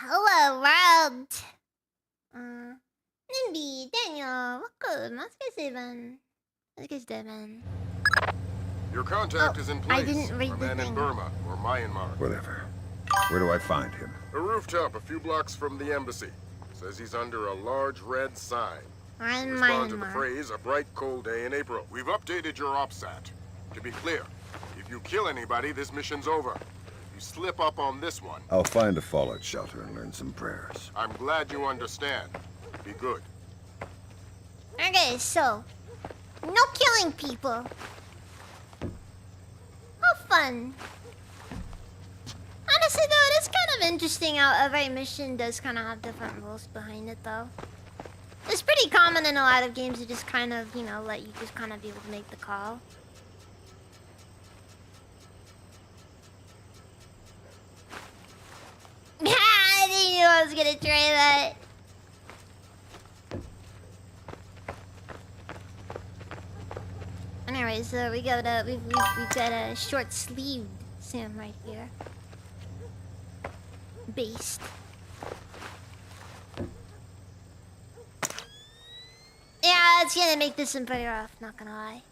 Hello, world! Nimby, Daniel, welcome. How's guys doing? Your contact is in place. I didn't read Our the man in thing. Burma or Myanmar. Whatever. Where do I find him? A rooftop a few blocks from the embassy. Says he's under a large red sign. I'm Respond to the Myanmar. phrase, a bright cold day in April. We've updated your OPSAT. To be clear, if you kill anybody, this mission's over. If you slip up on this one, I'll find a fallout shelter and learn some prayers. I'm glad you understand. Be good. Okay, so no killing people. How fun. Honestly though, it is kind of interesting how every mission does kind of have different rules behind it though. It's pretty common in a lot of games to just kind of, you know, let you just kind of be able to make the call. I didn't know I was gonna try that. Anyway, so we've got a short sleeved Sam right here. Based. Yeah, it's gonna make this some pretty rough, not gonna lie.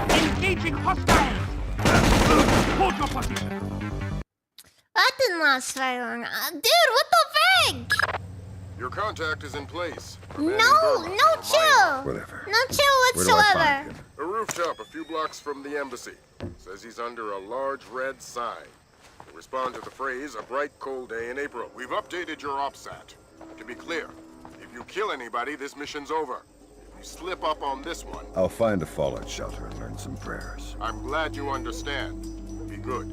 Engaging hostiles! Hold your position! That didn't last very long. Dude, what the frig? Your contact is in place. Our No, man in Burma no or chill. Myanmar. Whatever. No chill Where do I whatsoever. find him? A rooftop a few blocks from the embassy. Says he's under a large red sign. Respond to the phrase, a bright cold day in April. We've updated your OPSAT. To be clear, if you kill anybody, this mission's over. If you slip up on this one, I'll find a fallout shelter and learn some prayers. I'm glad you understand. Be good.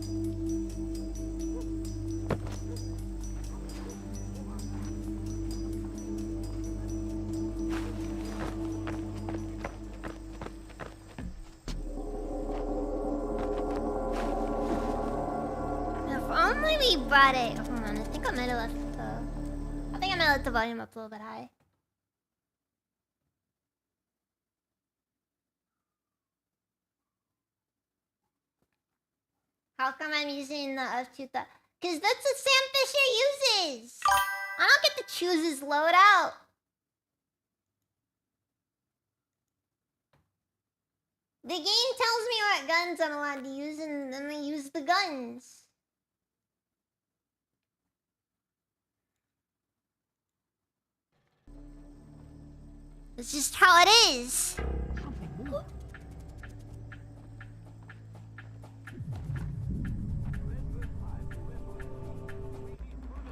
If only we brought it. Hold on, I think I might have left the. I think I might have left the volume up a little bit high. How come I'm using the F2? Because that's what Sam Fisher uses. I don't get to choose his loadout. The game tells me what guns I'm allowed to use, and then I use the guns. It's just how it is.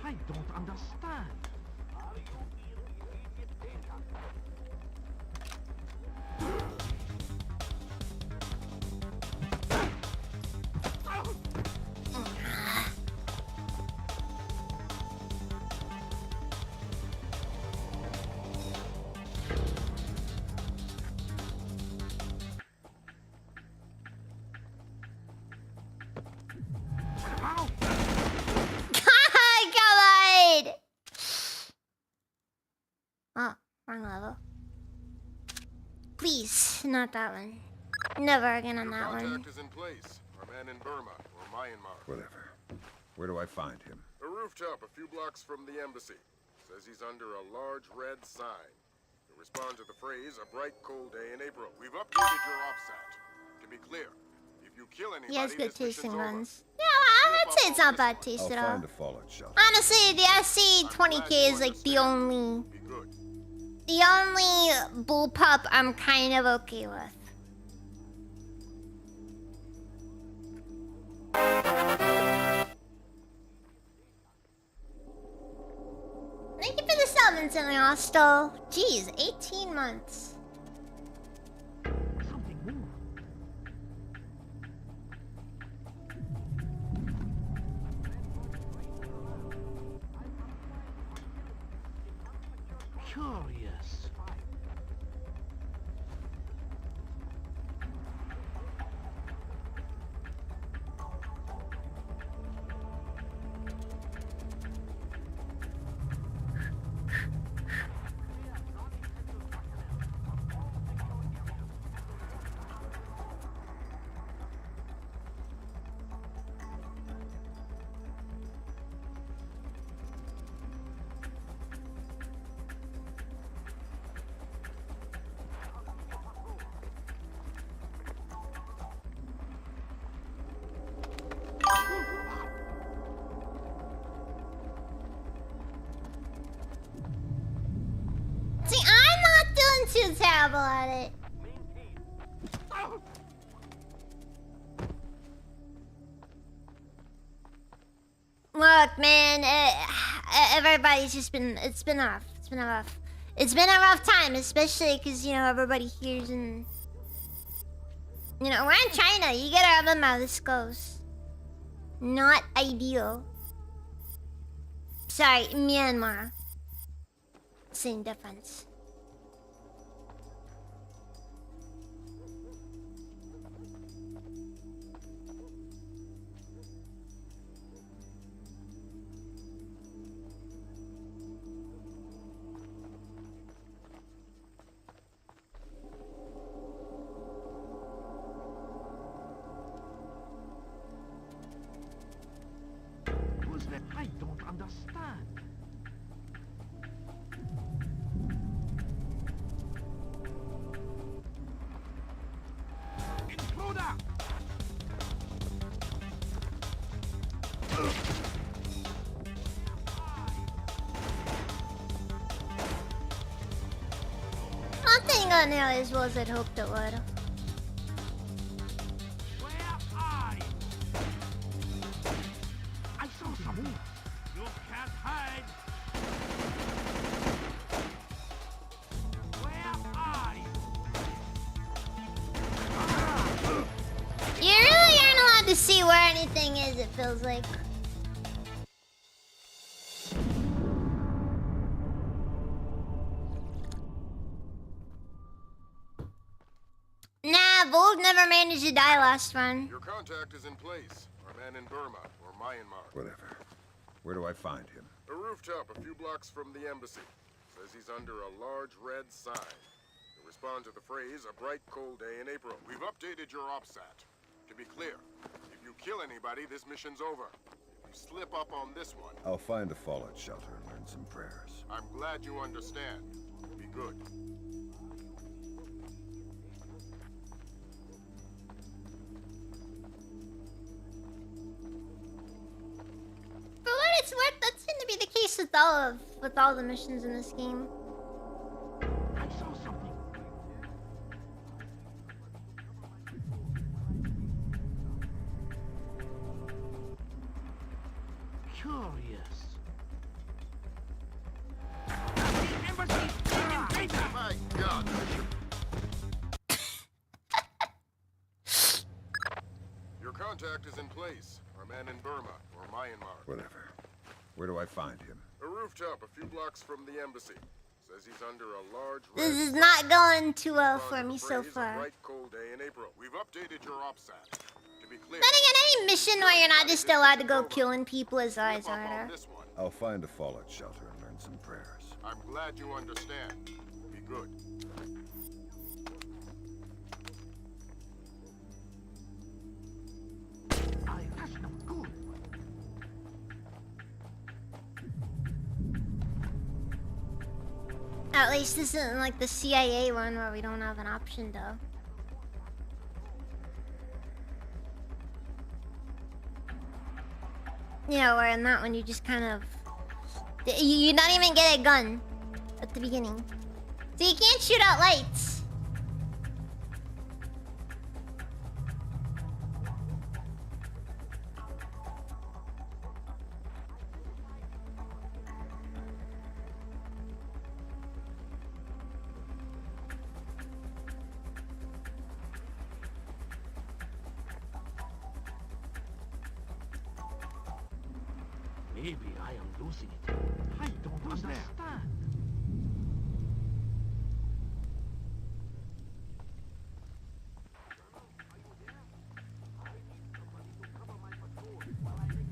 I don't understand. Not that one. Never again on Your that one. contact is in place. Our man in Burma or Myanmar. Whatever. Where do I find him? A rooftop a few blocks from the embassy. Says he's under a large red sign. To respond to the phrase, a bright cold day in April. We've updated your OPSAT. To be clear, if you kill anybody, He has good this mission's tasting over. guns. Yeah, I'd say it's not bad taste I'll at all. find a fallout shelter. Honestly, the SC-20K is like the only Be good. bullpup I'm kind of okay with. Thank you for the summons, and hostile. Jeez, 18 months. Something moved. Curious. See, I'm not doing too terrible at it. Look, man, everybody's just been. It's been rough. It's been a rough time, especially because you know everybody here's in. You know, we're in China. You gotta remember how this goes. Not ideal. Sorry, Myanmar. Same difference. Who's that? I don't understand. Intruder! Nothing got nearly as well as I'd hoped it would. Where are you? I saw someone. You can't hide. Where are you? You really aren't allowed to see where anything is, it feels like. Nah, Volk never managed to die last run. Your contact is in place. Our man in Burma or Myanmar. Whatever. Where do I find him? A rooftop a few blocks from the embassy. Says he's under a large red sign. To respond to the phrase, a bright cold day in April. We've updated your OPSAT. To be clear, if you kill anybody, this mission's over. If you slip up on this one, I'll find a fallout shelter and learn some prayers. I'm glad you understand. Be good. For what it's worth, that seemed to be the case with all the missions in this game. I saw something. Curious. The embassy invader! My God, Your contact is in place. Our man in Burma or Myanmar. Whatever. Where do I find him? A rooftop a few blocks from the embassy. Says he's under a large This red is not going too well sign. for me The so phrase, a far. bright cold day in April. We've updated your OPSAT. To be clear, Then again, any mission where you're not just allowed to go killing people is always slip up on harder. this one. I'll find a fallout shelter and learn some prayers. I'm glad you understand. Be good. At least this isn't like the CIA one where we don't have an option though. Yeah, where in that one you just kind of... You don't even get a gun at the beginning. So you can't shoot out lights. Maybe I am losing it. I don't understand.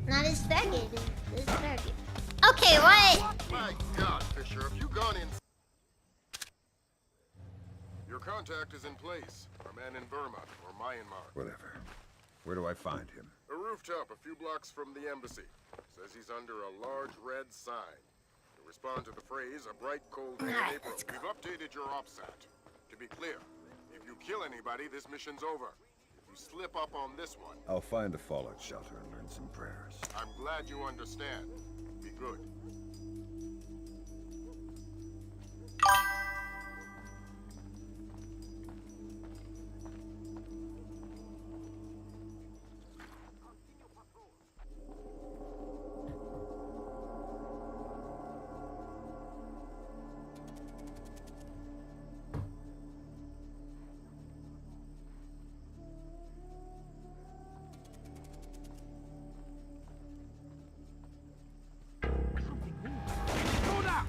Not as faggot. It's faggot. Okay, what? My God, Fisher, have you gone in? Your contact is in place. Our man in Burma or Myanmar. Whatever. Where do I find him? A rooftop a few blocks from the embassy. Says he's under a large red sign. To respond to the phrase, a bright cold day in Alright, April. let's go. We've updated your OPSAT. To be clear, if you kill anybody, this mission's over. If you slip up on this one, I'll find a fallout shelter and learn some prayers. I'm glad you understand. Be good. Something moved. Intruder!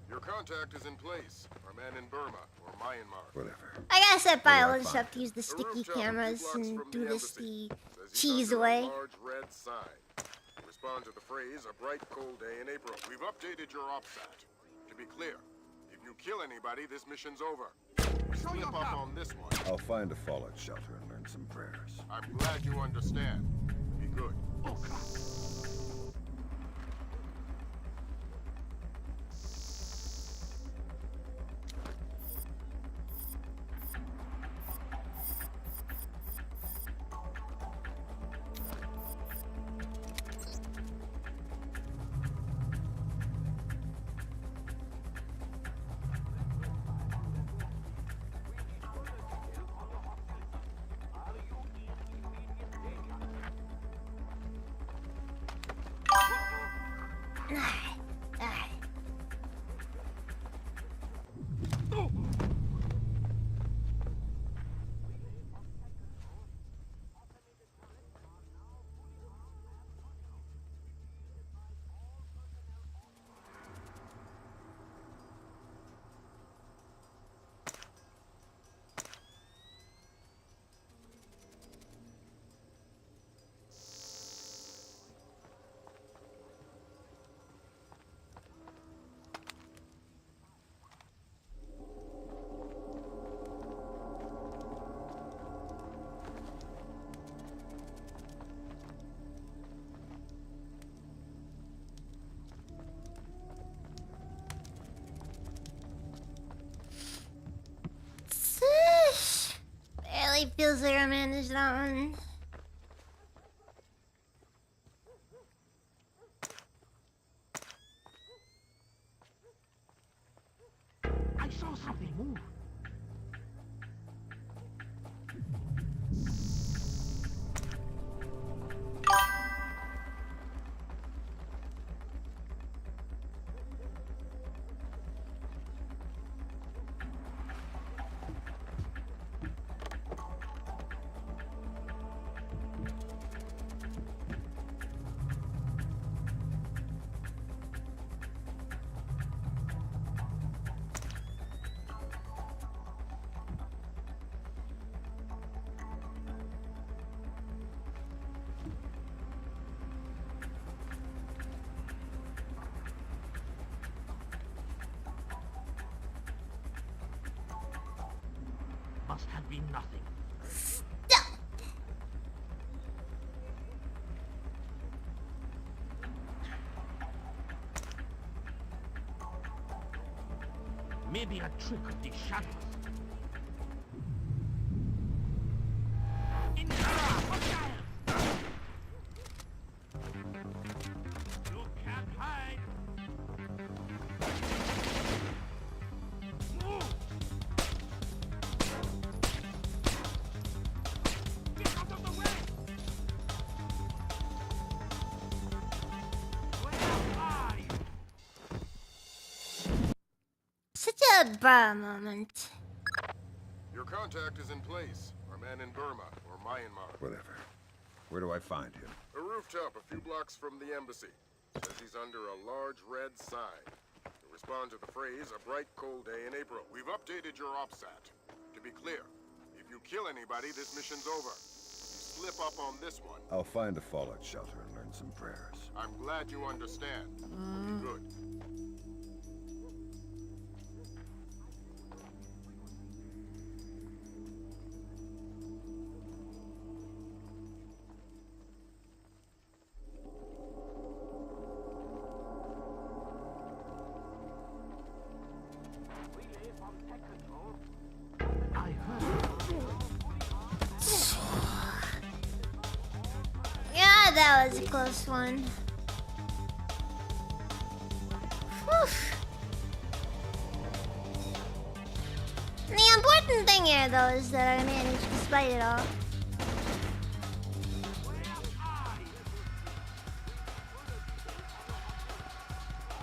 Your contact is in place. Our man in Burma or Myanmar. Whatever. I guess that Where do I'll I just find have to use the A sticky rooftop a few cameras blocks and from do the this embassy. the Says he's cheese under way. a large red sign. To respond to the phrase, a bright cold day in April. We've updated your OPSAT. To be clear, if you kill anybody, this mission's over. Show Slip yourself. up on this one. I'll find a fallout shelter and learn some prayers. I'm glad you understand. Be good. Oh, crap. Alright. Barely feels like I managed that one. I saw something move. must have been nothing. Stealth. Maybe a trick of the shadows. You can't hide. Move. Get out of the way. Where am I? Such a bra moment. Your contact is in place. Our man in Burma, or Myanmar. Whatever. Where do I find him? A rooftop a few blocks from the embassy. Says he's under a large red sign. To respond to the phrase, a bright cold day in April. We've updated your OPSAT. To be clear, if you kill anybody, this mission's over. You slip up on this one. I'll find a fallout shelter and learn some prayers. I'm glad you understand. Be good. Relay from tech control. I heard. Yeah, that was a close one. Whew. The important thing here, though, is that I managed despite it all.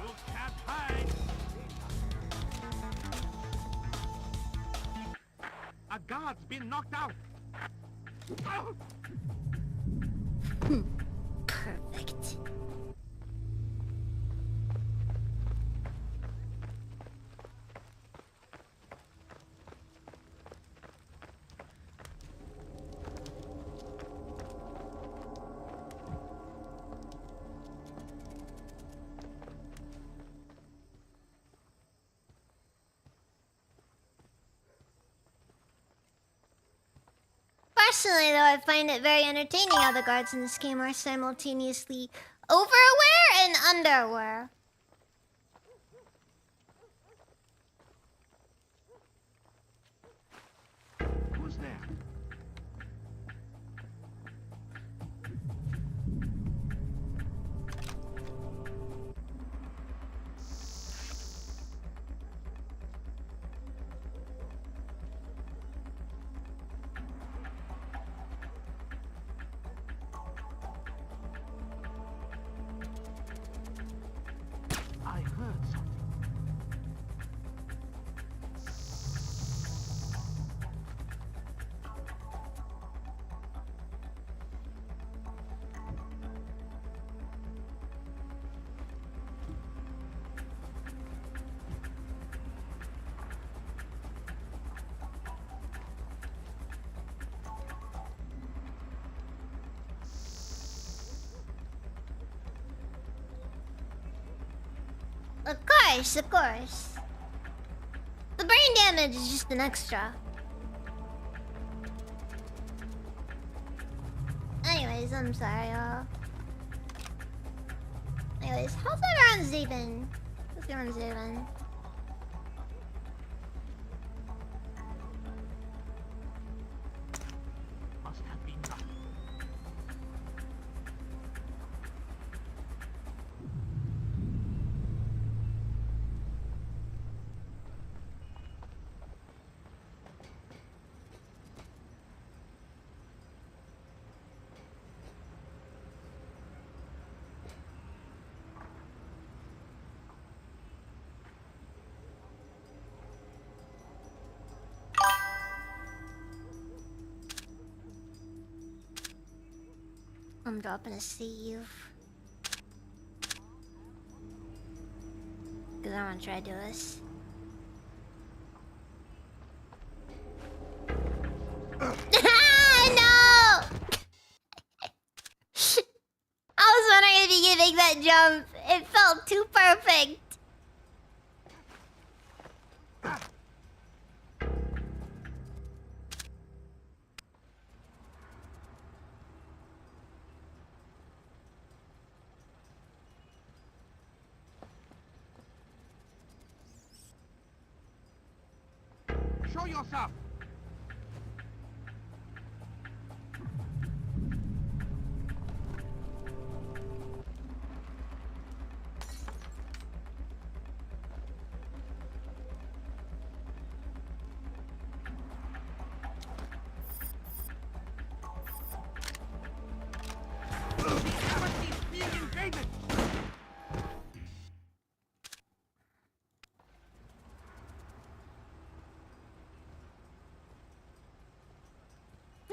You can't hide. A guard's been knocked out. Oh! Perfect. Personally, though, I find it very entertaining how the guards in this game are simultaneously overaware and underaware. Who's there? I heard something. Of course, of course. The brain damage is just an extra. Anyways, I'm sorry, y'all. Anyways, how's everyone's day been? How's everyone's day been? Must have been nothing. I'm dropping a save. Because I want to try to do this. No! I was wondering if you could make that jump. It felt too perfect. Show yourself!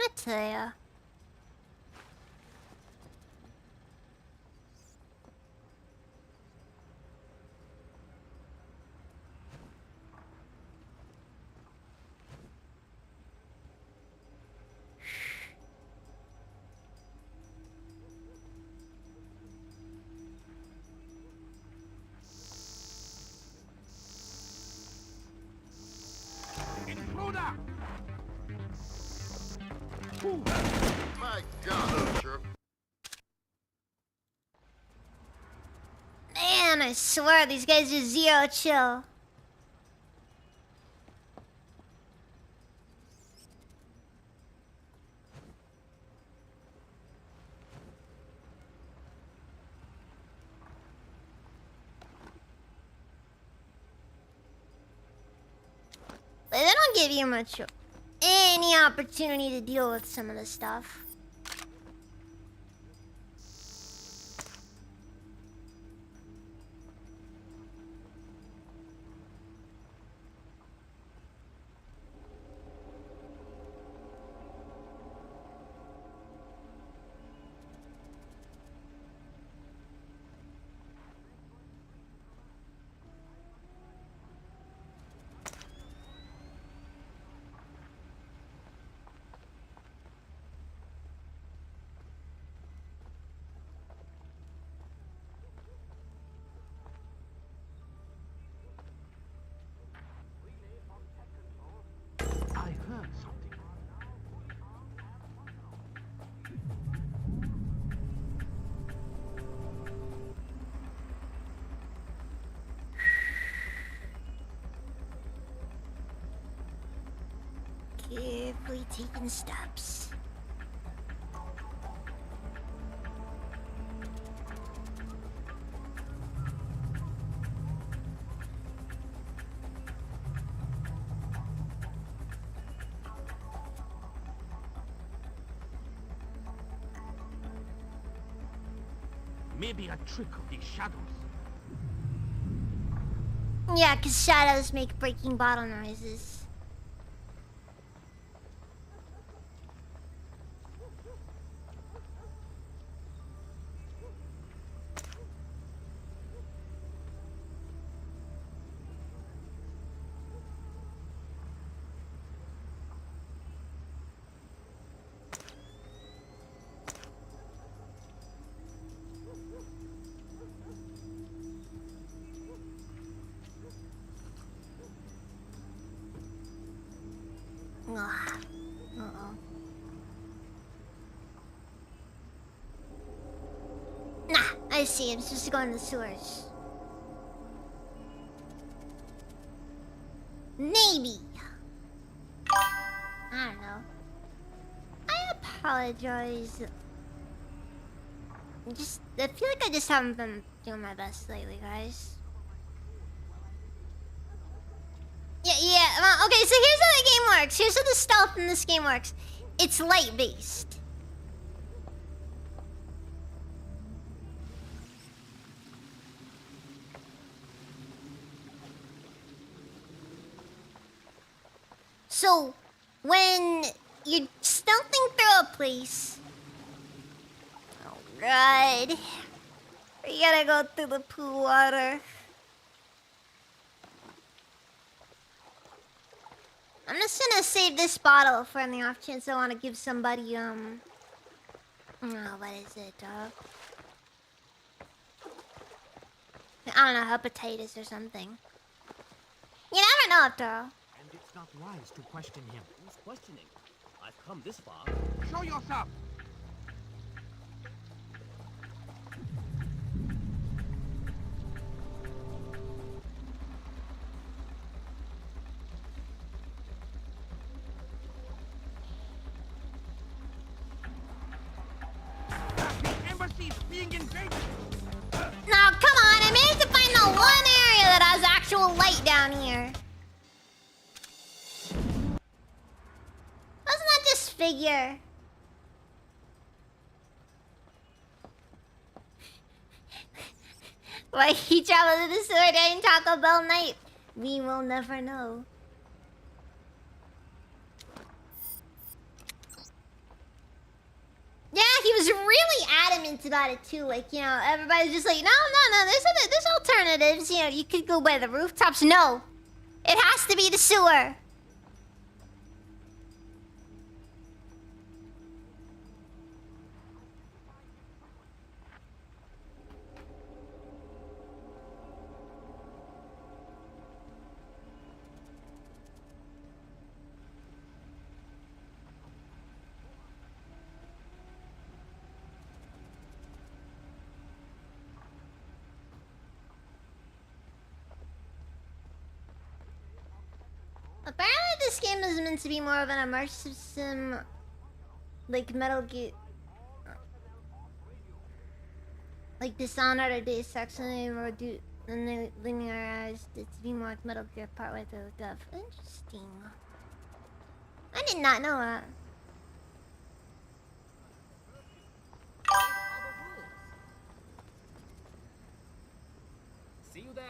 I tell ya. Intruder! My God, Sheriff. Man, I swear these guys are zero chill. They don't give you much any opportunity to deal with some of this stuff. I heard something. Carefully taking steps. Maybe a trick of these shadows. Yeah, 'cause shadows make breaking bottle noises. Ah. Uh-oh. Nah, I see. It's just going to the sewers. Maybe. I don't know. I apologize. I feel like I just haven't been doing my best lately, guys. Yeah, well, okay, so here's how the game works. Here's how the stealth in this game works. It's light-based. So, when you're stealthing through a place... Oh, God. We gotta go through the pool water. I'm just gonna save this bottle for on the off chance I want to give somebody, oh, what is it, dog? I don't know, hepatitis or something. You never know, dog. And it's not wise to question him. Who's questioning? I've come this far. Show yourself! being invaded. No, come on! I managed to find the one area that has actual light down here. Wasn't that just figure? Why he traveled to the sewer during Taco Bell night? We will never know. Yeah, he was really adamant about it too. Like, you know, everybody's just like, no, there's alternatives. You know, you could go by the rooftops. No, it has to be the sewer. Apparently this game is meant to be more of an immersive sim, like Metal Gear, like Dishonored or Deus Ex, and they linearized it to be more like Metal Gear partway through the dev. Interesting. I did not know that. See you there.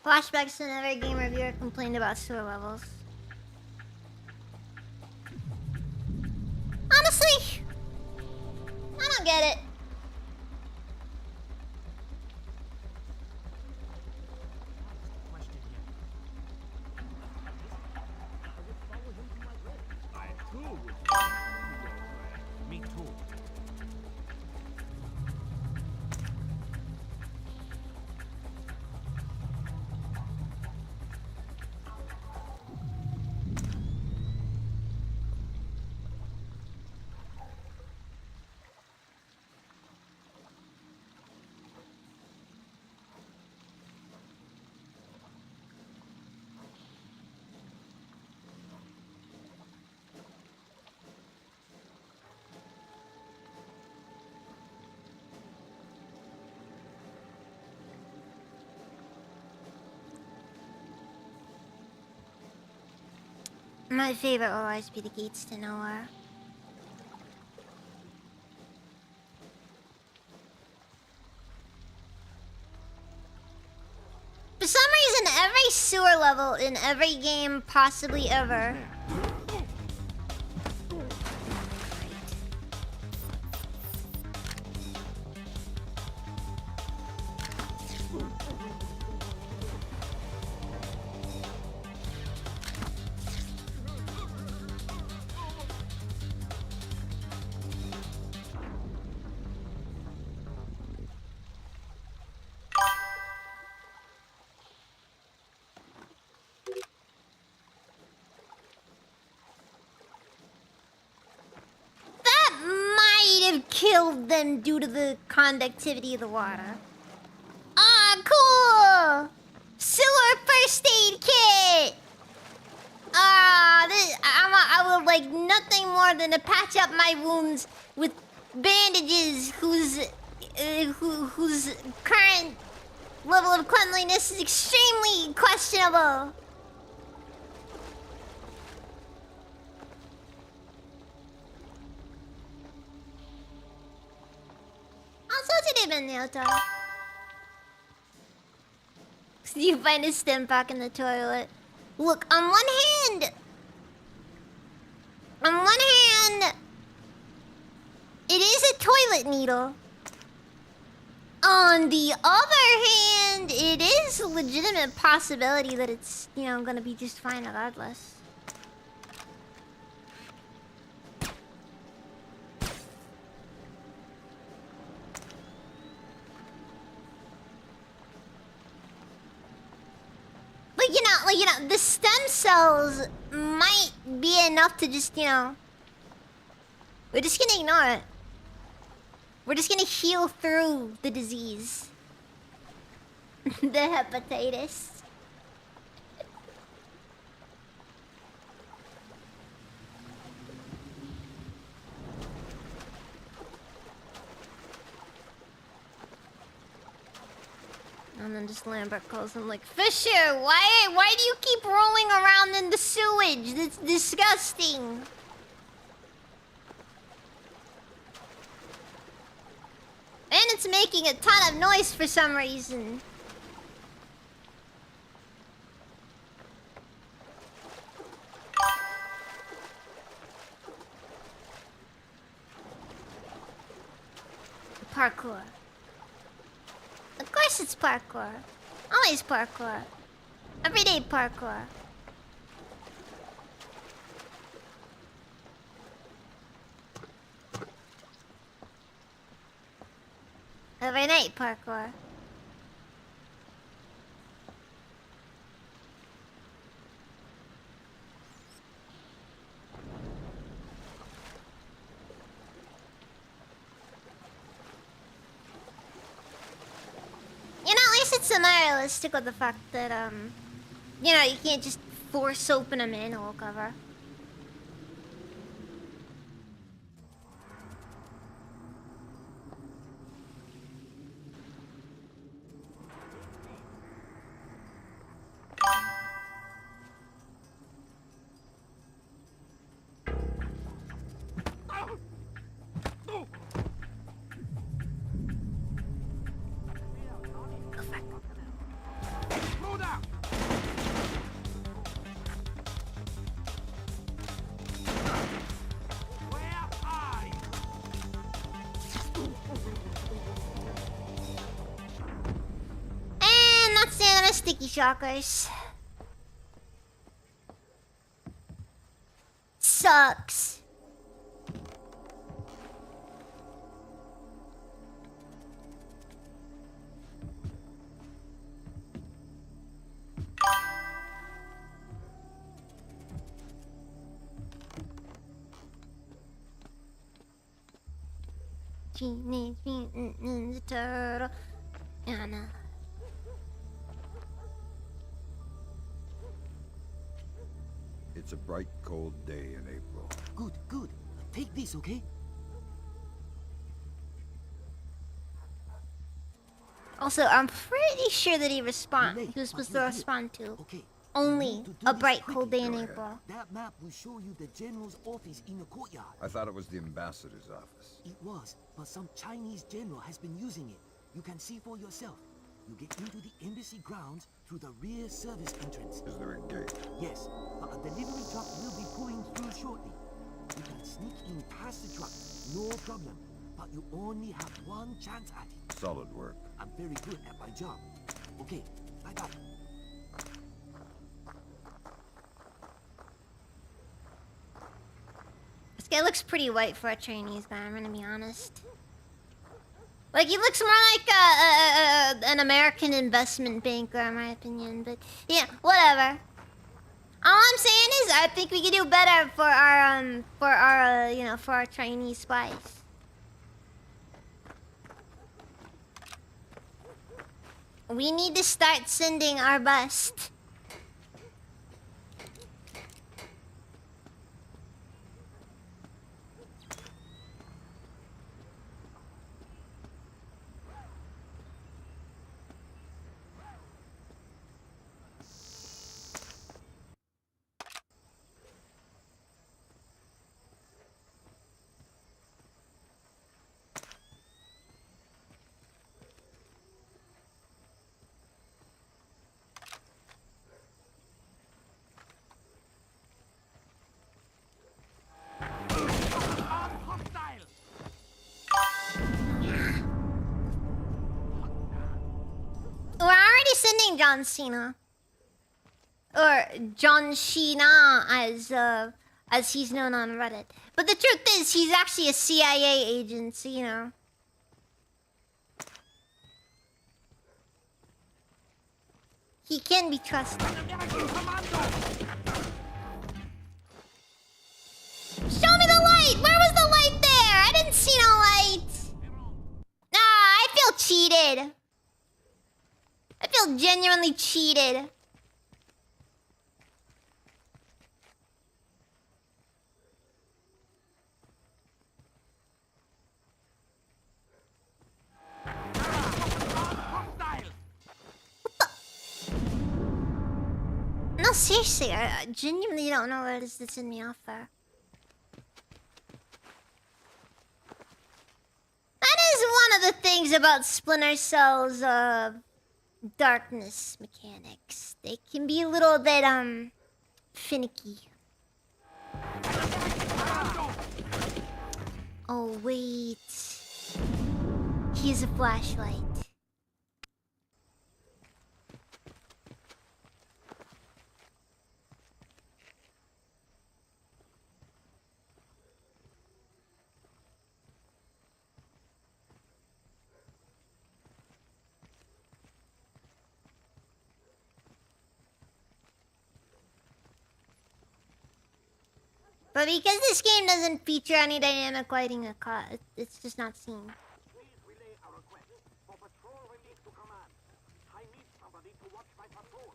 Flashbacks in every game reviewer complained about sewer levels. Honestly, I don't get it. Question him. I would follow him to my grave. I too would follow him to your grave. Me too. My favorite will always be the gates to nowhere. For some reason, every sewer level in every game possibly ever killed them due to the conductivity of the water. Ah, cool! Sewer first aid kit! I would like nothing more than to patch up my wounds with bandages whose current level of cleanliness is extremely questionable. You find a stem back in the toilet. Look, on one hand, it is a toilet needle. On the other hand, it is a legitimate possibility that it's, you know, gonna be just fine regardless. like, you know, the stem cells might be enough to just, you know, we're just gonna ignore it. We're just gonna heal through the disease. The hepatitis. And then just Lambert calls him like, Fisher, why do you keep rolling around in the sewage? That's disgusting. And it's making a ton of noise for some reason. Parkour. Of course it's parkour. Always parkour. Everyday parkour. Every night parkour. You know, at least it's semi-realistic with the fact that, you know, you can't just force open a manhole cover. Move out! Where are you? And that's the end of the sticky shockers. Sucks. Teenage Mutant Ninja Turtle. Yeah, I know. It's a bright, cold day in April. Good, good. Take this, okay? Also, I'm pretty sure that he You're late, was but supposed to you're here. respond to Okay. only You need to do a this bright quickly. cold day in Go ahead. April. That map will show you the general's office in the courtyard. I thought it was the ambassador's office. It was, but some Chinese general has been using it. You can see for yourself. You get into the embassy grounds through the rear service entrance. Is there a gate? Yes, but a delivery truck will be pulling through shortly. You can sneak in past the truck, no problem. But you only have one chance at it. Solid work. I'm very good at my job. Okay, bye-bye. This guy looks pretty white for a Chinese guy, I'm gonna be honest. Like, he looks more like an American investment banker, in my opinion. But, yeah, whatever. All I'm saying is, I think we could do better for our, you know, for our Chinese spies. We need to start sending our best. Hostile! We're already sending John Cena. Or John Cena as he's known on Reddit. But the truth is he's actually a CIA agent, so you know. He can be trusted. Show me the light! Where was the light there? I didn't see no light. Nah, I feel cheated. I feel genuinely cheated. No, seriously, I genuinely don't know what it is that's in me off there. That is one of the things about Splinter Cell's darkness mechanics. They can be a little bit finicky. Oh wait. He's a flashlight. But because this game doesn't feature any dynamic lighting, it's just not seen. Please relay a request for patrol relief to command. I need somebody to watch my patrol.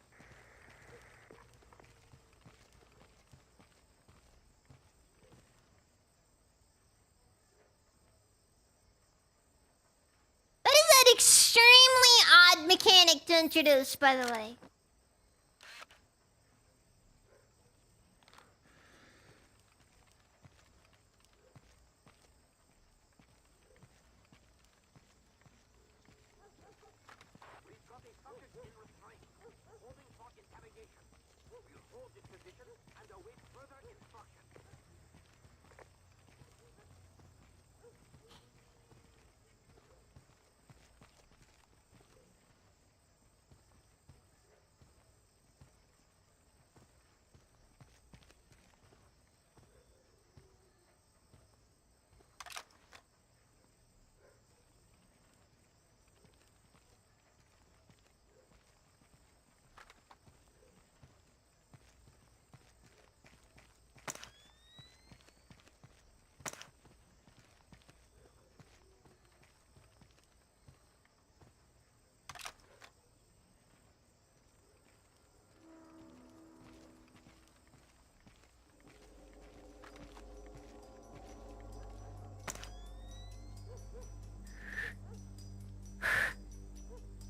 That is an extremely odd mechanic to introduce, by the way. We've got a subject in restraint, holding for interrogation. We'll hold this position and await further instruction.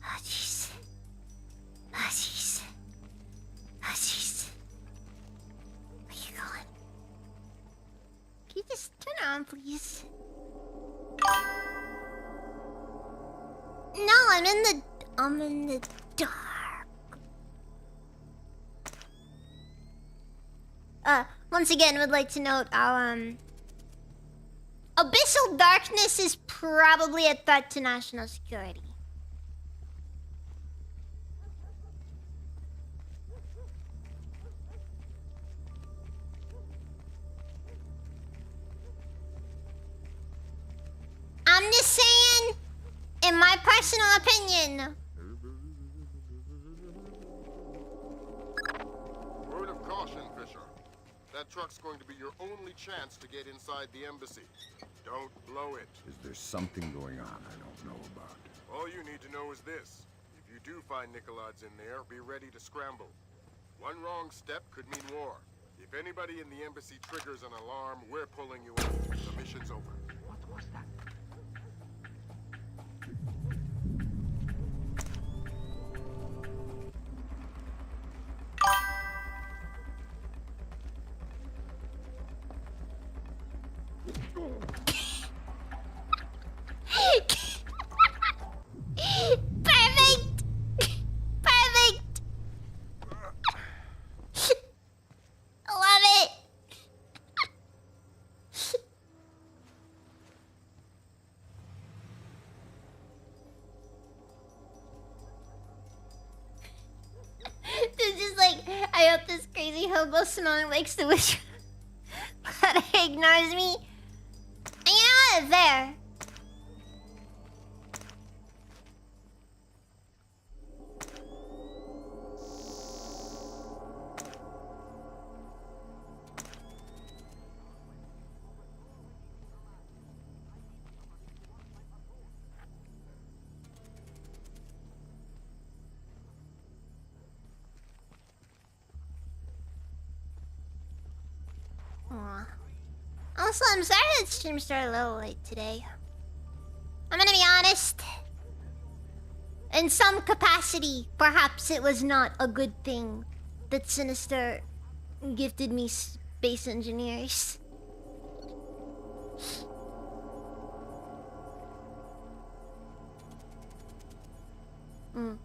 Oh jeez. Oh jeez. Oh jeez. Where you going? Can you just turn around, please? No, I'm in the dark. Once again, would like to note our abyssal darkness is probably a threat to national security. I'm just saying, in my personal opinion. Word of caution, Fisher. That truck's going to be your only chance to get inside the embassy. Don't blow it. Is there something going on I don't know about? All you need to know is this. If you do find Nikolads in there, be ready to scramble. One wrong step could mean war. If anybody in the embassy triggers an alarm, we're pulling you in. The mission's over. What was that? Perfect! Perfect! I love it! It's just like, I hope this crazy hobo smelling like sewage but ignores me. And you know what? There. Also, I'm sorry that stream started a little late today. I'm gonna be honest. In some capacity, perhaps it was not a good thing that Sinister gifted me space engineers. Mm.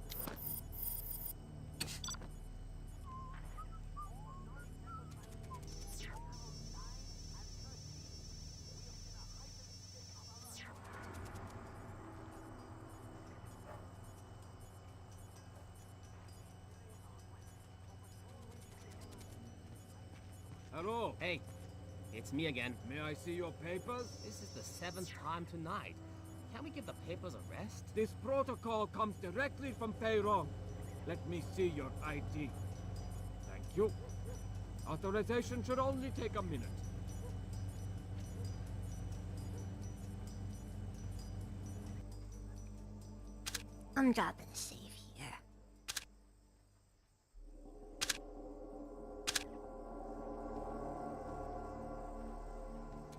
Hello. Hey, it's me again. May I see your papers? This is the 7th time tonight. Can't we give the papers a rest? This protocol comes directly from Peyron. Let me see your ID. Thank you. Authorization should only take a minute. I'm dropping a save here.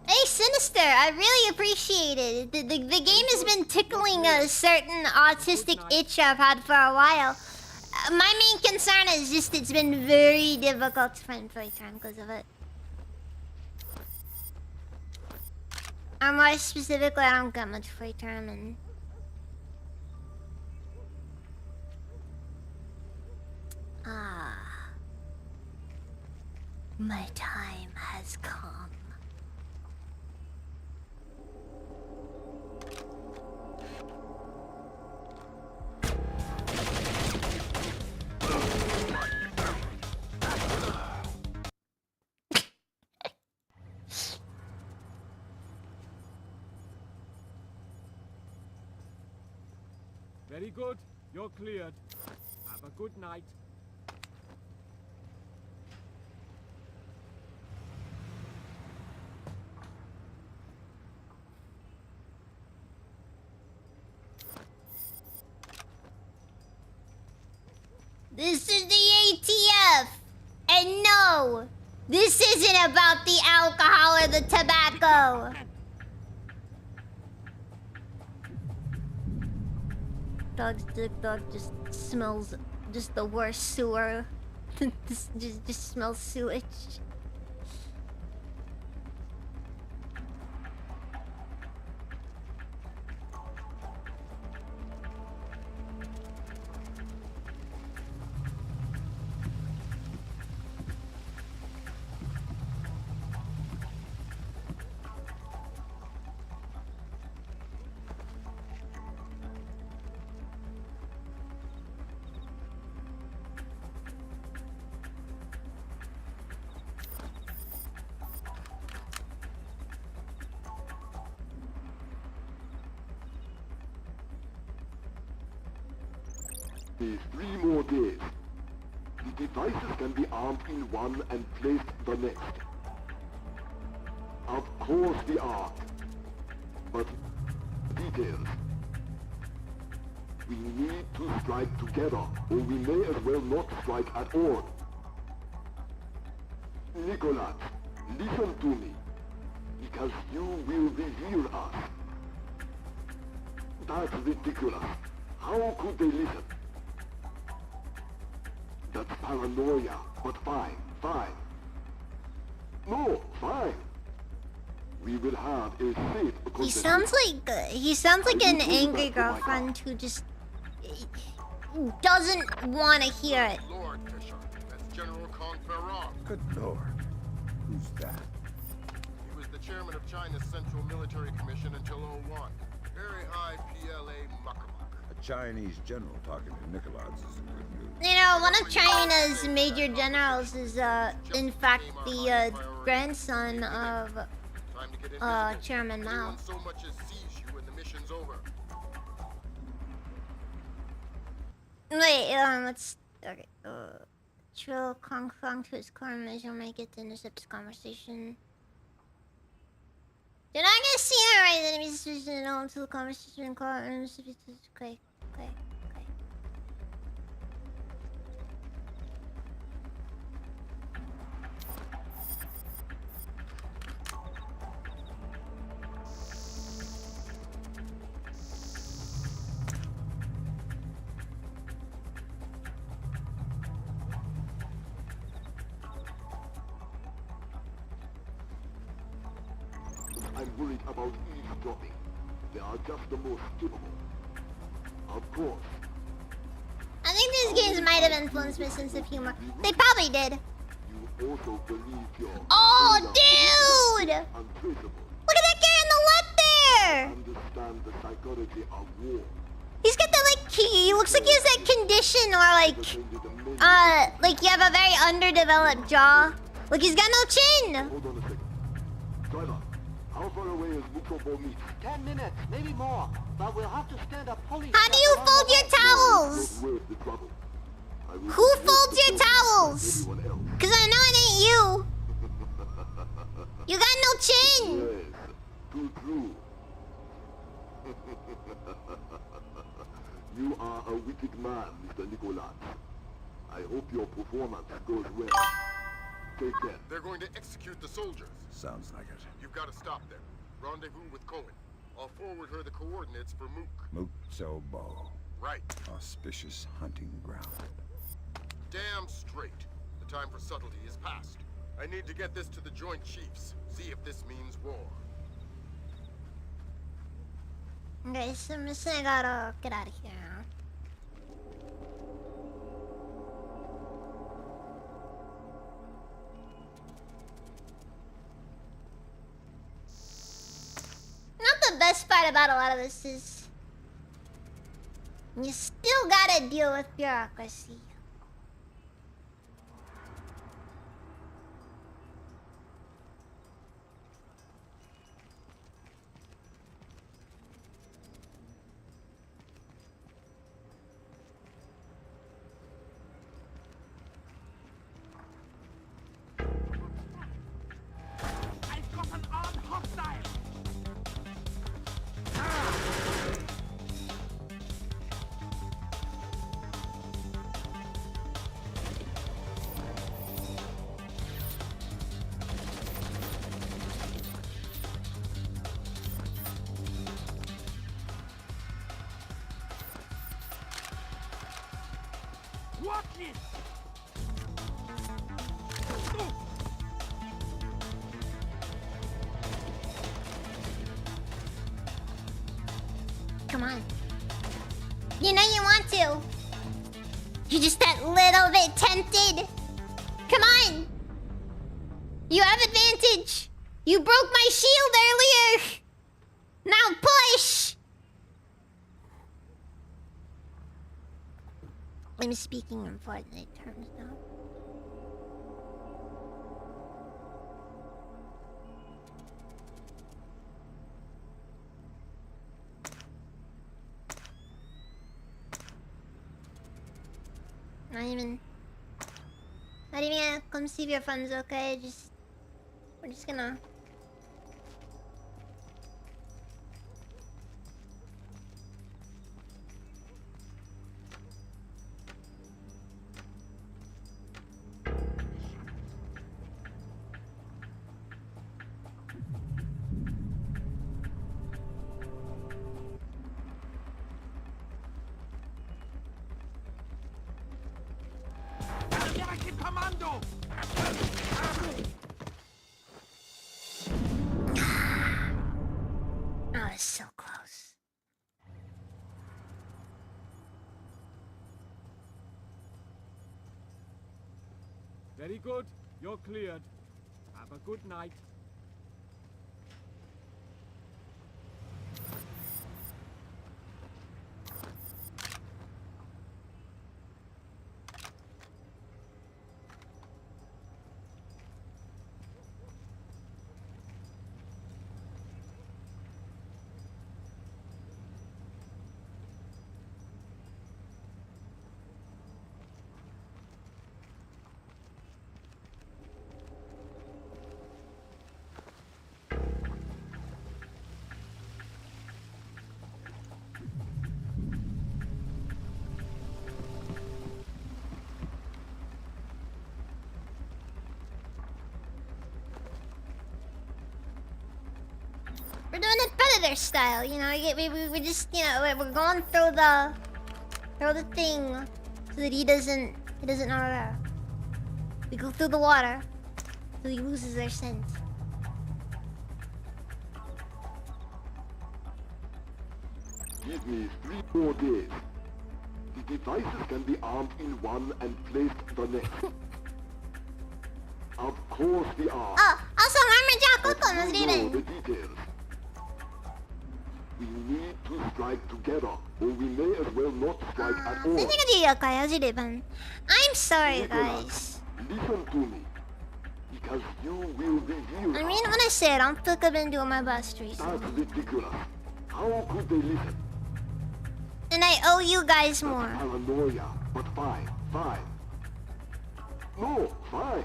Hey, Sinister, I really appreciate it. The game has been tickling a certain autistic itch I've had for a while. My main concern is just it's been very difficult to find playtime because of it. Or more specifically, I don't get much playtime and... Ah. My time has come. Very good. You're cleared. Have a good night. This is the ATF! And no! This isn't about the alcohol or the tobacco! The dog just smells just the worst sewer. just smells sewage. Is 3 more days. The devices can be armed in one and placed the next. Of course the Ark. But details. We need to strike together, or we may as well not strike at all. Nicholas, listen to me. Because you will reveal us. That's ridiculous. How could they listen? That's paranoia, but fine. No, fine. We will have a safe He sounds like an angry girlfriend who just doesn't want to hear it. Lord Fisher, that's General Kong Ferrong. Good lord. Who's that? He was the chairman of China's Central Military Commission until '01. Very high PLA muckamuck. A Chinese general talking to Nicolaides isn't good news. You know, one of China's major generals is, in fact, the grandson of Time to get invisible. Chairman Mao. Anyone so much as sees you and the mission's over. Wait, let's... Okay, Trill Kong Kong to his car measure make it to intercept this conversation. You're not gonna see her right enemy suspicion at all until the conversation in car and okay. I'm worried about eavesdropping. They are just the most capable. Of course, I think these games might have influenced my sense of humor. They probably did. you also believe your Oh, dude! untraceable. Look at that guy on the left there! Understand the psychology of war. He's got that, like, he looks like he has that condition or, like you have a very underdeveloped jaw. Look, he's got no chin! Hold on a second. Driver, how far away is Mukobol meet? 10 minutes, maybe more. But we'll have to stand up police. How do you fold your towels? Don't waste the trouble. I will Who suggest folds the your process towels? of everyone else. Cause I know it ain't you. You got no chin. Yes, too true. You are a wicked man, Mr. Nicholas. I hope your performance goes well. Take care. They're going to execute the soldiers. Sounds like it. You've got to stop them. Rendezvous with Cohen. I'll forward her the coordinates for Mook. Mukzobo. Right. Auspicious hunting ground. Damn straight. The time for subtlety is past. I need to get this to the Joint Chiefs. See if this means war. Okay, so I'm just gonna gotta get out of here now. Not the best part about a lot of this is you still gotta deal with bureaucracy. I've got an armed hostile! Watch it! Come on. You know you want to. You're just that little bit tempted. Come on. You have advantage. You broke my shield earlier. Now push. I'm speaking in Fortnite terms now. Not even gonna come see if your friends, okay? We're just gonna. American Commando! Oh, it's so close. Very good. You're cleared. Have a good night. We're doing it Predator style, you know. We just, you know, we're going through the thing so that he doesn't know. We go through the water so he loses our scent. Give me 3 more days. The devices can be armed in one and placed the next. Of course they are. Oh, also armor jack But Coco was you know the even. details. We need to strike together, or we may as well not strike at all. 全然がดี了かよ、ジレバン。I'm sorry, guys. Listen to me. Because you will reveal I mean, when I say it, I don't feel like I've been doing my best recently. That's ridiculous. How could they listen? And I owe you guys more. Paranoia. But fine. No, fine.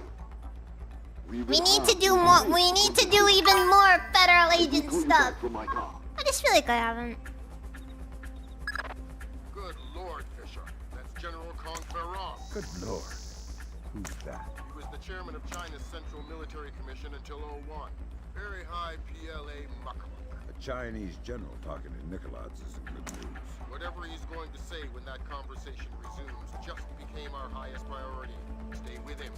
We need to do more. We need to do even more Federal Agent stuff. From my car. I just feel like I haven't. Good Lord, Fisher. That's General Conference. Good lord. Who's that? He was the chairman of China's Central Military Commission until '01. Very high PLA muckamuck. A Chinese general talking to Nicolaides isn't good news. Whatever he's going to say when that conversation resumes just became our highest priority. Stay with him.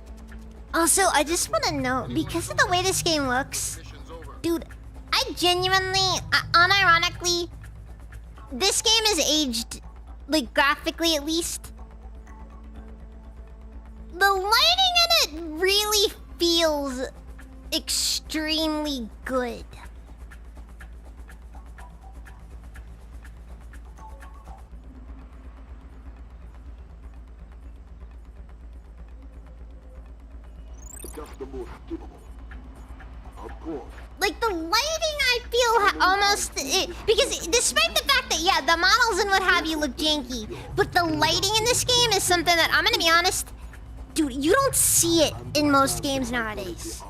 Also, I just want to note, because of the way this game looks, Mission's over. dude, I genuinely, unironically, this game is aged, like graphically at least. The lighting in it really feels extremely good. Just the most capable. Of course. Like the lighting, I feel because despite the fact that yeah, the models and what have you look janky, but the lighting in this game is something that I'm gonna be honest, dude, you don't see it in most games nowadays.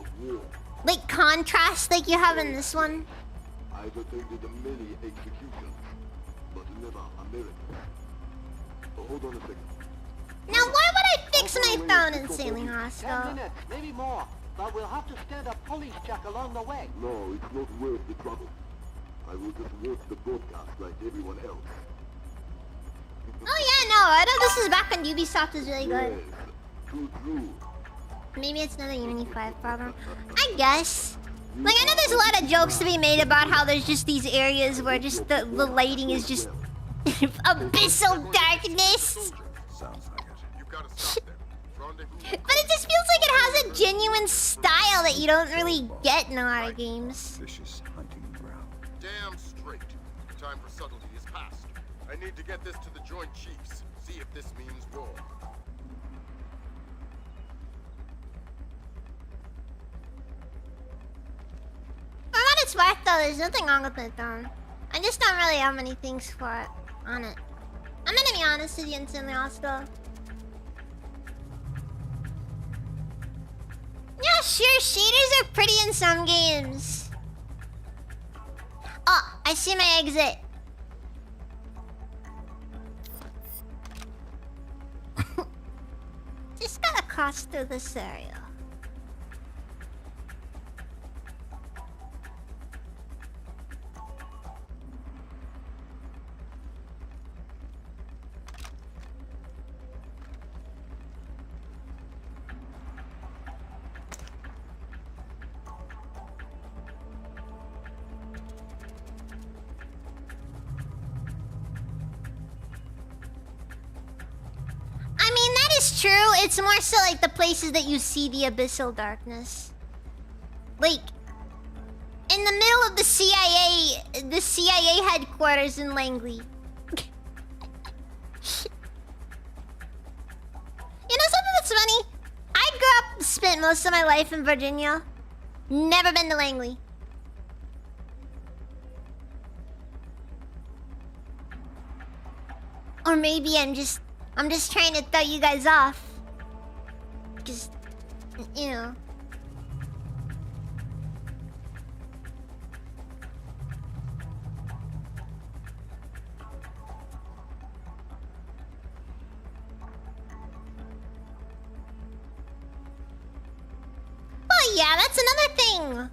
Like contrast, like you have in this one. I've attended many executions, but never American. Hold on a second. Now, why would I fix my phone in Sailing 10 Hostel? minutes, maybe more. But we'll have to stand a police check along the way. No, it's not worth the trouble. I will just watch the broadcast like everyone else. Oh yeah, no, I know this is back when Ubisoft was really good. Yes, true. Maybe it's another Unity 5 problem. I guess. Like, I know there's a lot of jokes to be made about how there's just these areas where just the lighting is just abyssal darkness. Sounds like it. You've got to stop there. Rendezvous. But it just feels like it has a genuine style that you don't really get in a lot of games. Vicious hunting ground. Damn straight. Time for subtlety is past. I need to get this to the Joint Chiefs. See if this means war. For what it's worth, though, there's nothing wrong with it, though. I just don't really have many things for it on it. I'm gonna be honest with you in Sailing Hostel. Yeah, sure, shaders are pretty in some games. Oh, I see my exit. Just gotta cross through this area. I mean, that is true. It's more so like the places that you see the abyssal darkness. Like, in the middle of the CIA headquarters in Langley. You know something that's funny? I spent most of my life in Virginia. Never been to Langley. Or maybe I'm just trying to throw you guys off. Just, you know. Well, yeah, that's another thing.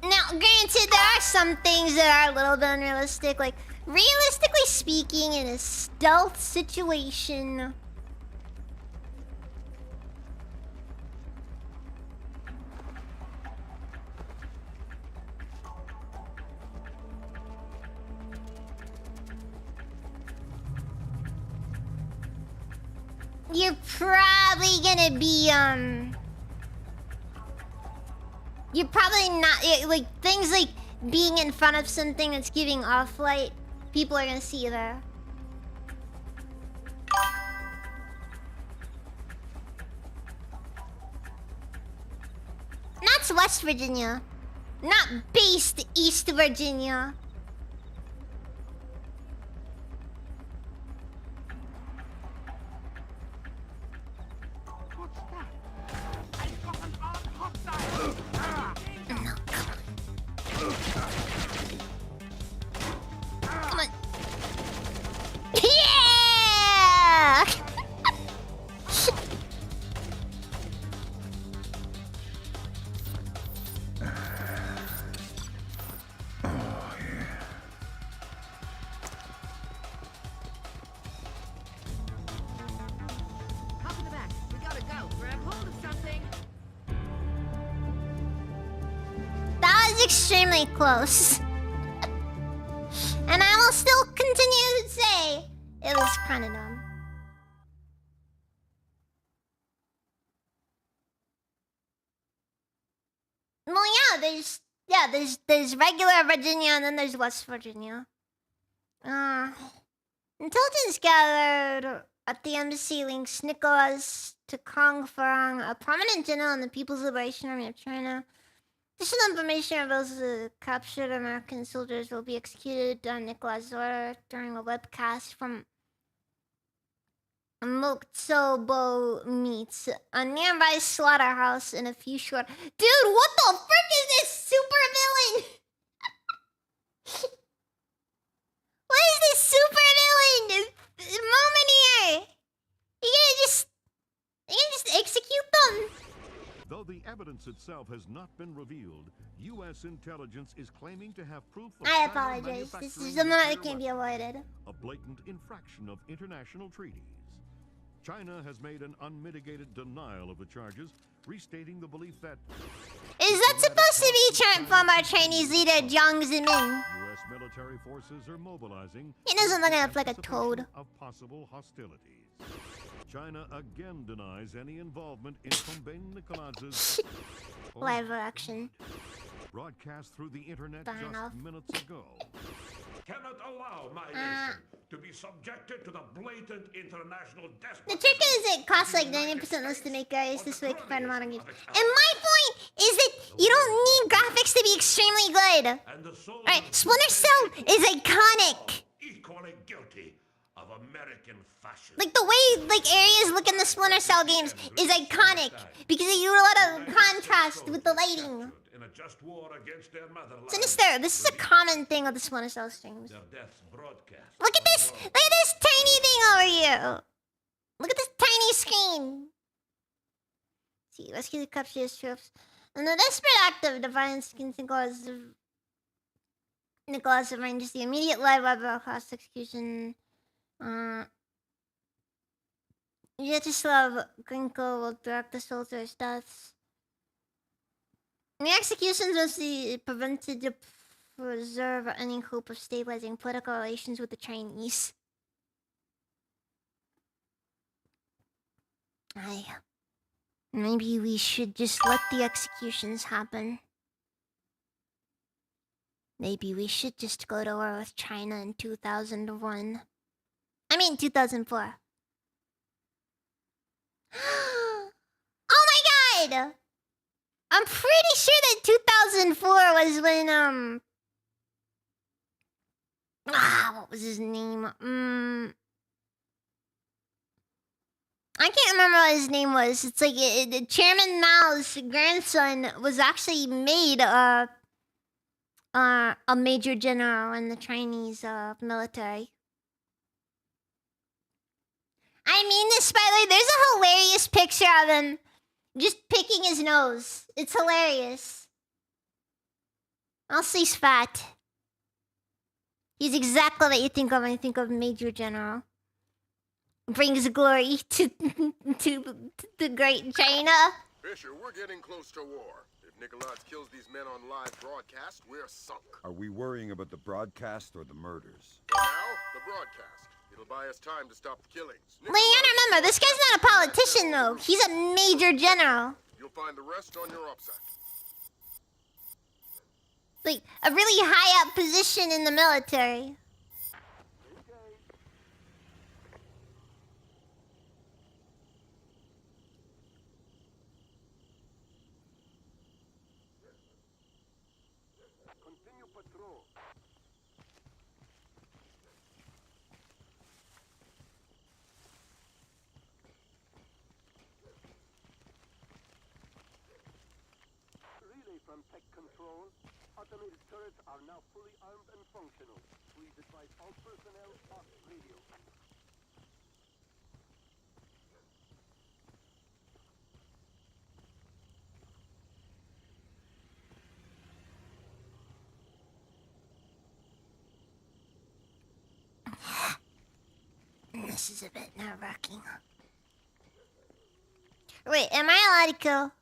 Now, granted, there are some things that are a little bit unrealistic. Like, realistically speaking, in a stealth situation... you're probably gonna be you're probably not like things like being in front of something that's giving off light. People are gonna see you there. That's West Virginia, not based East Virginia. What's that? I've got an armed hostile! Ah! Come on. Yeah! Hop in the back. We gotta go. Grab hold of something. That was extremely close. And I will still continue to say it was kind of dumb. Well, there's regular Virginia and then there's West Virginia. Intelligence gathered at the embassy links Nicholas to Kong Farang, a prominent general in the People's Liberation Army of China. Additional information reveals the captured American soldiers will be executed on Nicholas' order during a webcast from Moksobo Meats, a nearby slaughterhouse in a few short... Dude, what the frick is this super villain? What is this super villain? Momonier! You gonna just execute them? Though the evidence itself has not been revealed, U.S. intelligence is claiming to have proof of I China apologize. This is manufacturing something that nuclear can't be weapons, avoided. a blatant infraction of international treaties. China has made an unmitigated denial of the charges, restating the belief that Is that supposed to be from our Chinese leader Jiang Zemin? U.S. military forces are mobilizing. He doesn't look in enough like a anticipation toad. Of possible hostilities. China again denies any involvement in Kongben Nikolaz's Live action. broadcast through the internet Fair just enough. minutes ago. Cannot allow my nation to be subjected to the blatant international The despotism. trick is it costs like 90% less to make areas this way compared to modern games. And my point is that you don't need graphics to be extremely good. And the soldiers Alright, Splinter Cell is iconic. equally guilty of American fascism. Like the way areas look in the Splinter Cell games is iconic because they do a lot of contrast with the lighting. In a just war against their motherland. Sinister, this is a common thing with the Splinter Cell streams. Their deaths broadcast. Look at this! Look at this tiny thing over here! Look at this tiny screen! See, rescue the captured troops. In the desperate act of defiance against Nicholas arranges the immediate live web broadcast execution. Vyacheslav Grinko will direct the soldiers' deaths. The executions was prevented to preserve any hope of stabilizing political relations with the Chinese. Maybe we should just let the executions happen. Maybe we should just go to war with China in 2001. I mean 2004. Oh my god! I'm pretty sure that 2004 was when, what was his name? I can't remember what his name was. It's like Chairman Mao's grandson was actually made a major general in the Chinese military. I mean this, by the way, there's a hilarious picture of him just picking his nose. It's hilarious. Also, he's fat. He's exactly what you think of when you think of Major General. Brings glory to the great China. Fisher, we're getting close to war. If Nicholas kills these men on live broadcast, we're sunk. Are we worrying about the broadcast or the murders? For now, the broadcast. It'll buy us time to stop the killings. Well, you gotta remember, this guy's not a politician, though. He's a major general. You'll find the rest on your OPSAT. Like, a really high up position in the military. Continue patrol. Relay from Tech Control. Automated turrets are now fully armed and functional. Please advise all personnel off radio. This is a bit nerve-wracking. Wait, am I allowed to kill?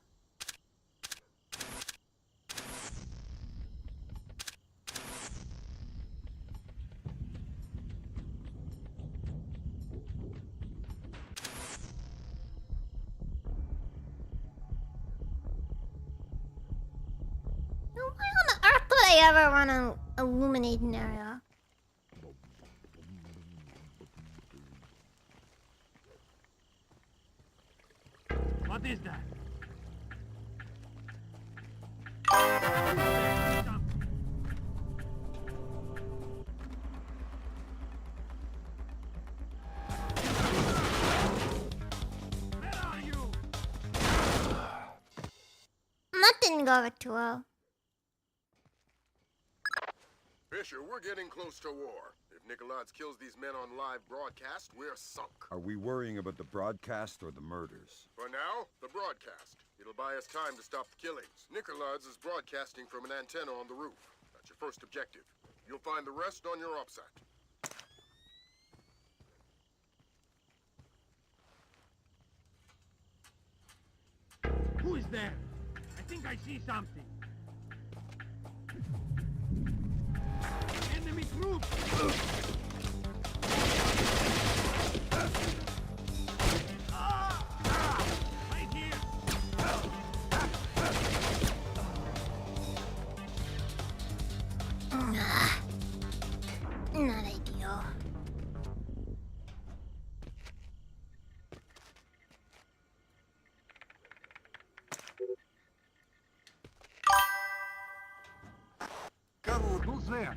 Why on the earth would I ever want to illuminate an area? What is that? Where are you? That didn't go over too well. Fisher, we're getting close to war. If Nikolaj kills these men on live broadcast, we're sunk. Are we worrying about the broadcast or the murders? For now, the broadcast. It'll buy us time to stop the killings. Nikolaj is broadcasting from an antenna on the roof. That's your first objective. You'll find the rest on your OPSAT. Who is there? I think I see something. Enemy troops! Right here! Not ideal. Who's there?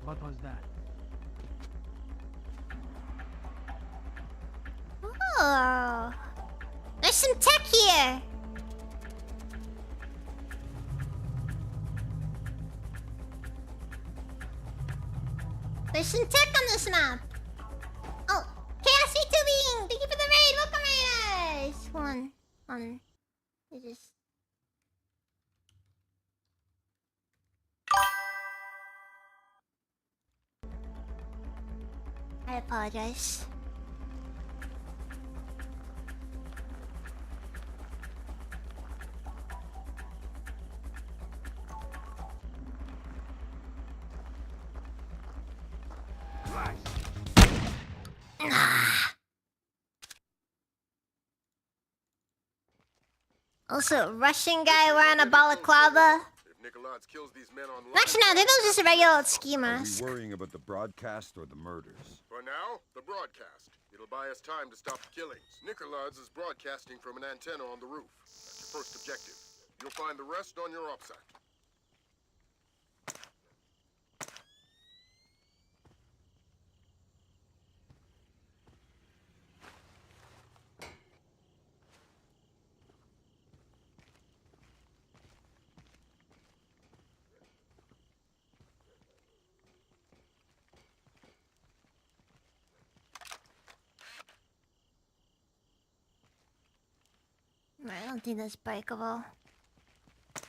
What was that? Oh, there's some tech here. There's some tech on this map. Oh, Chaos Tubing! Thank you for the raid. Welcome, raiders. Hold on. I just. I apologize. Also, Russian guy wearing a balaclava. If Nikolaj kills these men on live Actually, no, I think that was just a regular ski Are mask. we worrying about the broadcast or the murders? For now, the broadcast. It'll buy us time to stop the killings. Nikolaj is broadcasting from an antenna on the roof. That's your first objective. You'll find the rest on your OPSAT. I don't think that's breakable.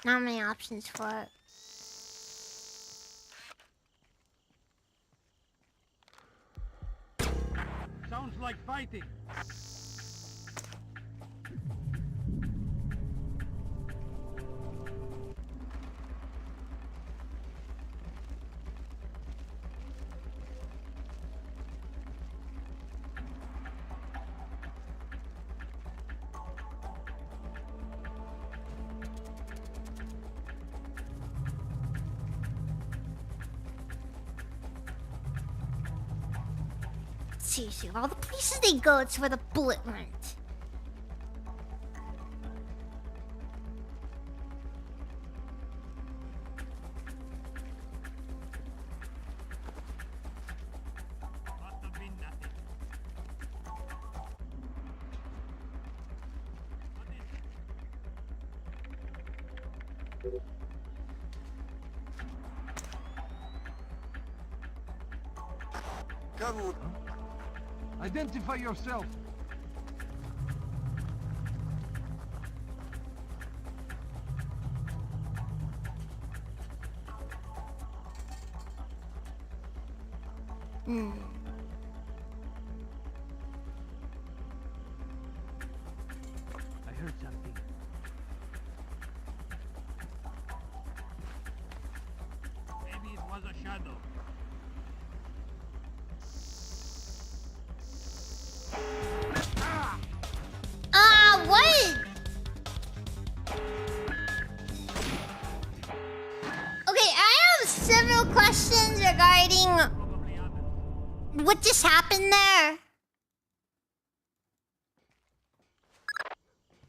Not many options for it. Sounds like fighting. seriously, of all the places they go, it's where the bullet went. Carwood, Identify yourself. I heard something. Maybe it was a shadow. What? Okay, I have several questions regarding what just happened there.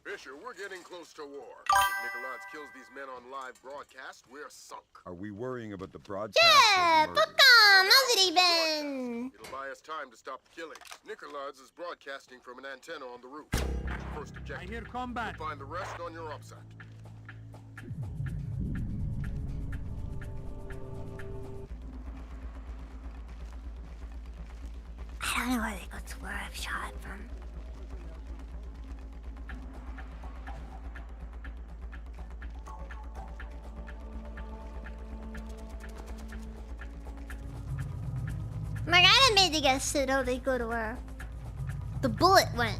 Fisher, we're getting close to war. If Nikolaj kills these men on live broadcast, we're sunk. Are we worrying about the broadcast? Yeah, or the fuck murders? 'em. How's it even? It'll buy us time to stop the killing. Nikolaj is broadcasting from an antenna on the roof. First objective. I hear combat. You'll find the rest on your OPSAT. I don't know where they go to where I've shot from. Like, I didn't make the guess that they go to where the bullet went.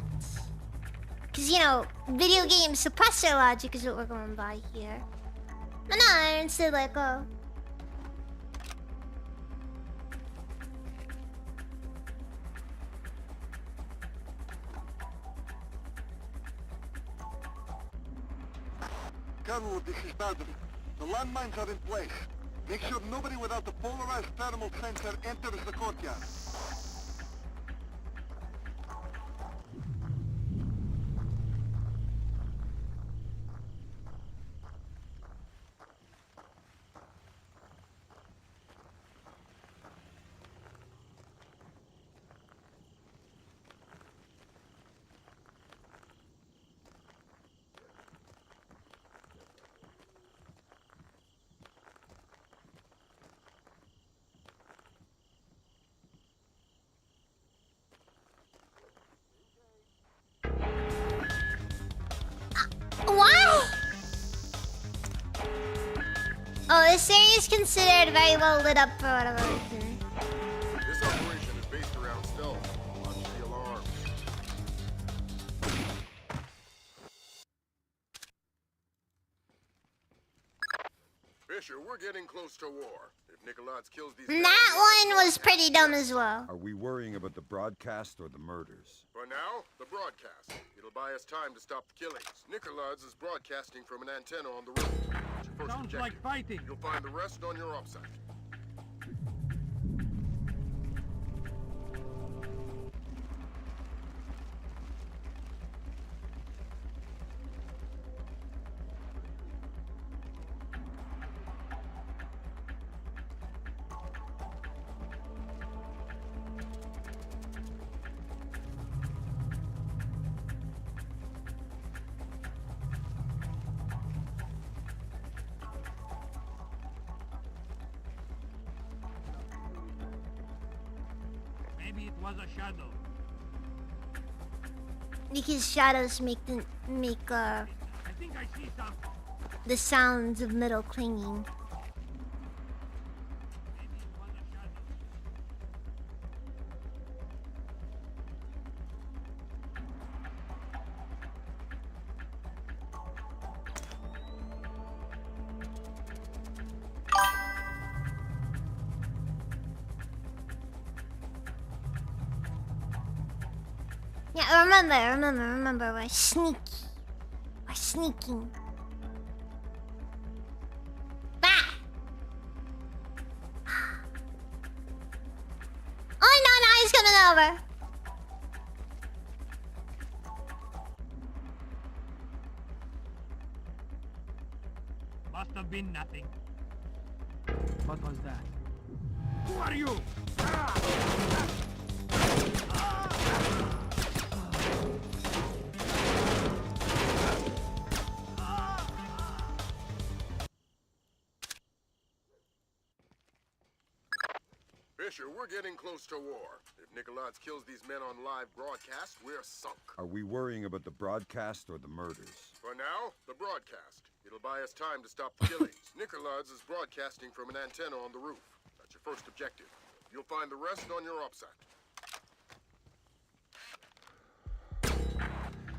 Cause you know, video game suppressor logic is what we're going by here. But no, instead like, oh. Carwood, this is Baldwin. The landmines are in place. Make sure nobody without the polarized thermal sensor enters the courtyard. Why? Oh, this area is considered very well lit up for whatever reason. This operation is based around stealth. Watch the alarms. Fisher, we're getting close to war. If Nikolaj kills these men on That live one was broadcast, pretty dumb as well. Are we worrying about the broadcast or the murders? For now, the broadcast. It'll buy us time to stop the killings. Nikolaj is broadcasting from an antenna on the roof. It's your first Sounds objective. like fighting. You'll find the rest on your OPSAT. Maybe it was a shadow. Because shadows make I think I see something. the sounds of metal clinging. Maybe it was a shadow. Yeah, remember, we're sneaky. We're sneaking. Bah! Oh no, he's coming over. been nothing. What was that? Who are you? Fisher, we're getting close to war. If Nikolaj kills these men on live broadcast, we're sunk. Are we worrying about the broadcast or the murders? For now, the broadcast. It'll buy us time to stop the killings. Nikolaj is broadcasting from an antenna on the roof. That's your first objective. You'll find the rest on your OPSAT.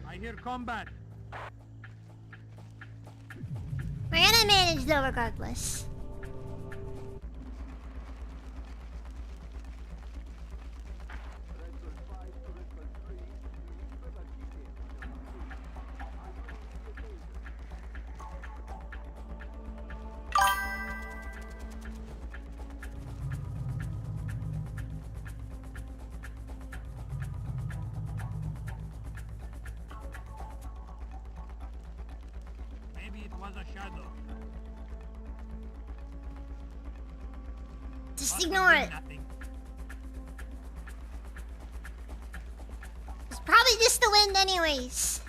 I hear combat. We're gonna manage though regardless. Maybe it was a shadow. Just ignore it. Nothing. It's probably just the wind anyways.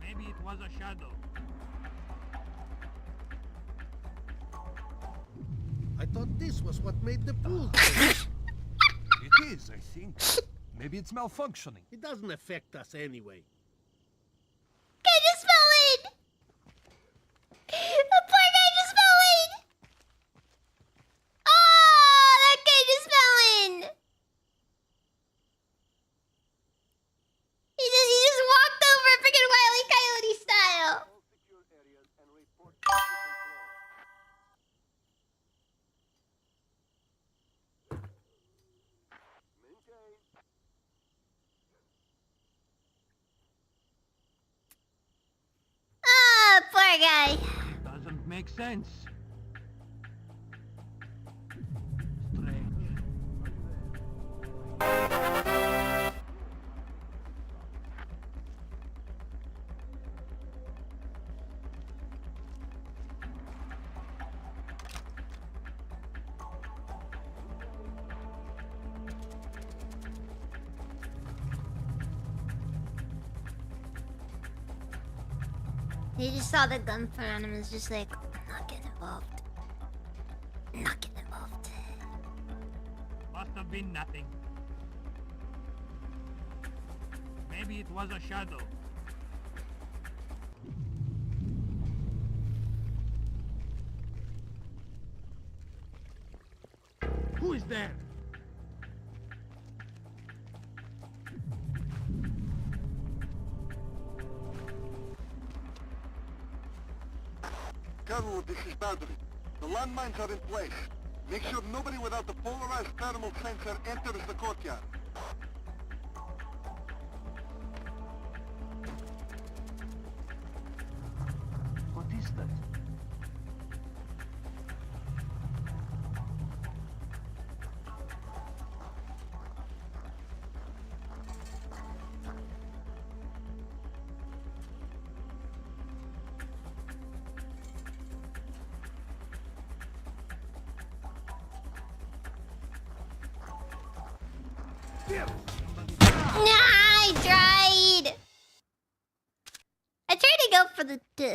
Maybe it was a shadow. I thought this was what made the pool. It is, I think. Maybe it's malfunctioning. It doesn't affect us anyway. Guy just fell in! The poor guy just fell in! Oh, that guy just fell in! He just walked over freaking Wile E. Coyote style! All secure areas and report to control. Maintain. Ah, poor guy. Doesn't make sense. Strange. He just saw the gun front on him and was just like, I'm not getting involved. I'm not getting involved. Must have been nothing. Maybe it was a shadow. Who is there? Colonel, this is Baldry. The landmines are in place. Make sure nobody without the polarized thermal sensor enters the courtyard. What is that? Nah, I tried. I tried to go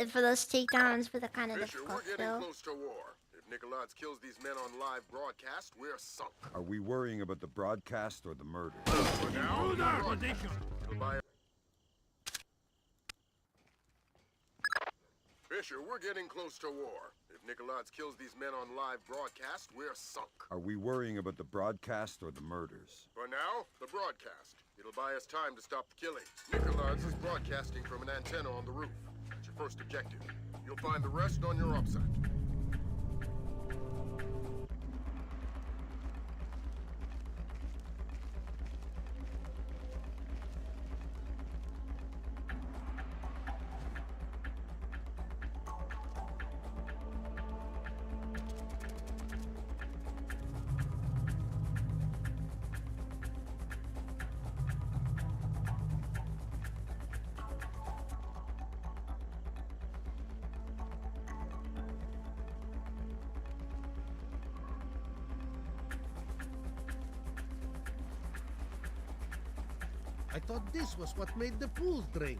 for those takedowns, but they're kind of Fisher, we're difficult getting though. close to war. If Nikolaj kills these men on live broadcast, we're sunk. Are we worrying about the broadcast or the murders? For now, the broadcast. Position. It'll buy Fisher, we're getting close to war. If Nikolaj kills these men on live broadcast, we're sunk. Are we worrying about the broadcast or the murders? For now, the broadcast. It'll buy us time to stop the killings. Nikolaj is broadcasting from an antenna on the roof. That's your first objective. You'll find the rest on your OPSAT. I thought this was what made the pools drain.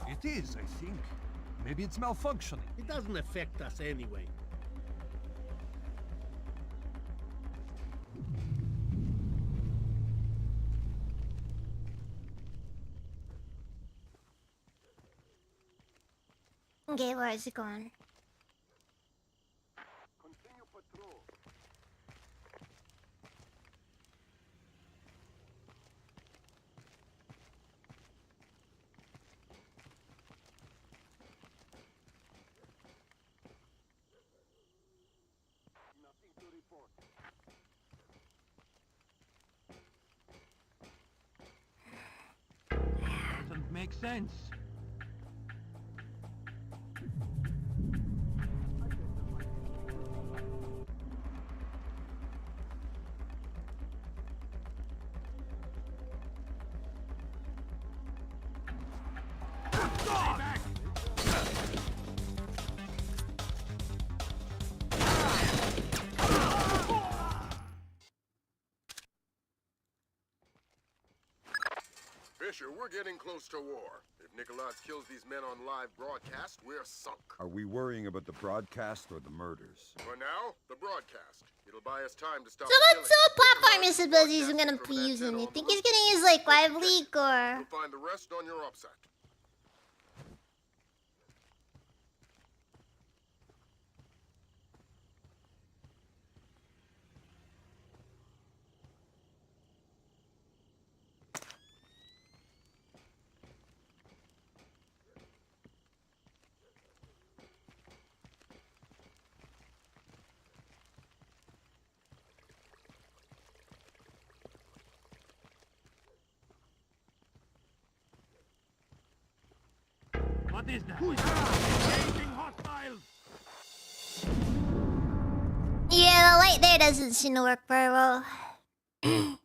It is, I think. Maybe it's malfunctioning. It doesn't affect us anyway. Okay, where is it going? Continue patrol. Nothing to report. Doesn't make sense. Fisher, we're getting close to war. If Nikolaz kills these men on live broadcast, we're sunk. Are we worrying about the broadcast or the murders? For now, the broadcast. It'll buy us time to stop. So what platform is abilities I'm gonna be using? You think he's gonna use like Live Leak or? You'll find the rest on your OPSAT. What is that? Engaging hostiles! Yeah, the light there doesn't seem to work very well. Again,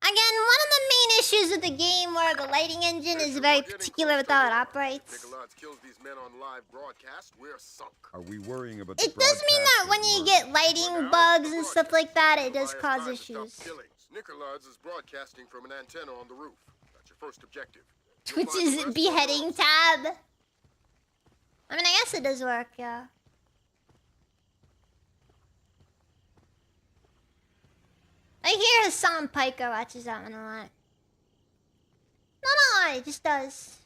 one of the main issues with the game where the lighting engine is very particular with how it operates. Nikolaz kills these men on live broadcast, we're sunk. Are we worrying about the It does mean that when you get lighting bugs and stuff like that, it does cause issues. Nikolaz is broadcasting from an antenna on the roof. That's your first objective. Which is beheading tab. I mean, I guess it does work, yeah. I hear Hassan Piker watches that one a lot. Not a lot, it just does.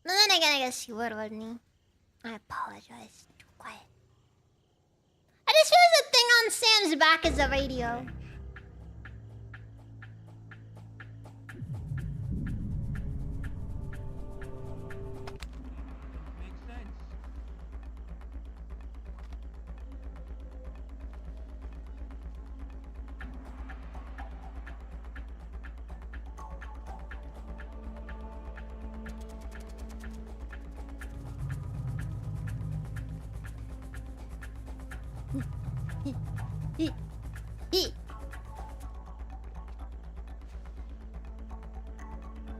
But then again, I guess you would, wouldn't you? I apologize. Too quiet. I just realized the thing on Sam's back is a radio. Makes sense.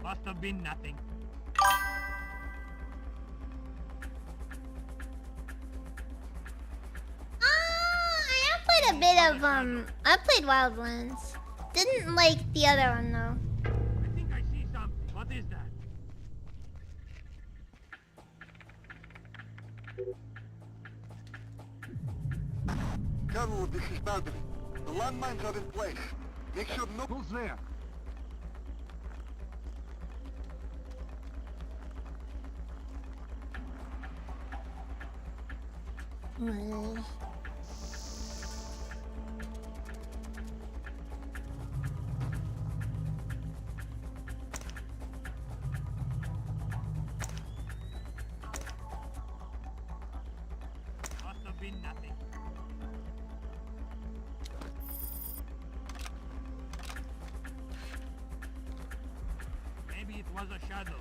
Must have been nothing. I have played a bit of I played Wildlands. Didn't like the other one though. I think I see something. What is that? Colonel, this is Barbary. The landmines are in place. Make sure no... Who's there? it was a shadow.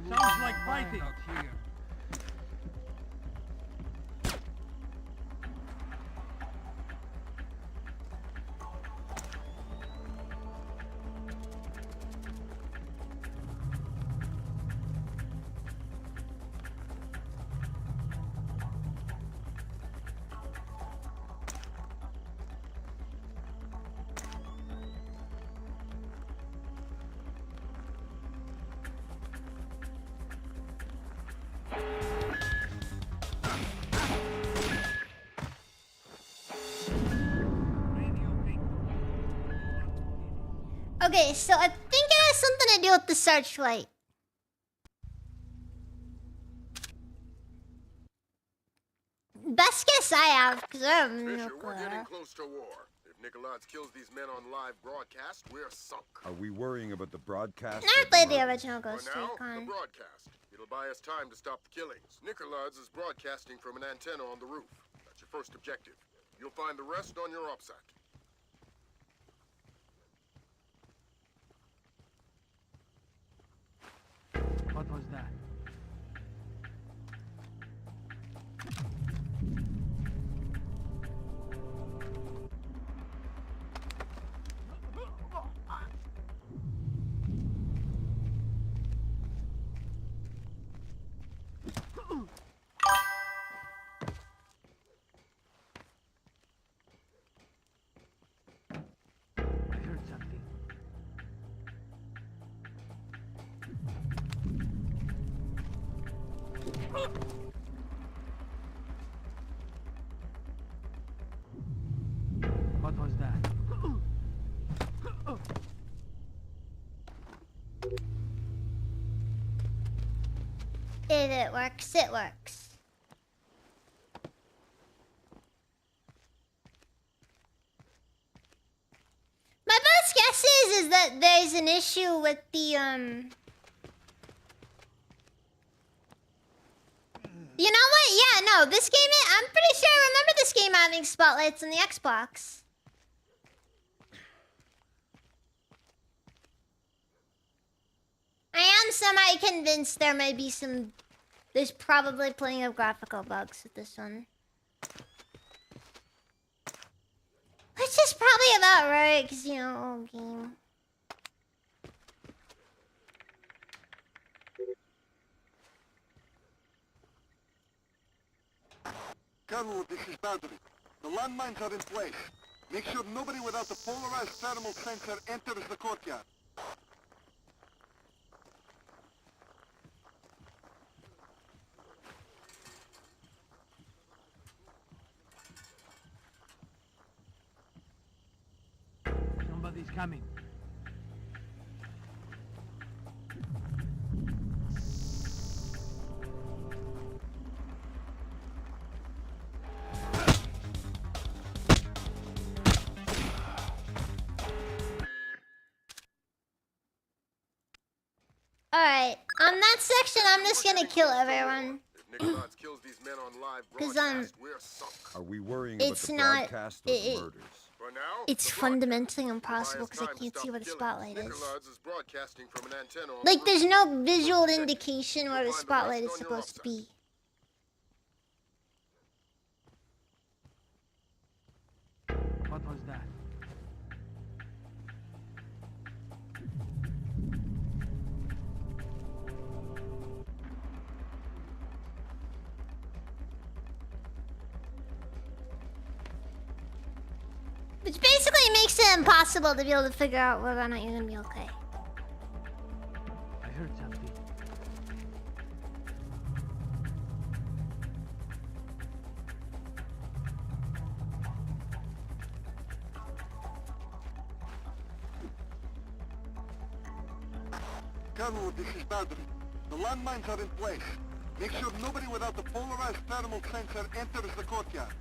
Sounds like fighting. Out here. Okay, so I think it has something to do with the searchlight. Best guess I have, because I have no Fisher, we're getting clue. close to war. If Nicolaides kills these men on live broadcast, we're sunk. Are we worrying about the broadcast? Never or played the murder? original For Ghost now, Recon. the broadcast. It'll buy us time to stop the killings. Nicolaides is broadcasting from an antenna on the roof. That's your first objective. You'll find the rest on your OPSAT. What was that? I heard something. What was that? If it works, it works. My best guess is that there's an issue with the You know what? Yeah, no, this game, I'm pretty sure I remember this game having spotlights on the Xbox. I am semi-convinced there may be some... There's probably plenty of graphical bugs with this one. Which is probably about right, because, you know, old game. Colonel, this is Badri. The landmines are in place. Make sure nobody without the polarized thermal sensor enters the courtyard. Somebody's coming. Alright, on that section, I'm just gonna kill everyone. If Nicolaides kills these men on live 'Cause, broadcast, we're sunk. Are we worrying It's about the not- broadcast or it- murders? For now, It's the fundamentally broadcast. impossible Buy us because I time to can't stop see where the killings. spotlight is. Nicolaides is broadcasting from an antenna on Like, the there's roof. no visual indication where the You'll find the spotlight rest is on your supposed to OPSAT. be. What was that? Which basically makes it impossible to be able to figure out whether or not you're gonna be okay. I heard something. Colonel, this is Badri. The landmines are in place. Make sure nobody without the polarized thermal sensor enters the courtyard.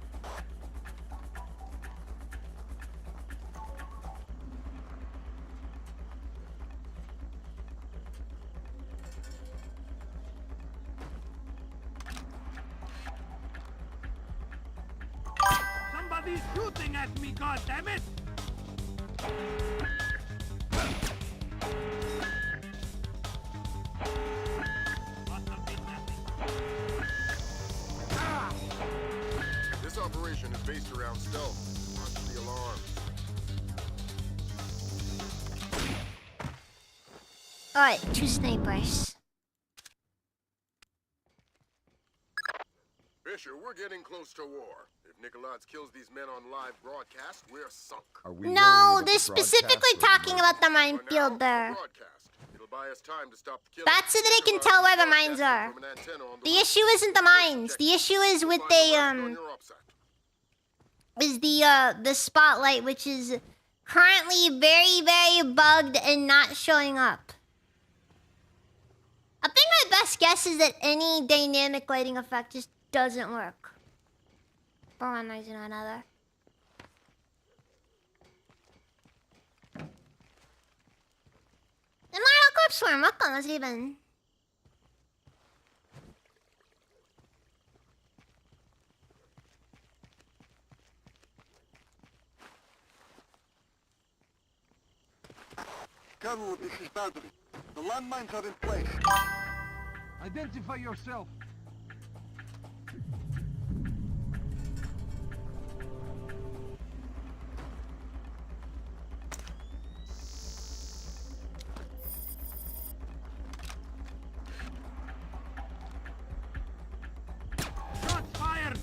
Somebody's Somebody's shooting at me, goddammit! This operation is based around stealth. Watch the alarms. Alright, 2 snipers. Fisher, we're getting close to war. If Nikolaj kills these men on live broadcast, we're sunk. Are we No, worrying about they're the broadcast specifically or the talking murder? about the For now, minefield there. the broadcast. It'll buy us time to stop the killing. That's so that they can tell where the mines are. The issue isn't the mines. The issue is with the spotlight, which is currently very, very bugged and not showing up. I think my best guess is that any dynamic lighting effect just doesn't work. For one reason or another. The Model Corp Swarm, welcome, let's even. Colonel, this is Badri. The landmines are in place. Identify yourself. Shots fired!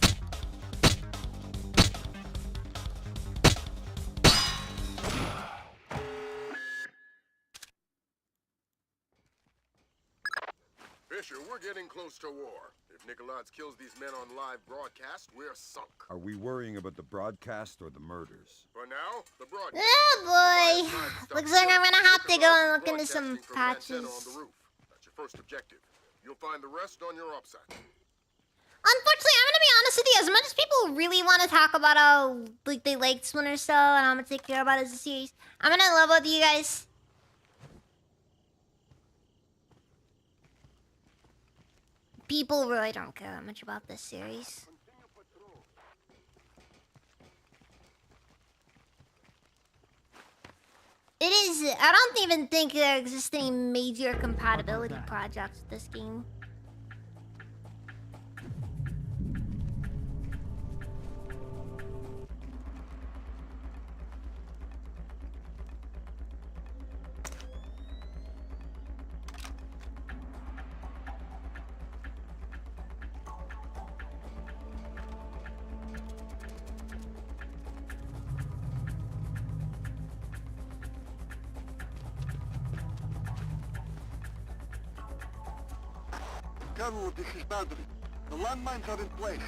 Fisher, we're getting close to war. If Nikolaj kills these men on live broadcast, we're sunk. Are we worrying about the broadcast or the murders? For now, the broadcast. Oh boy. Looks like I'm gonna have to go and look into some Broadcasting from an patches. antenna on the roof. That's your first objective. You'll find the rest on your OPSAT. Unfortunately, I'm gonna be honest with you. As much as people really want to talk about how like they liked Splinter Cell and I'm gonna take care about it as a series, I'm gonna level with you guys. People really don't care that much about this series. It is. I don't even think there exists any major compatibility projects with this game. Colonel, this is Badri. The landmines are in place.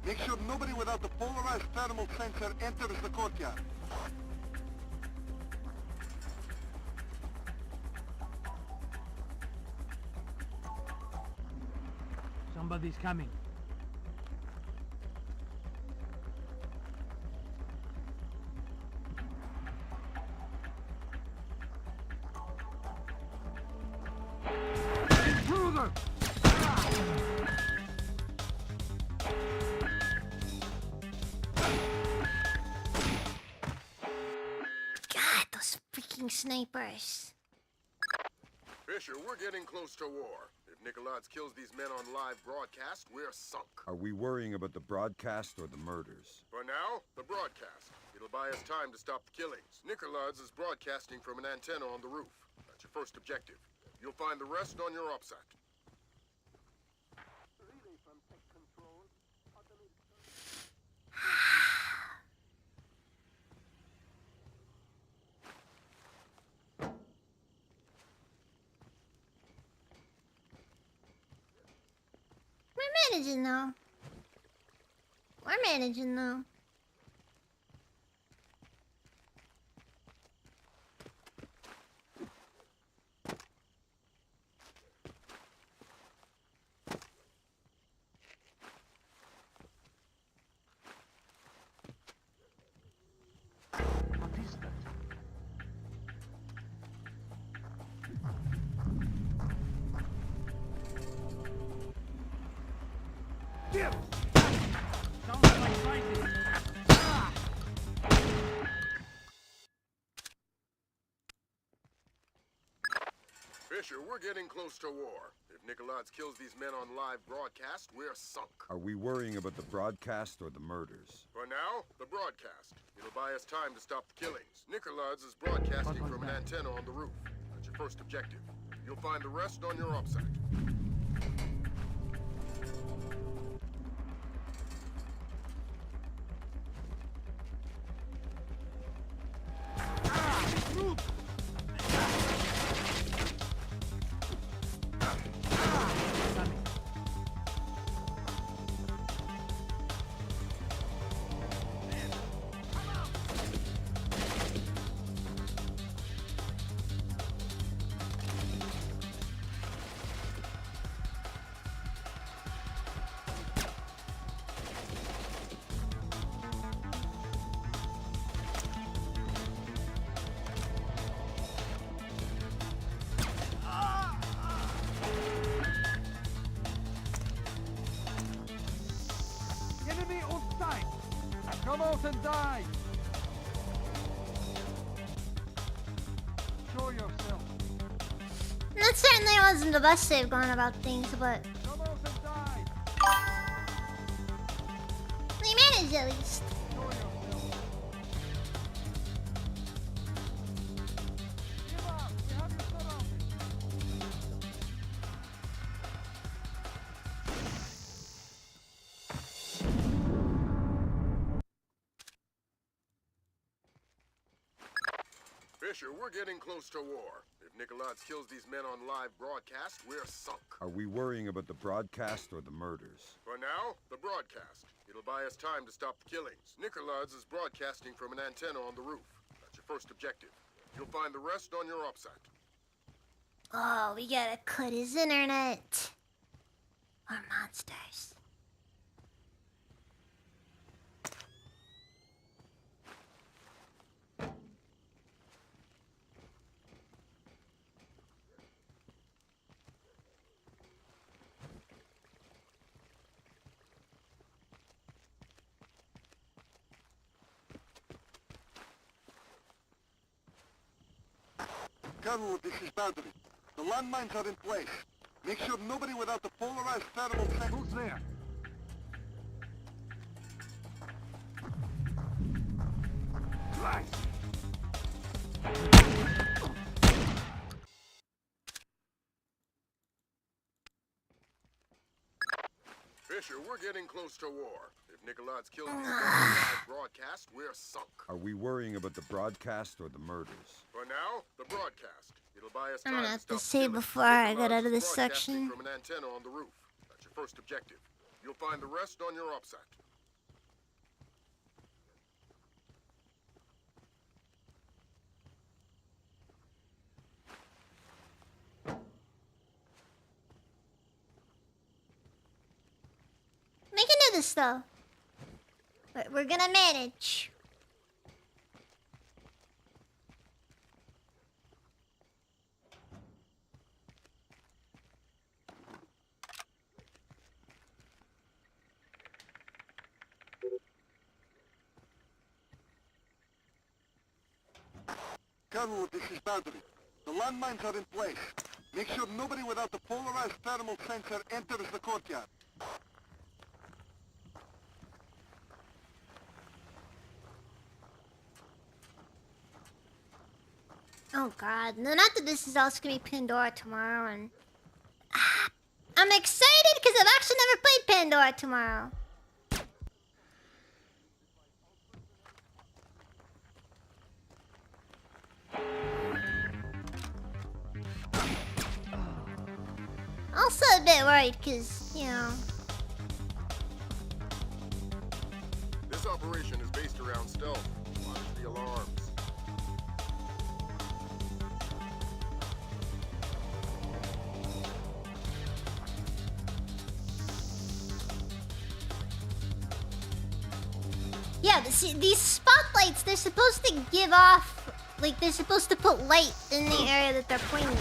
Make sure nobody without the polarized thermal sensor enters the courtyard. Somebody's coming. Intruder! God, those freaking snipers. Fisher, we're getting close to war. If Nikolaj kills these men on live broadcast, we're sunk. Are we worrying about the broadcast or the murders? For now, the broadcast. It'll buy us time to stop the killings. Nikolaj is broadcasting from an antenna on the roof. That's your first objective. You'll find the rest on your OPSAT. Relay from Tech Control. Automated We're managing though. We're managing though. What is that? Sounds like fighting. Fisher, we're getting close to war. If Nikolaj kills these men on live broadcast, we're sunk. Are we worrying about the broadcast or the murders? For now, the broadcast. It'll buy us time to stop the killings. Nikolaj is broadcasting from an antenna on the roof. That's your first objective. You'll find the rest on your OPSAT. Enemy on sight! Come out and die! Show yourself. That certainly wasn't the best way of going about things, but Come out and die! we managed at least. Show yourself. Give up! We have you surrounded. Fisher, we're getting close to war. If Nikolaj kills these men on live broadcast, we're sunk. Are we worrying about the broadcast or the murders? For now, the broadcast. It'll buy us time to stop the killings. Nikolaj is broadcasting from an antenna on the roof. That's your first objective. You'll find the rest on your OPSAT. Oh, we gotta cut his internet. We're monsters. Colonel, this is Boundary. The landmines are in place. Make sure nobody without the polarized thermal sensor... Who's there? Christ! Fisher, we're getting close to war. If Nikolaj kills these men on live broadcast, we're sunk. Are we worrying about the broadcast or the murders? For now, the broadcast. It'll buy us I'm time gonna have stop to the say killings. before I Nikolaj get out of is this broadcasting section. from an antenna on the roof. That's your first objective. You'll find the rest on your OPSAT. We can do this though. We're gonna manage. Colonel, this is Boundary. The landmines are in place. Make sure nobody without the polarized thermal sensor enters the courtyard. Oh god, no, not that this is also gonna be Pandora tomorrow, and I'm excited because I've actually never played Pandora tomorrow. Also a bit worried because, you know, This operation is based around stealth. Watch the alarms. yeah, but see, these spotlights, they're supposed to give off, like, they're supposed to put light in the area that they're pointing.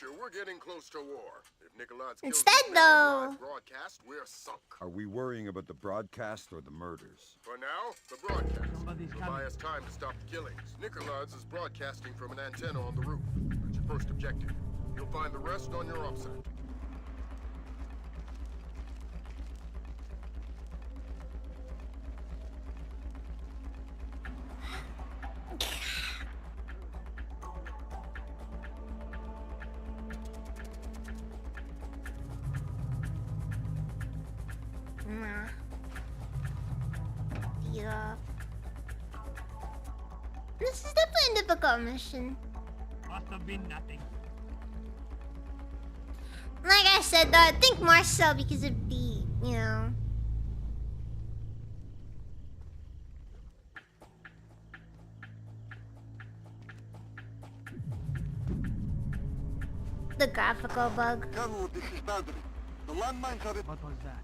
Fisher, we're getting close to war. If Nikolai's Instead, kills these men on though- live broadcast, we're sunk. Are we worrying about the broadcast or the murders? For now, the broadcast. Somebody's It'll coming. buy us time to stop the killings. Nikolai's is broadcasting from an antenna on the roof. That's your first objective. You'll find the rest on your OPSAT. Nah. Yeah. This is definitely a difficult mission. Must have been nothing. Like I said, though, I think more so because of the, you know. The graphical bug. Colonel, this is Boundary. The landmines are in... What was that?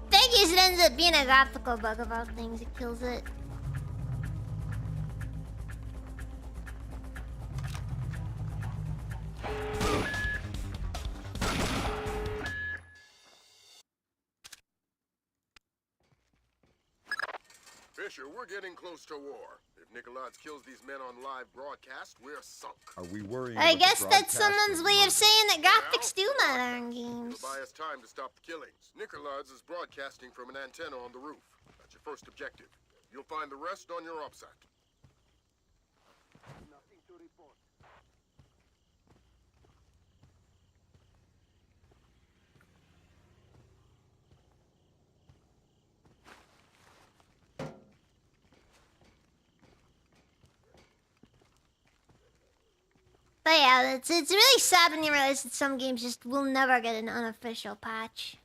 Thing is, it ends up being a graphical bug of all things. It kills it. Fisher, we're getting close to war. If Nikolai's kills these men on live broadcast, we're sunk. Are we worrying I about guess the that's broadcast or someone's the way of murders? saying that graphics do matter in games. It'll buy us time to stop the killings. Nikolai's is broadcasting from an antenna on the roof. That's your first objective. You'll find the rest on your OPSAT. Nothing to report. But yeah, it's really sad when you realize that some games just will never get an unofficial patch.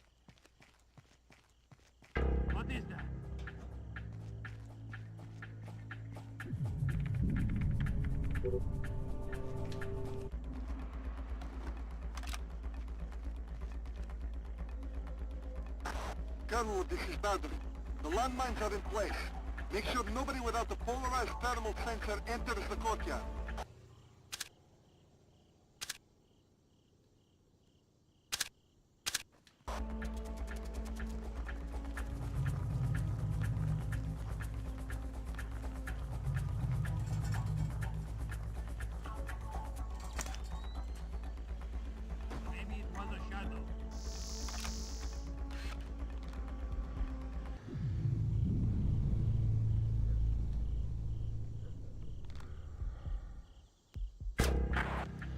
What is that? Colonel, this is Boundary. The landmines are in place. Make sure nobody without the polarized thermal sensor enters the courtyard. Maybe it was a shadow.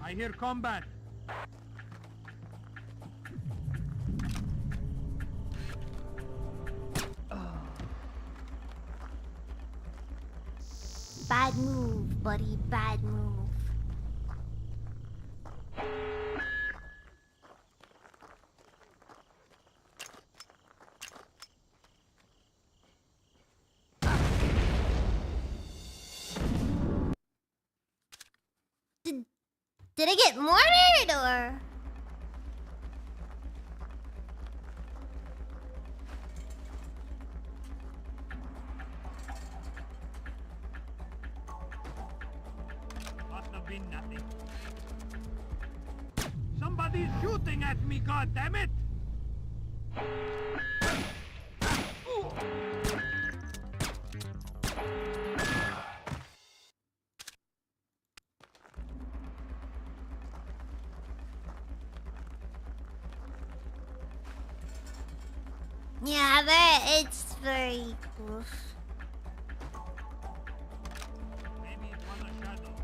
I hear combat. Bad move, buddy. Bad move. Did I get mortared or? Must have been nothing. Somebody's shooting at me, goddammit! Yeah, it's very cool. Maybe it was a shadow.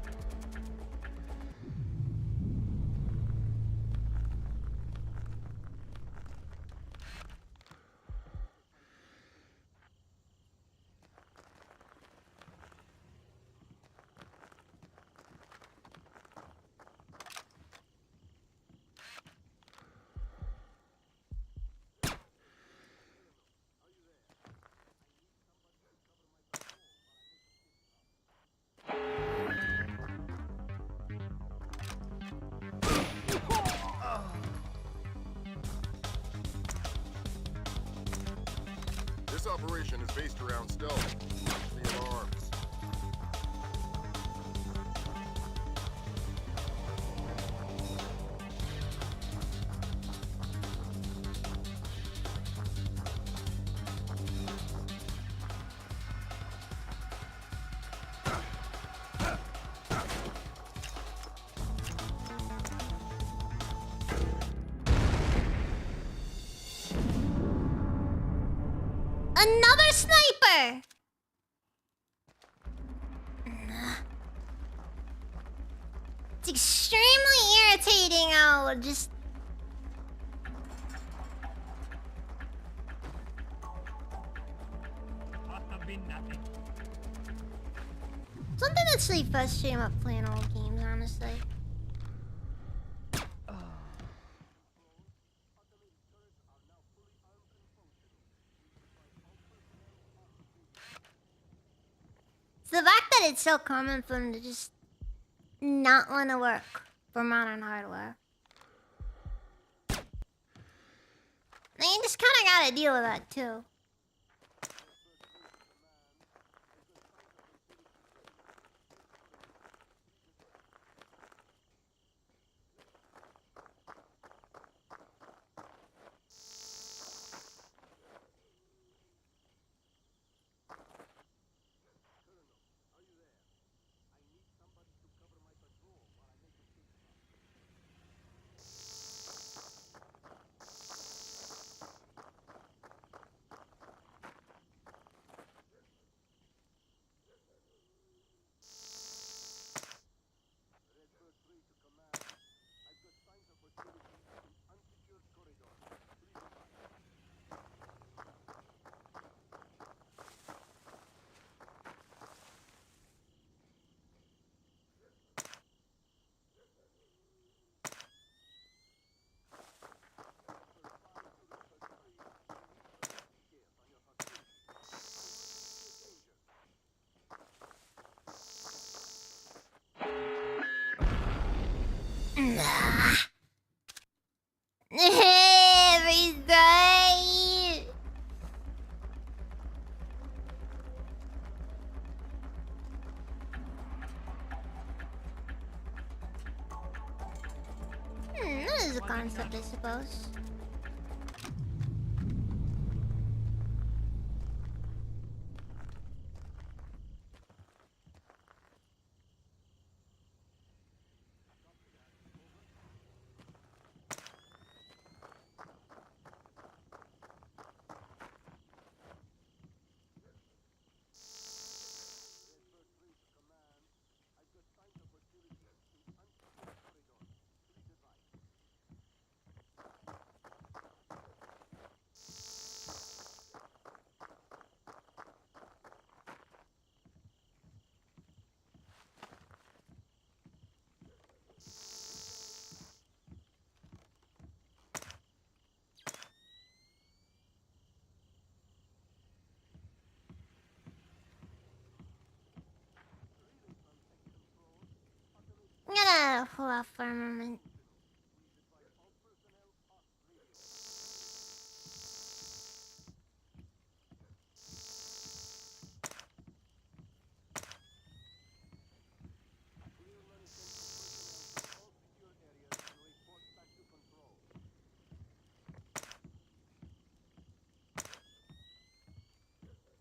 operation is based around stealth, mostly in arms. Another sniper! It's extremely irritating how just... Something that's really frustrating about playing old games, honestly. It's the fact that it's so common for them to just not want to work for modern hardware. And you just kind of gotta deal with that too. Every day. That is a concept, I suppose. I'm gonna pull off for a moment.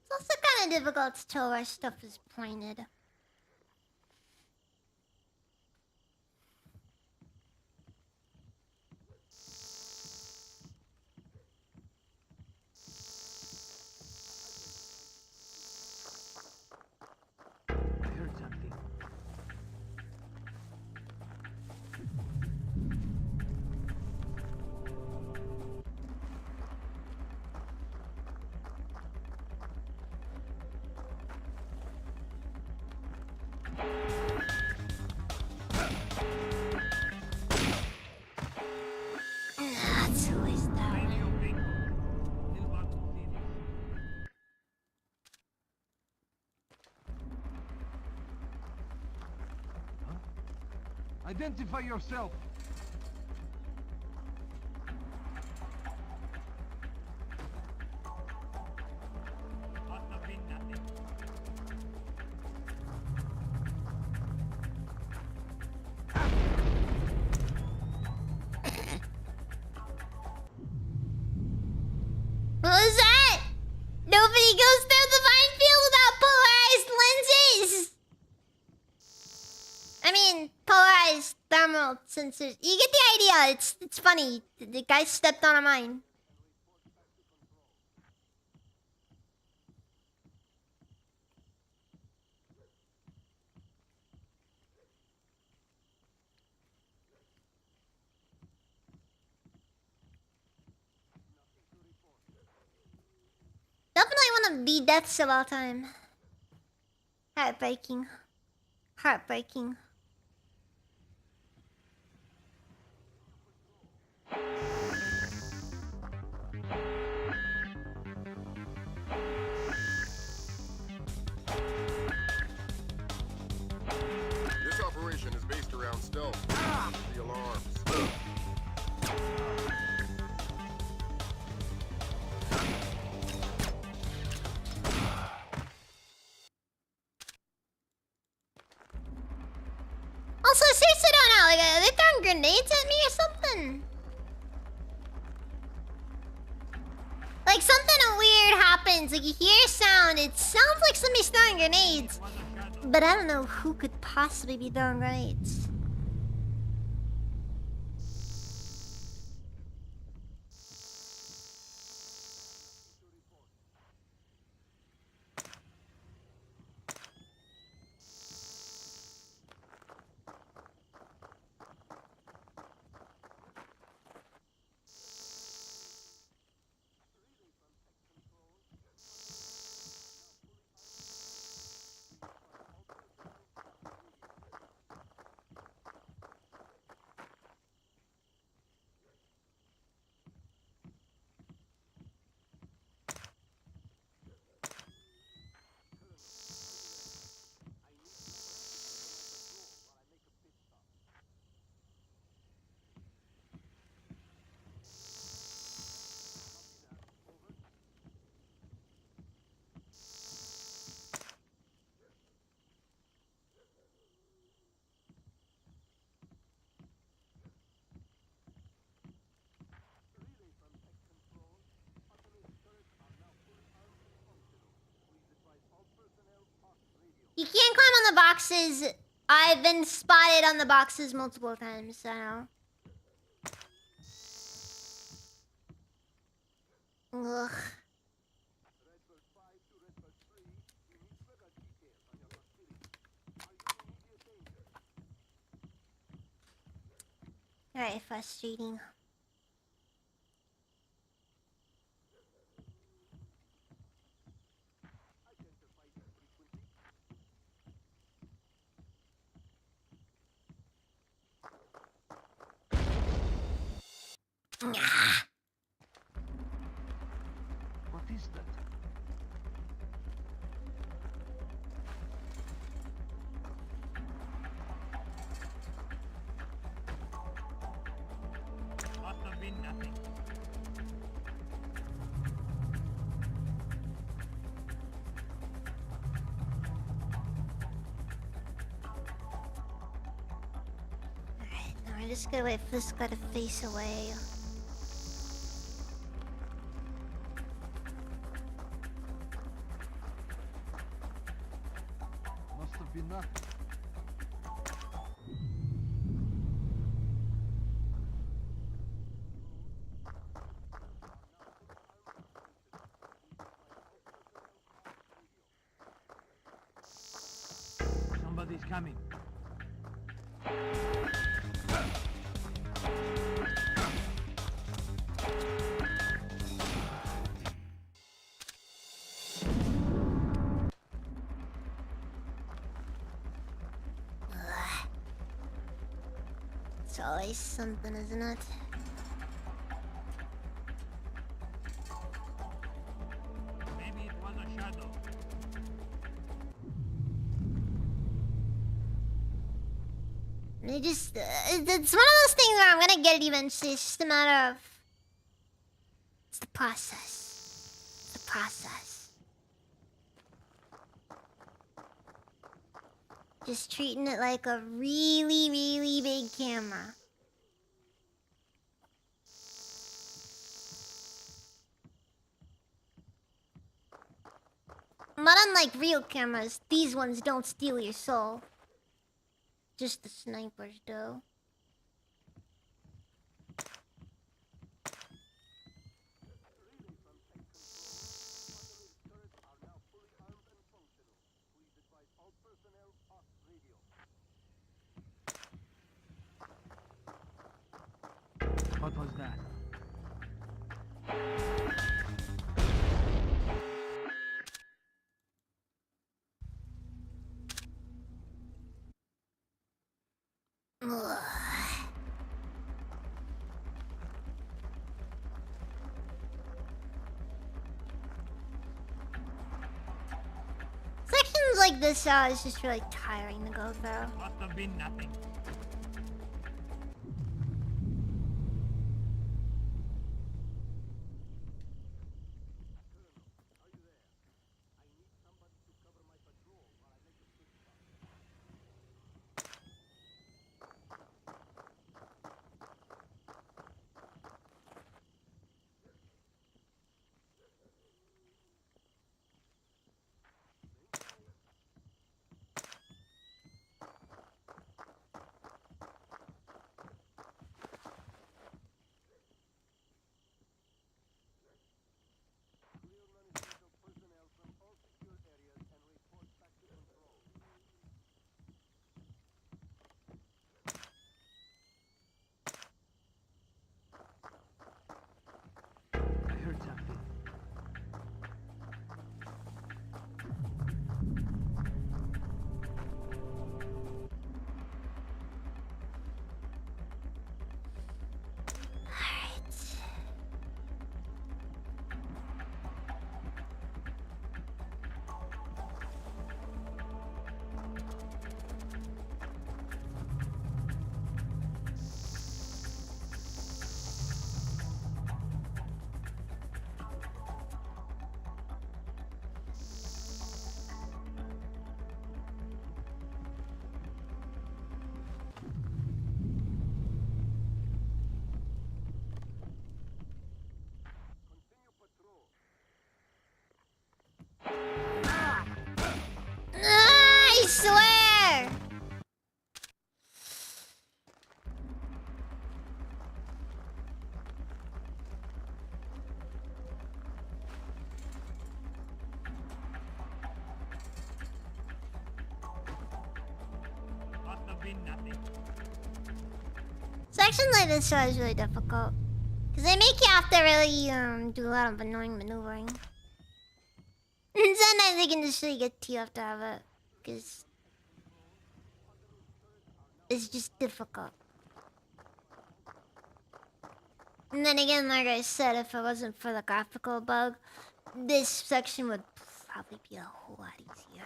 It's also kind of difficult to tell where stuff is pointed. That's always that way. Identify yourself. I mean, polarized thermal sensors. You get the idea. It's funny. The guy stepped on a mine. Definitely one of the deaths of all time. Heartbreaking. Heartbreaking. This operation is based around stealth. The alarms. Also, seriously, don't know. Like, are they throwing grenades at me or something? Like, something weird happens. Like, you hear a sound. It sounds like somebody's throwing grenades. But I don't know who could possibly be throwing grenades. You can't climb on the boxes. I've been spotted on the boxes multiple times, so. Ugh. Very frustrating. What is that? Must have been nothing. Alright, now we're just gonna wait for this guy to face away. Must have been nothing. Somebody's coming. It's always something, isn't it? Maybe it was a shadow. It just, it's one of those things where I'm gonna get it eventually. It's just a matter of, it's the process. It's the process. Just treating it like a really, really big camera. But unlike real cameras, these ones don't steal your soul. Just the snipers, though. What was that? Ugh. Sections like this is just really tiring to go through. Must have been nothing. I heard something. I swear! Must have been nothing. Sections like this is really difficult. Because they make you have to really do a lot of annoying maneuvering. And sometimes they can just really get to you have to have it. Because it's just difficult. And then again, like I said, if it wasn't for the graphical bug, this section would probably be a whole lot easier.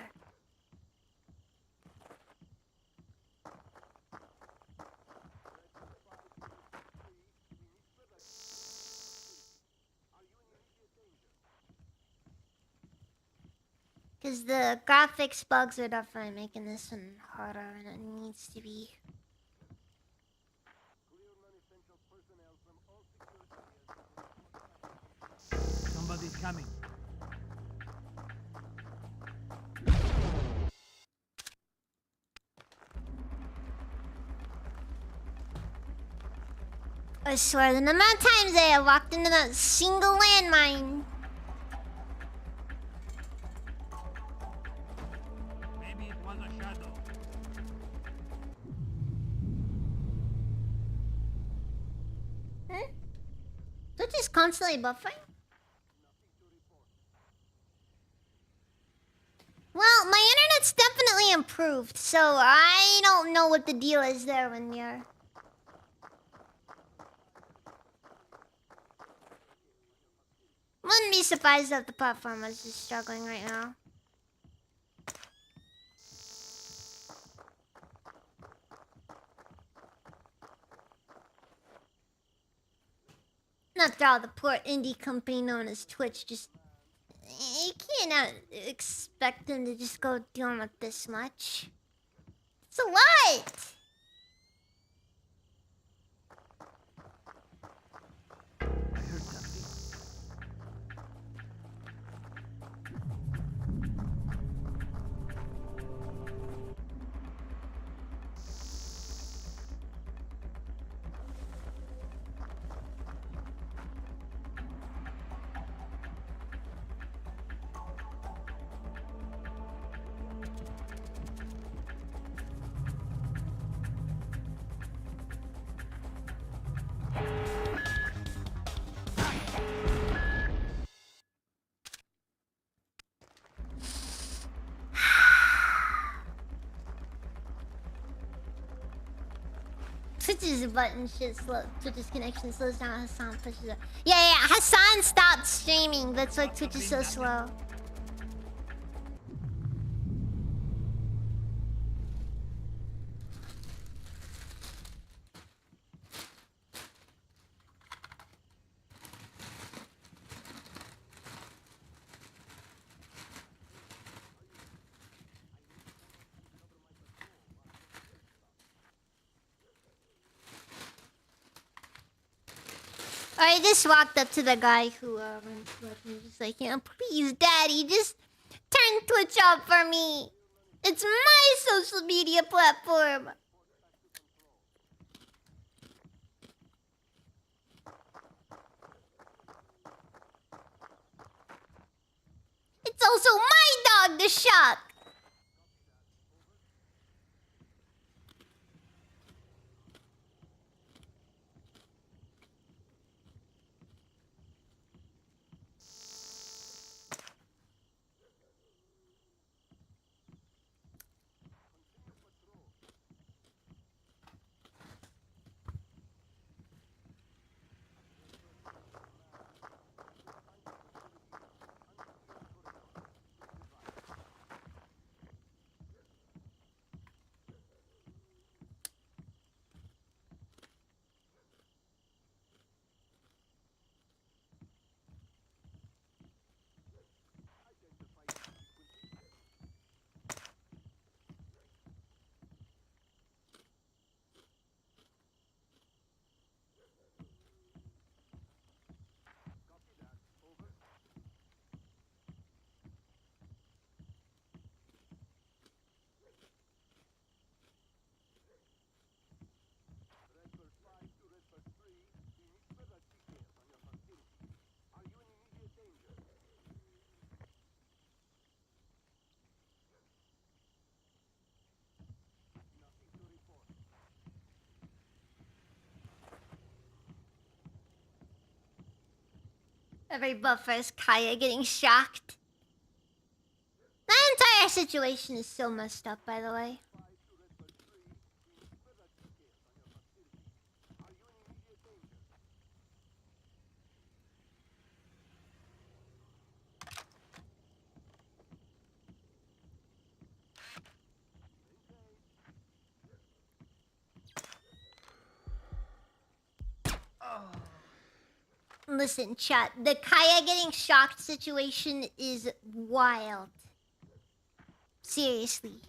Because the graphics bugs are definitely making this one harder and it needs to be. Somebody's coming. I swear, the amount of times I have walked into that single landmine. Maybe it was a shadow. They're just constantly buffering? Well, my internet's definitely improved, so I don't know what the deal is there when you're... Wouldn't be surprised if the platform is just struggling right now. After all, the poor indie company known as Twitch just... You cannot expect them to just go dealing with this much. It's a lot! I heard something. Twitch's button shit slow. Twitch's connection slows down. Hassan pushes it. Yeah. Hassan stopped streaming. That's why Twitch is so slow. I just walked up to the guy who runs Twitch and just like, please, Daddy, just turn Twitch off for me. It's my social media platform. It's also my dog, the Shock. Every buffer is Kaya getting shocked. That entire situation is so messed up, by the way. Listen, chat. The Kaya getting shocked situation is wild. Seriously.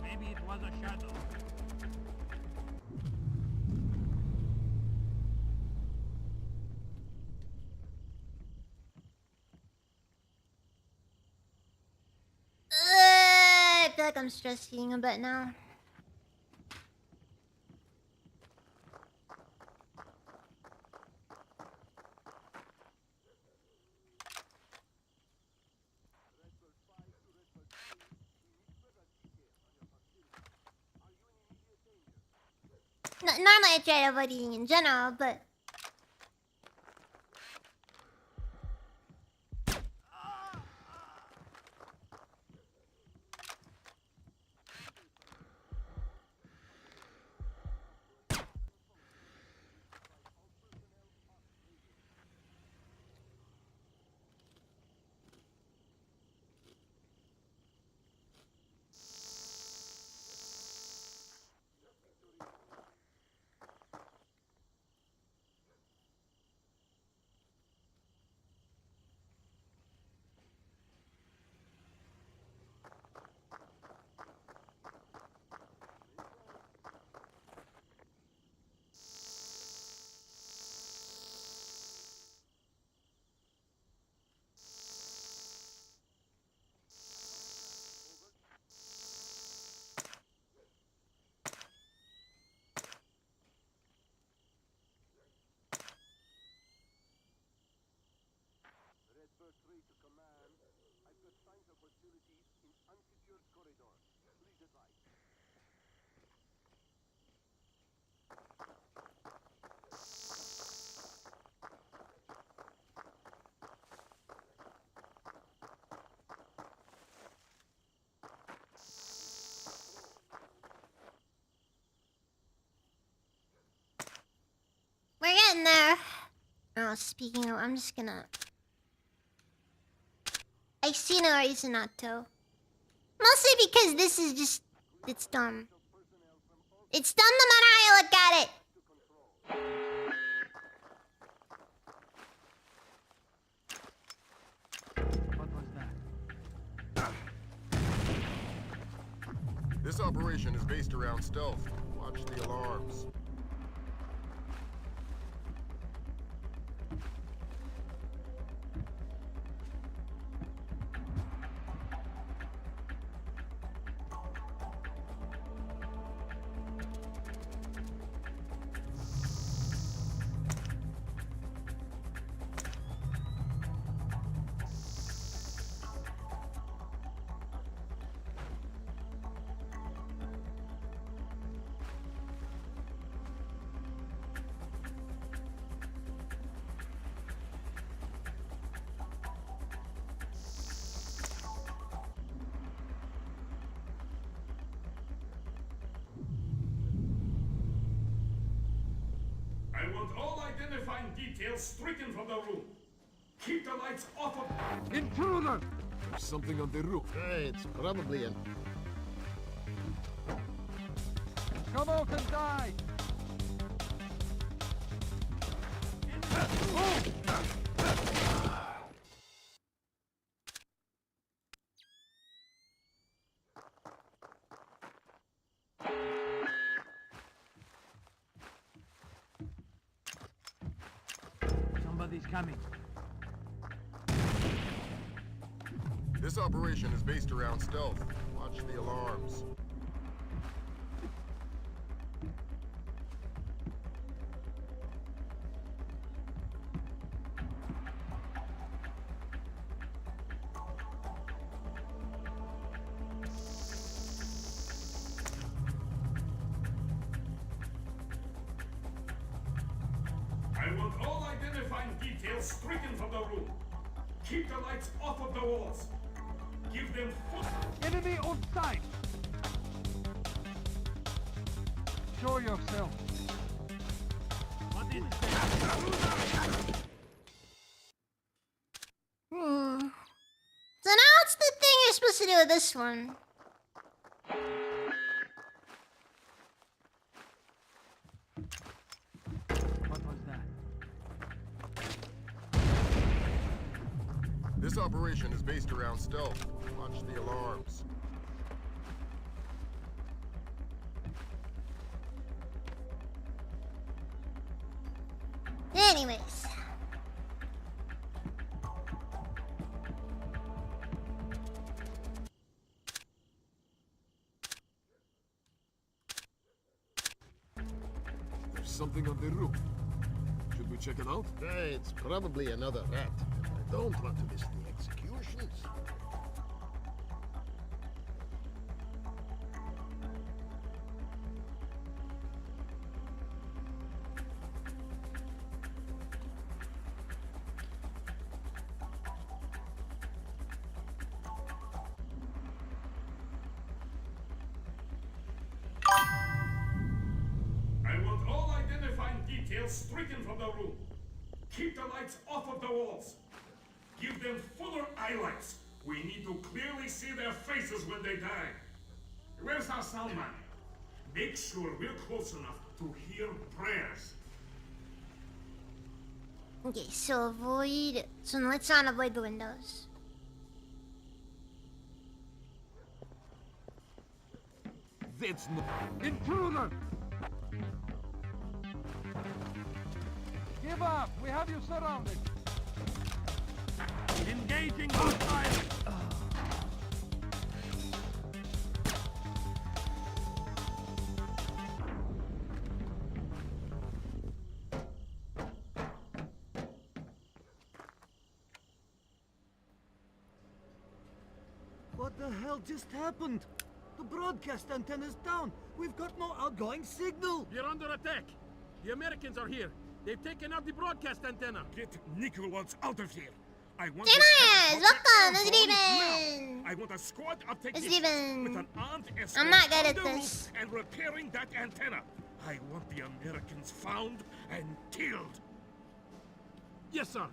Maybe it was a shadow. I feel like I'm stress eating a bit now. Normally I try to avoid eating in general, but... in there. Oh, speaking of, I'm just gonna... I see no reason not to. Mostly because this is just... It's dumb. It's dumb no matter how you look at it. What was that? This operation is based around stealth. Watch the alarms. I want all identifying details stricken from the room. Keep the lights off of... Intruder! There's something on the roof. It's probably an... Come out and die! Somebody's coming. This operation is based around stealth. Watch the alarms. I want all identifying details stricken from the room. Keep the lights off of the walls. Give them full... Enemy on sight! Show yourself. What is that? So now what's the thing you're supposed to do with this one? What was that? This operation is based around stealth. Watch the alarms. Anyways. There's something on the roof. Should we check it out? It's probably another rat. I don't want to miss the executions. I want all identifying details stricken from the room. Keep the lights off of the walls. Give them fuller highlights. We need to clearly see their faces when they die. Where's our Salman? Make sure we're close enough to hear prayers. Okay, so avoid... So let's not avoid the windows. That's not... Intruder! Give up! We have you surrounded! Engaging hostile! What the hell just happened? The broadcast antenna's down. We've got no outgoing signal. We're under attack. The Americans are here. They've taken out the broadcast antenna. Get Nicholas out of here. I want Dimas! Welcome! It's Steven! Steven! I want a squad of It's technicians Steven. with an armed escort I'm not good on at the this. roof and repairing that antenna. I want the Americans found and killed. Yes, sir.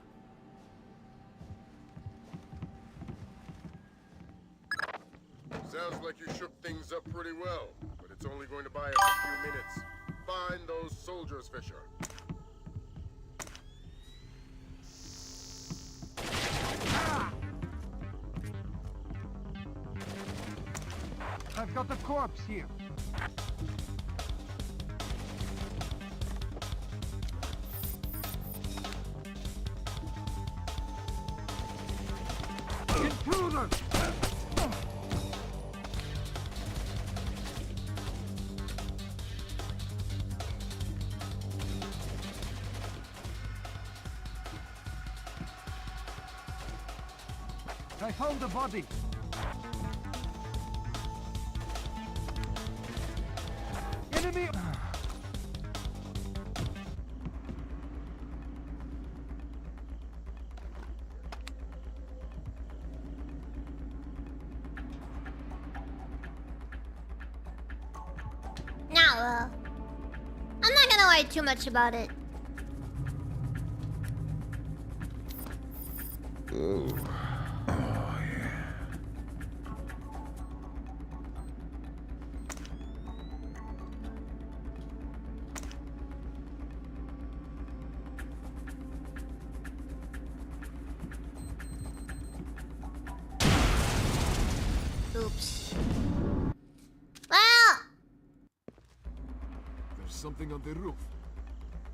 Sounds like you shook things up pretty well, but it's only going to buy us a few minutes. Find those soldiers, Fisher. I've got a corpse here. Intruder! I found the body. Enemy! Now, I'm not gonna worry too much about it. Ooh. Oops. Well, There's something on the roof.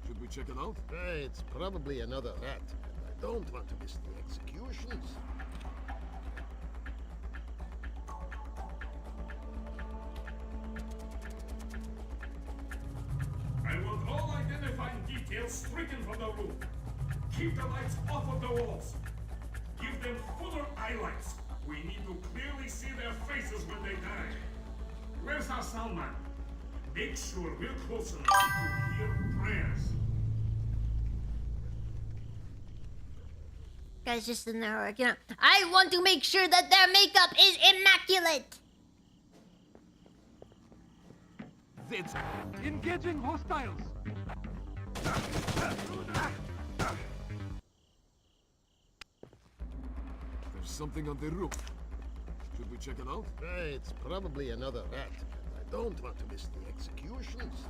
Should we check it out? It's probably another rat. I don't want to miss the executions. I want all identifying details stricken from the room. Keep the lights off of the walls. Give them fuller highlights. We need to clearly see their faces when they die. Where's our Salman? Make sure we're close enough to hear prayers. guys just in there working out. I want to make sure that their makeup is immaculate. That's engaging hostiles. There's something on the roof. Should we check it out? It's probably another rat. I don't want to miss the executions.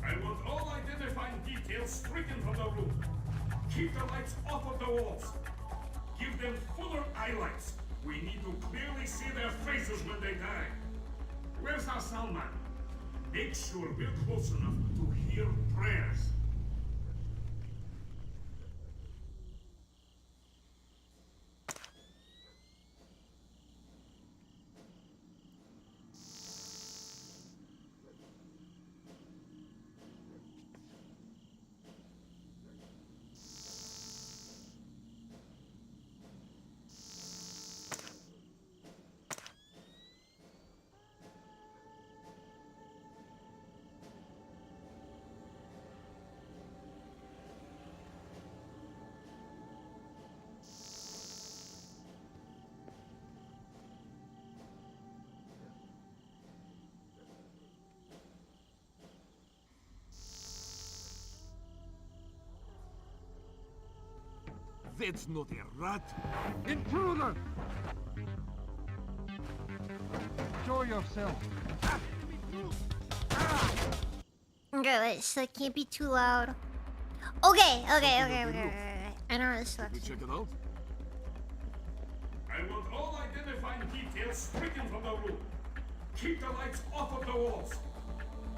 I want all identifying details stricken from the room. Keep the lights off of the walls. Give them fuller highlights. We need to clearly see their faces when they die. Where's our Salman? Make sure we're close enough to hear prayers. That's not a rat. Intruder! Show yourself. Okay, wait, so it can't be too loud. Okay. I know this Should we looks. check it out? I want all identifying details stricken from the room. Keep the lights off of the walls.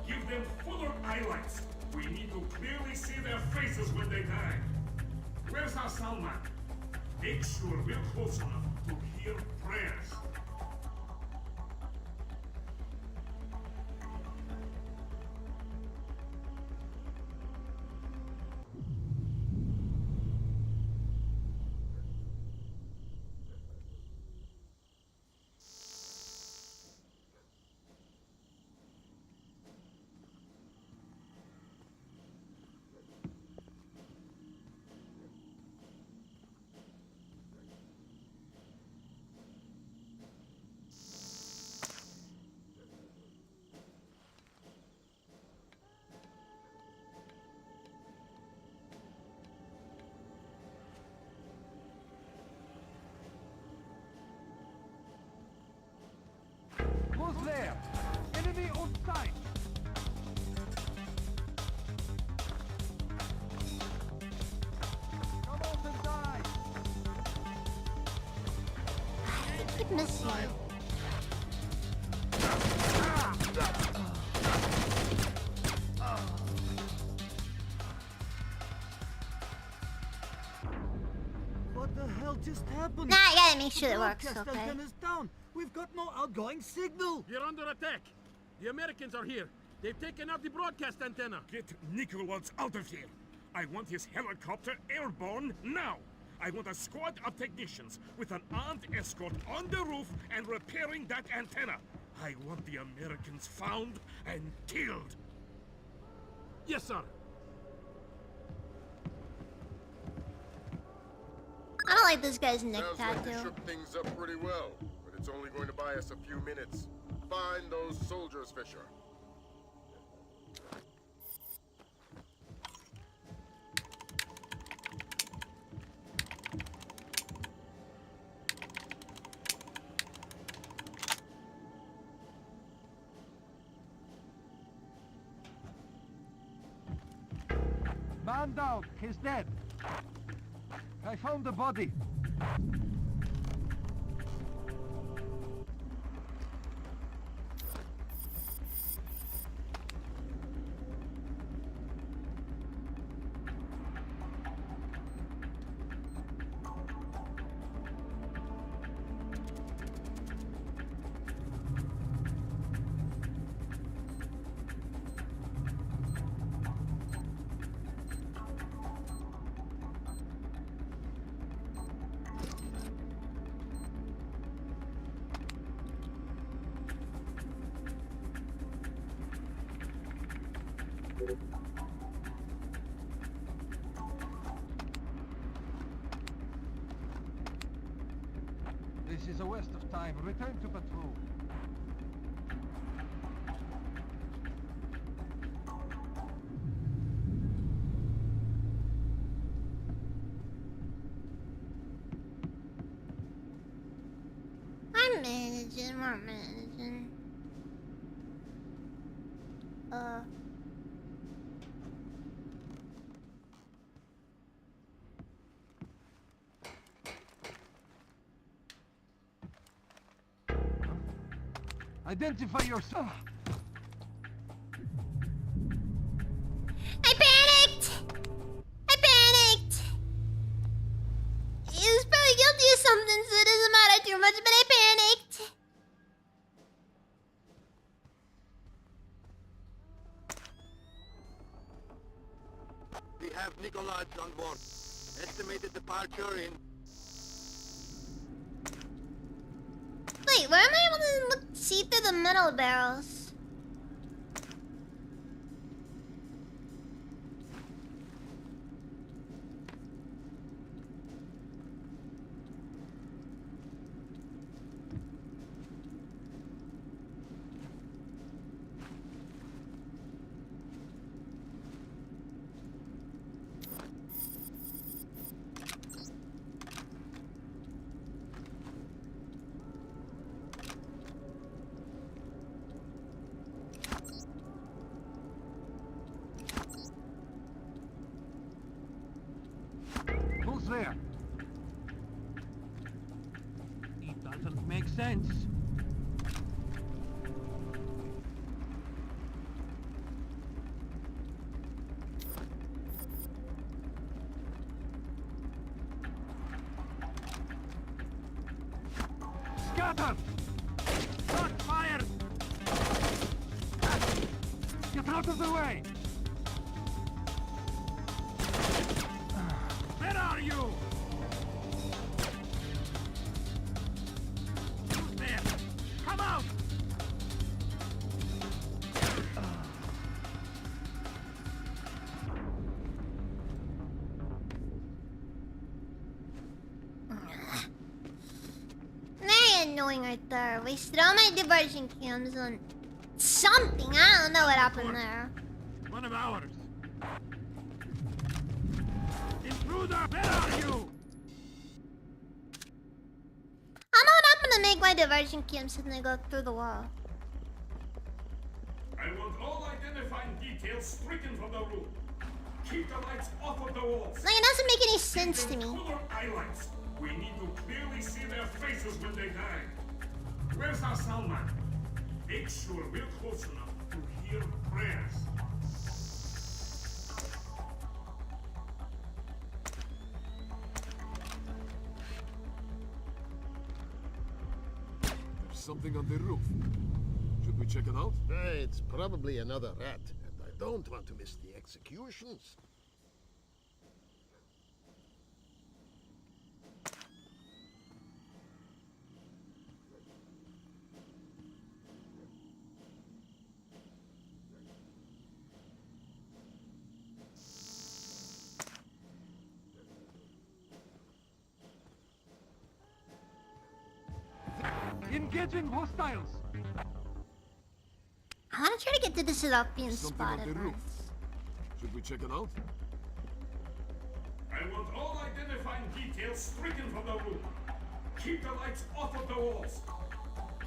Give them fuller highlights. We need to clearly see their faces when they die. Where's our Salman? Make sure we're close enough to hear prayers. keep missing it. What the hell just happened? Nah, I gotta make sure The it works, broadcast okay? antenna's down. We've got no outgoing signal. You're under attack. The Americans are here. They've taken out the broadcast antenna. Get Nicholas out of here. I want his helicopter airborne now. I want a squad of technicians with an armed escort on the roof and repairing that antenna. I want the Americans found and killed. Yes, sir. I don't like this guy's neck Sounds like you tattoo. shook things up pretty well, but it's only going to buy us a few minutes. Find those soldiers, Fisher. Man down. He's dead. I found the body. This is a waste of time. Return to patrol. I'm managing, we're managing. Identify yourself. I panicked! I panicked! He was probably guilty of something, so it doesn't matter too much, but I panicked. We have Nikolaj on board. Estimated departure in... Wait, where am I able to see through the metal barrels? Who's there? It doesn't make sense. Scatter! Shot fired! Get out of the way! Where are you? Who's there? Come out! Very annoying right there. Wasted all my diversion cams on something. I don't know what happened there. One of ours. Intruder, where are you? I know what happened to make my diversion cams and they go through the wall. I want all identifying details stricken from the room. Keep the lights off of the walls. Like, it doesn't make any sense to me. Cooler eye lights. We need to clearly see their faces when they die. Where's our Salman? Make sure we're close enough to hear prayers. There's something on the roof. Should we check it out? It's probably another rat, and I don't want to miss the executions. Engaging hostiles. I want to try to get to this without being Something on spotted. the roof. Should we check it out? I want all identifying details stricken from the room. Keep the lights off of the walls.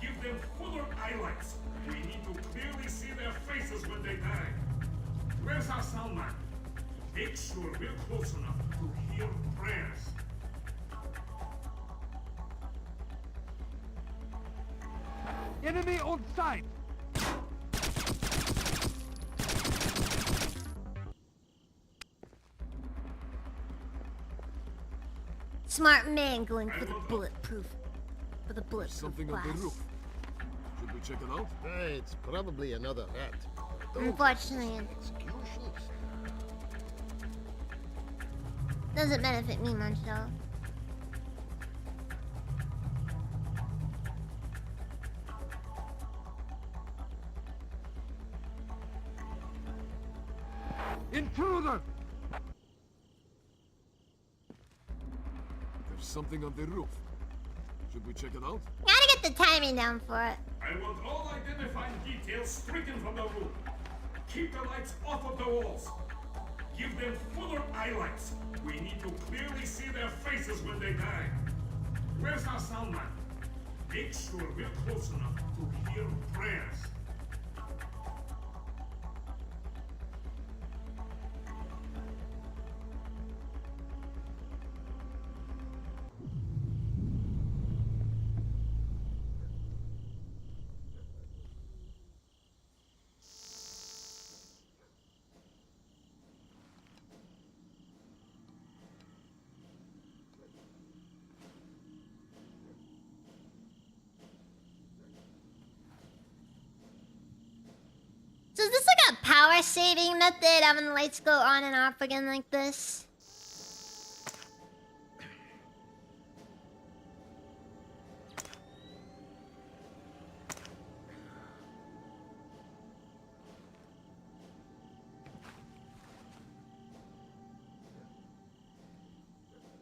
Give them fuller highlights. We need to clearly see their faces when they die. Where's our Salman? Make sure we're close enough to hear prayers. Enemy on sight. Smart man going for the bulletproof. For the bulletproof Something glass. on the roof. Should we check it out? It's probably another rat. I don't Unfortunately, want to miss the executions. doesn't benefit me much though. Intruder. There's something on the roof. Should we check it out? Gotta get the timing down for it. I want all identifying details stricken from the room. Keep the lights off of the walls. Give them fuller highlights. We need to clearly see their faces when they die. Where's our Salman? Make sure we're close enough to hear prayers. So is this like a power saving method, having the lights go on and off again like this?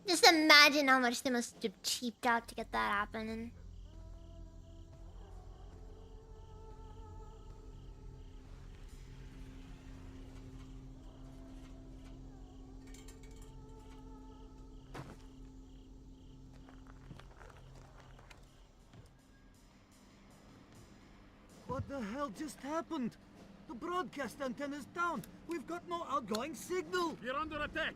Just imagine how much they must have cheaped out to get that happening. What the hell just happened? The broadcast antenna's down. We've got no outgoing signal. We're under attack.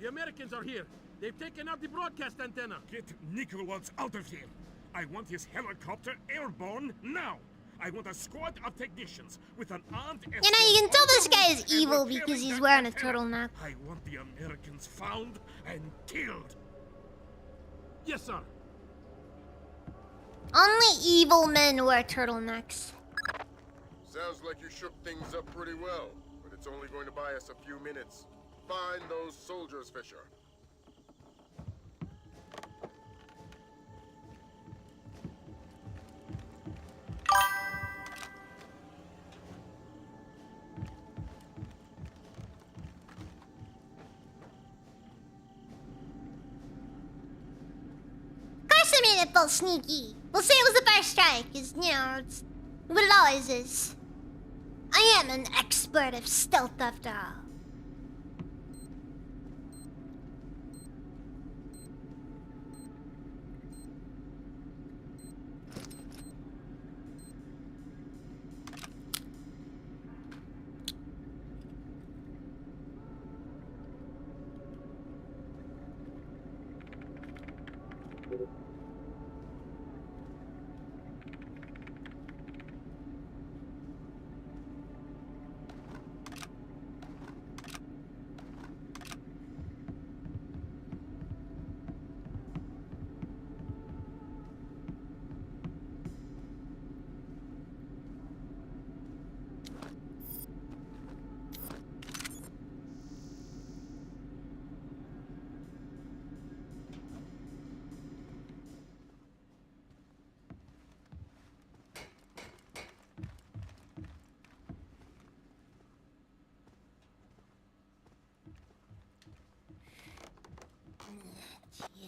The Americans are here. They've taken out the broadcast antenna. Get Nikolowitz out of here. I want his helicopter airborne now. I want a squad of technicians with an armed escort. You know, you can tell this guy is and evil we're because carrying he's that wearing a antenna. turtleneck. I want the Americans found and killed. Yes, sir. Only evil men wear turtlenecks. Sounds like you shook things up pretty well, but it's only going to buy us a few minutes. Find those soldiers, Fisher. Of course I made it feel sneaky. We'll say it was the first strike, cause, you know, it's what it always is. I am an expert of stealth after all.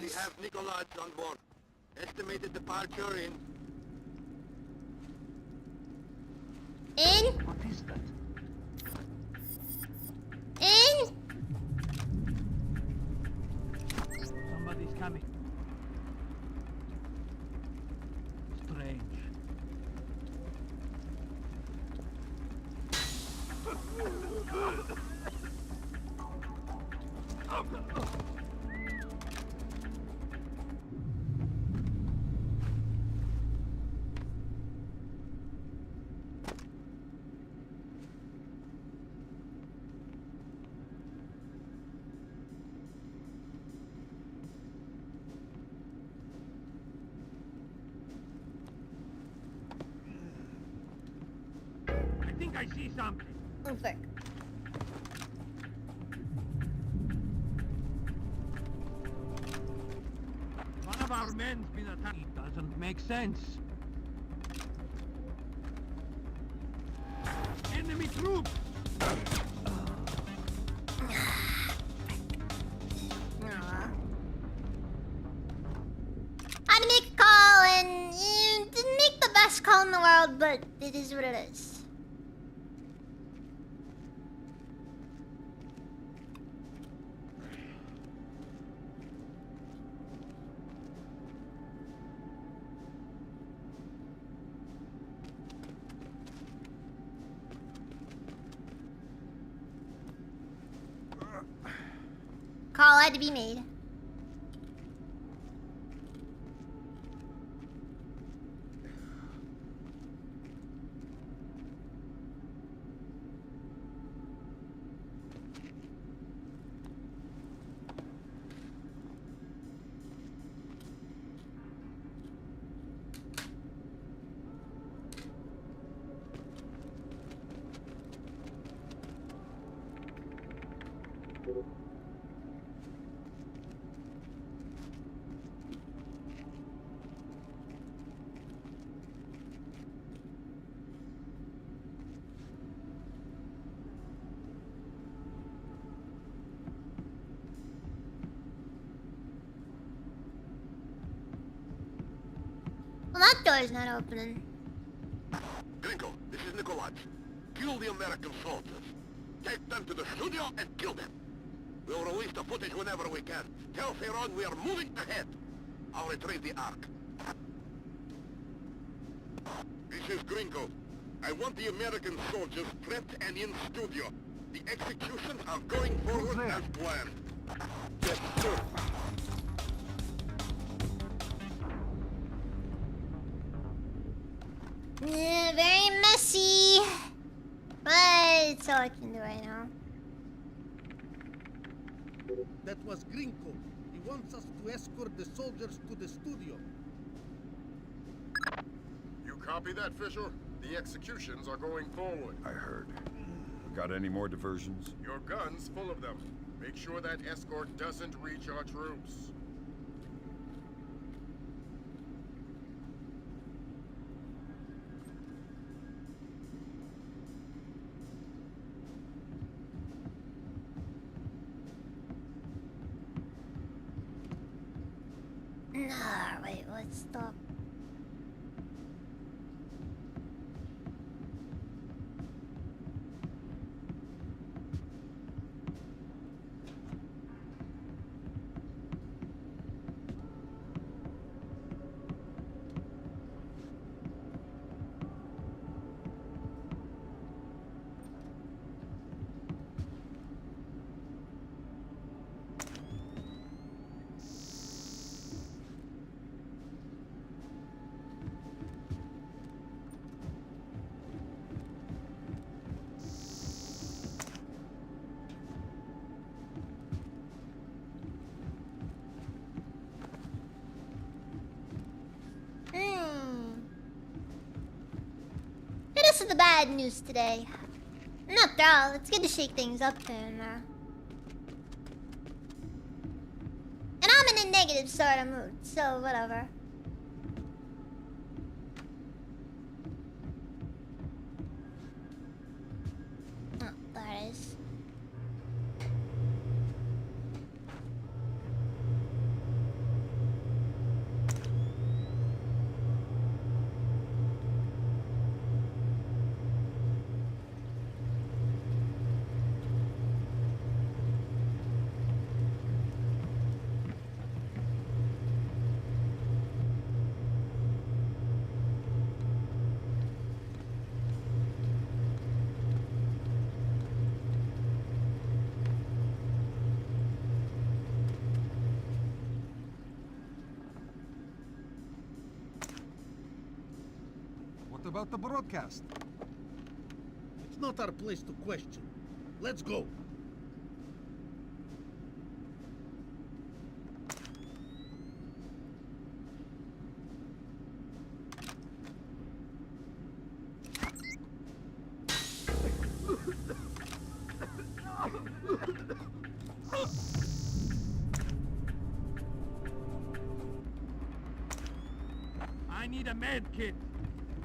We have Nikolaj on board. Estimated departure in... In? What is that? In? Somebody's coming. Strange. I think I see something. Okay. One of our men's been attacked. It doesn't make sense. Enemy troops! I had to make a call and didn't make the best call in the world, but it is what it is. Call had to be made. Well, that door's not opening. Gringo, this is Nikolaj. Kill the American soldiers. Take them to the studio and kill them. We'll release the footage whenever we can. Tell Theron we are moving ahead. I'll retrieve the Ark. This is Gringo. I want the American soldiers prepped and in studio. The executions are going forward as planned. Yes, sir. Yeah, very messy. But it's all I can do right now. That was Gringo. He wants us to escort the soldiers to the studio. You copy that, Fisher? The executions are going forward. I heard. Got any more diversions? Your gun's full of them. Make sure that escort doesn't reach our troops. Nah, wait, let's stop. bad news today. Not all. It's good to shake things up here and there. And I'm in a negative sort of mood, so whatever. Oh, there it is. What about the broadcast? It's not our place to question. Let's go. I need a med kit.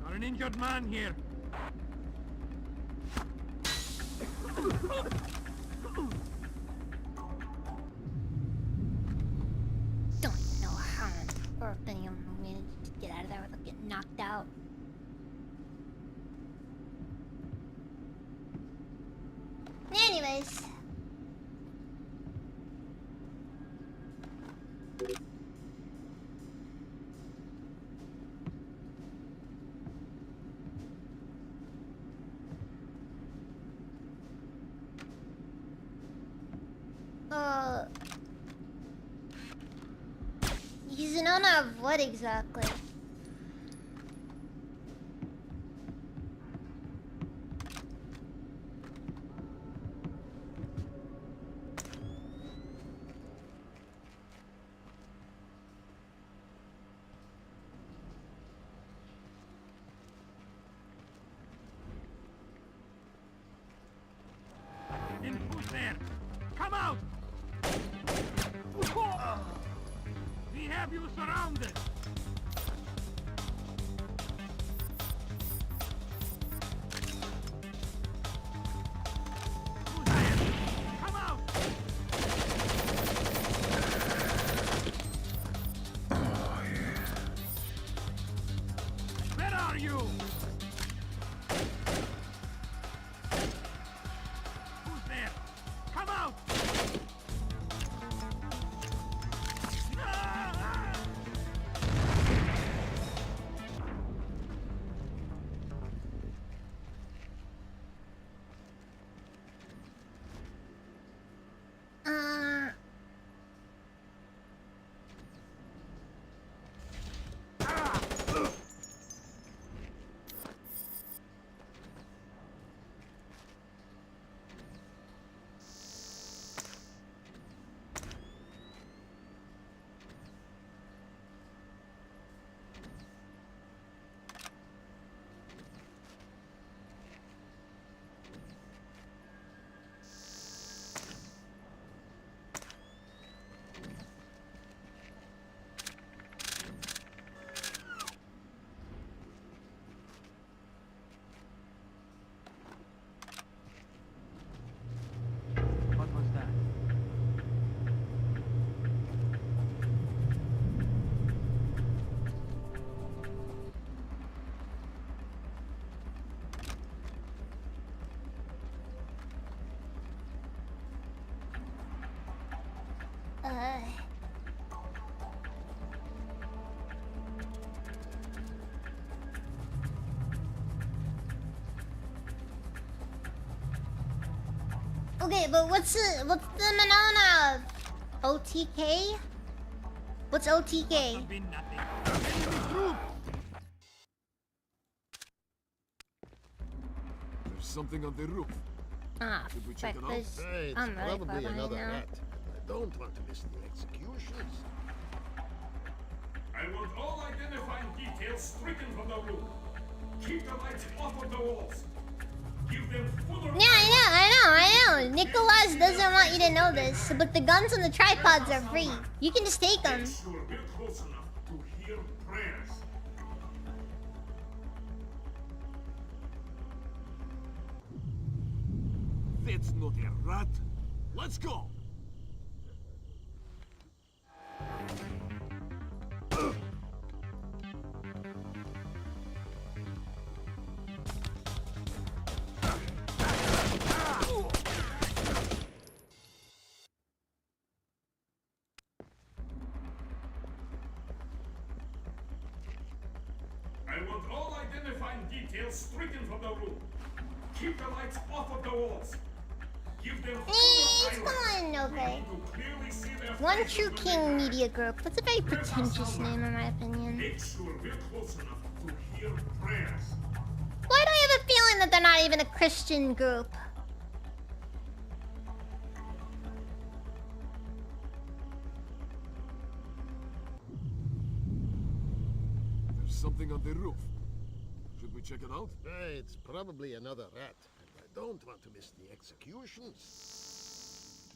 Got an injured man here. Don't know how or if any of them managed to get out of there without getting knocked out. Anyways. He's an owner of what exactly? Who's there? Come out! We have you surrounded. Who's there? Come out! Oh, yeah. Where are you? Who's there? Come out! What was that? Okay, but what's the Manona of? OTK? What's OTK? There's something on the roof. Ah, Should we check it out? breakfast. Hey, it's I'm ready for probably it by another now. rat. I don't want to miss the executions. I want all identifying details stricken from the room. Keep the lights off of the walls. Give them fuller Yeah, I know. Nicholas doesn't want you to know this, but the guns on the tripods are free. You can just take them. Make sure we're close enough to hear prayers. That's not a rat. Let's go. I want all identifying details stricken from the room. Keep the lights off of the walls. Give them It's fine, okay. clearly see their One True King Media Group. That's a very pretentious name, in my opinion. Make sure we're close enough to hear prayers. Why do I have a feeling that they're not even a Christian group? There's something on the roof. Should we check it out? It's probably another rat, and I don't want to miss the executions.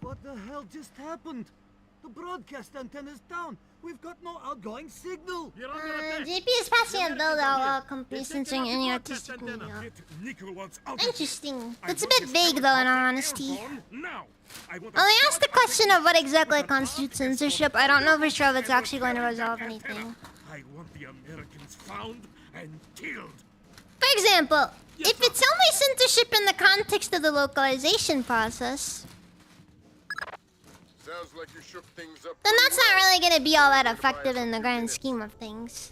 What the hell just happened? The broadcast antenna's down. We've got no outgoing signal. JP is passing a bill that will company censoring any artistic media. Interesting. It's a bit vague though, in all honesty. They asked the question of what exactly constitutes censorship. I don't know for sure if it's actually going to resolve anything. I want the Americans found and killed. For example, if it's only censorship in the context of the localization process, Sounds like you shook things up. then that's not really going to be all that effective in the grand scheme of things.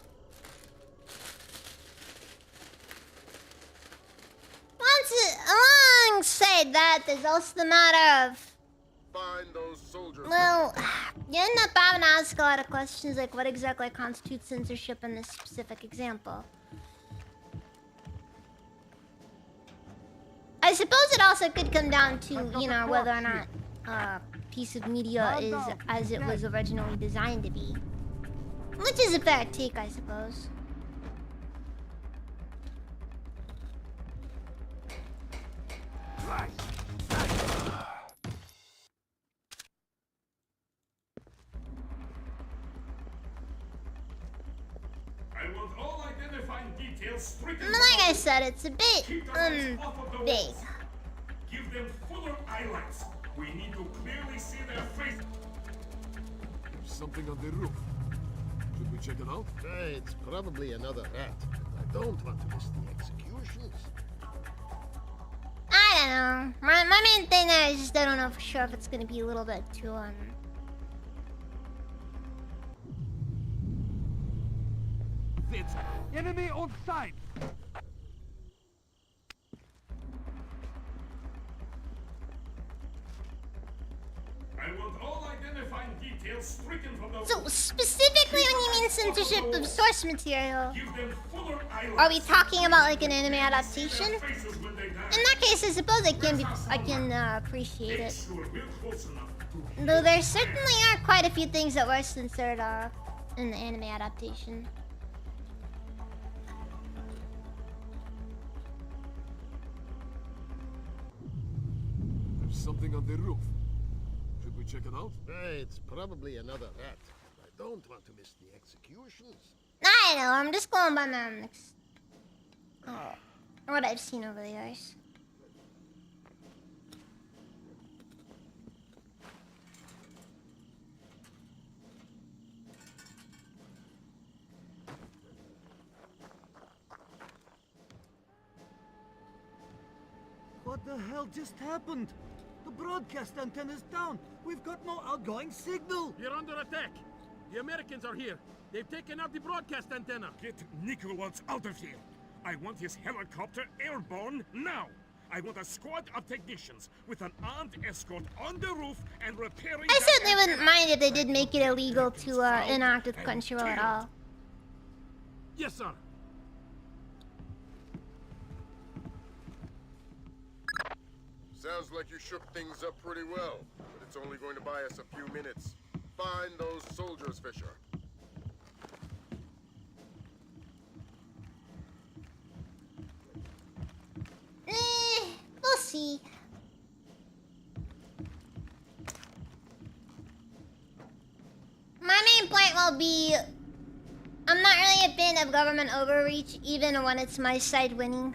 Alongside that, there's also the matter of... Find those soldiers. Well, you end up having to ask a lot of questions like what exactly constitutes censorship in this specific example. I suppose it also could come down to, you know, whether or not a piece of media is as it was originally designed to be. Which is a fair take, I suppose. I want all identifying details stricken. Like I said, it's a bit, Keep the lights off of the vague. walls. Give them fuller highlights. We need to clearly see their face. There's something on the roof. Should we check it out? It's probably another rat, and I don't want to miss the executions. I don't know. My main thing there is just I don't know for sure if it's gonna be a little bit too That's Enemy on sight. I want all identifying details stricken from the So specifically when you mean censorship of source material, Give them fuller highlights. are we talking about like an anime adaptation? In Faces when they die. that case, I suppose I can appreciate Make it. sure we're close enough to Though there certainly are quite a few things that were censored in the anime adaptation. There's something on the roof. Should we check it out? It's probably another rat, and I don't want to miss the executions. I know, I'm just going by what I've seen over the years. What the hell just happened? The broadcast antenna's down. We've got no outgoing signal. You're under attack. The Americans are here. They've taken out the broadcast antenna. Get Nicholas out of here. I want his helicopter airborne now. I want a squad of technicians with an armed escort on the roof and repairing... I certainly wouldn't mind if they did make it illegal to enact with Crunchyroll at all. Yes, sir. Sounds like you shook things up pretty well, but it's only going to buy us a few minutes. Find those soldiers, Fisher. We'll see. My main point will be, I'm not really a fan of government overreach, even when it's my side winning.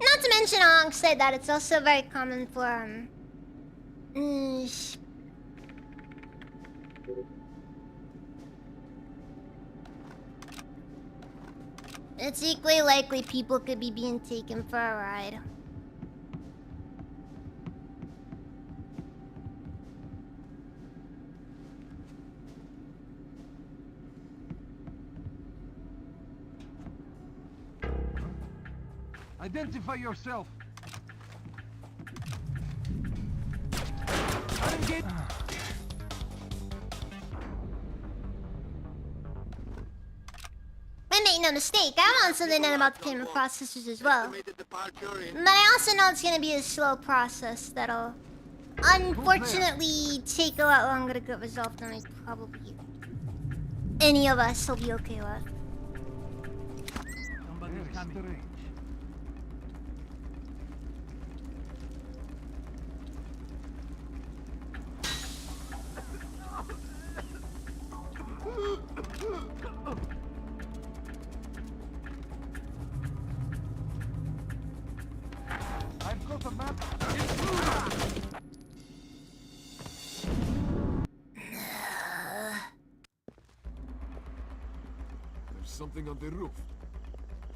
Not to mention alongside that, it's also very common for it's equally likely people could be being taken for a ride. Identify yourself. And make no mistake, I want something done about the payment processors as well. But I also know it's gonna be a slow process that'll unfortunately take a lot longer to get resolved than probably any of us will be okay with. Somebody's coming. I've got a map. There's something on the roof.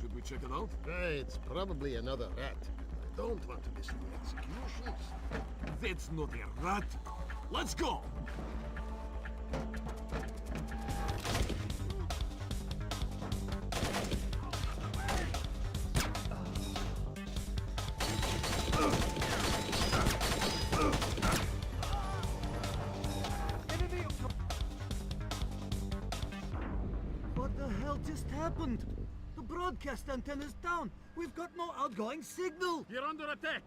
Should we check it out? It's probably another rat. I don't want to miss the executions. That's not a rat. Let's go! What the hell just happened? The broadcast antenna's down. We've got no outgoing signal. You're under attack.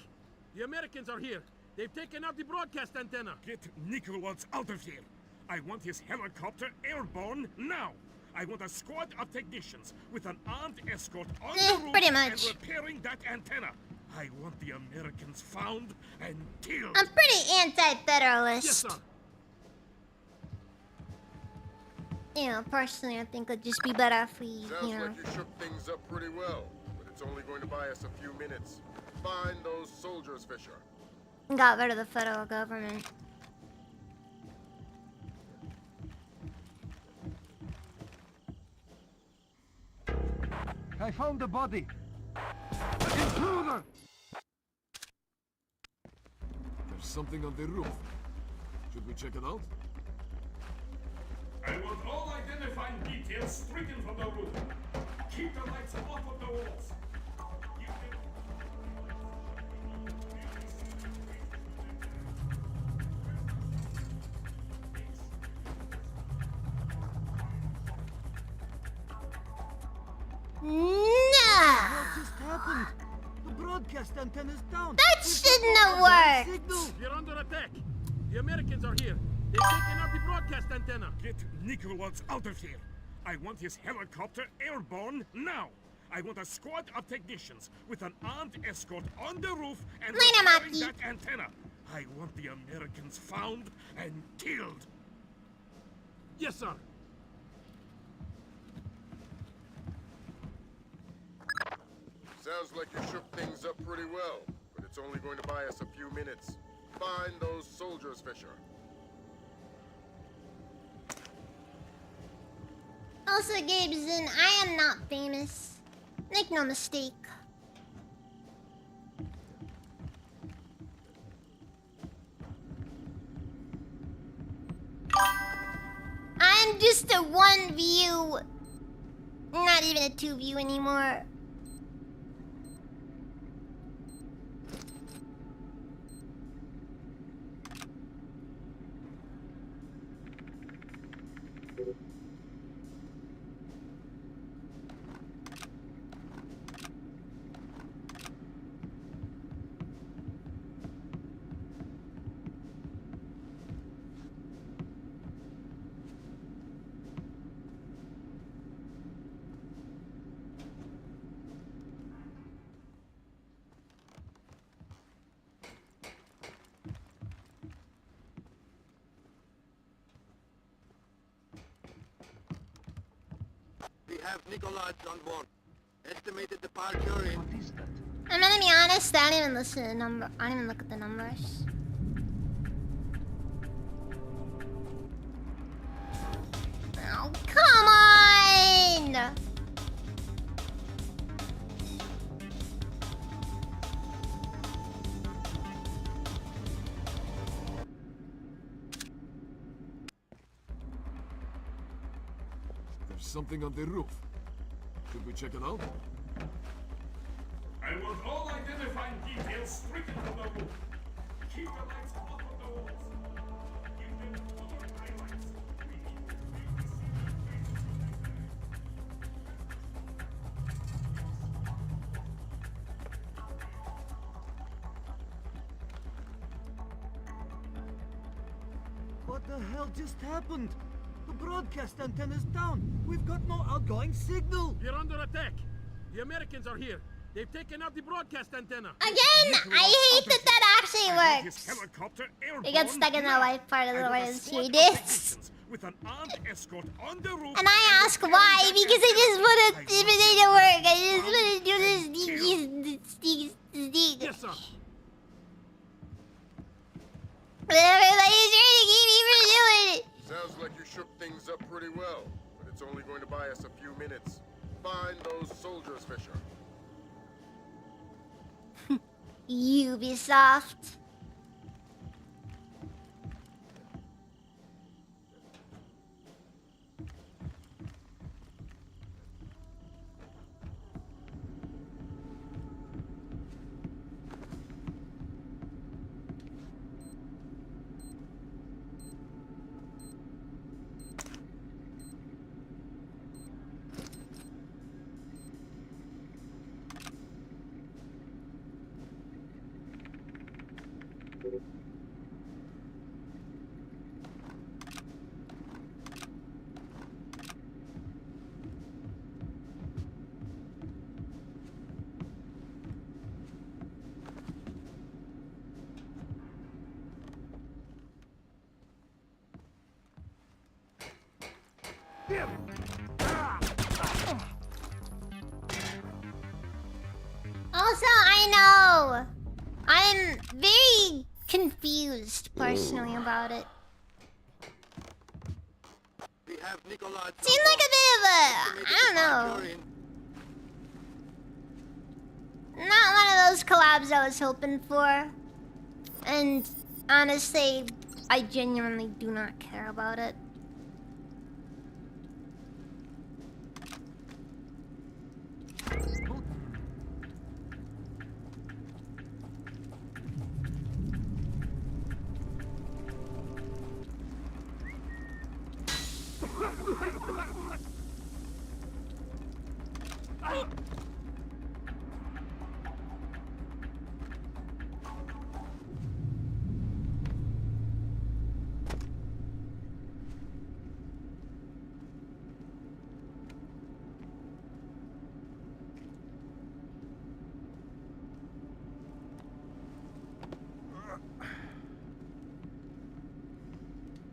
The Americans are here. They've taken out the broadcast antenna. Get Nicholas out of here. I want his helicopter airborne now. I want a squad of technicians with an armed escort on the roof pretty much. and repairing that antenna. I want the Americans found and killed. I'm pretty anti-federalist. Yes, sir. You know, personally, I think it'd just be better if we, Sounds you know. like you shook things up pretty well, but it's only going to buy us a few minutes. Find those soldiers, Fisher. Got rid of the federal government. I found the body. Intruder! There's something on the roof. Should we check it out? I want all identifying details stricken from the roof. Keep the lights off of the walls. What just happened? The broadcast antenna's down. That shouldn't have worked. You're under attack. The Americans are here. They've taken out the broadcast antenna. Get Nicholas out of here. I want his helicopter airborne now. I want a squad of technicians with an armed escort on the roof and repairing that antenna. I want the Americans found and killed. Yes, sir. Sounds like you shook things up pretty well, but it's only going to buy us a few minutes. Find those soldiers, Fisher. Also, Gabezin, I am not famous. Make no mistake. I'm just a 1 view. Not even a 2 view anymore. We have Nikolaj on board. Estimated departure in... What is that? I'm gonna be honest, I don't even listen to the number. I don't even look at the numbers. Oh, come on! There's something on the roof. Should we check it out? I want all identifying details stricken from the roof. Keep the lights off of the walls. Give them fuller highlights. We need to clearly see their faces when they die. What the hell just happened? The broadcast antenna's down. We've got no outgoing signal. We're under attack. The Americans are here. They've taken out the broadcast antenna. Again, I hate that that actually His works. helicopter We get stuck in the life part of the YMCA with an armed escort on the roof. And I ask why, because I just want to eliminate the work. I just want to do this sneaky. Yes, sir. But everybody's trying to keep me from doing it. Sounds like you shook things up pretty well, but it's only going to buy us a few minutes. Find those soldiers, Fisher. Ubisoft. Also, I know I'm very confused personally about it. We have Nikolaj. Seemed like a bit of a, I don't know, not one of those collabs I was hoping for. And honestly, I genuinely do not care about it.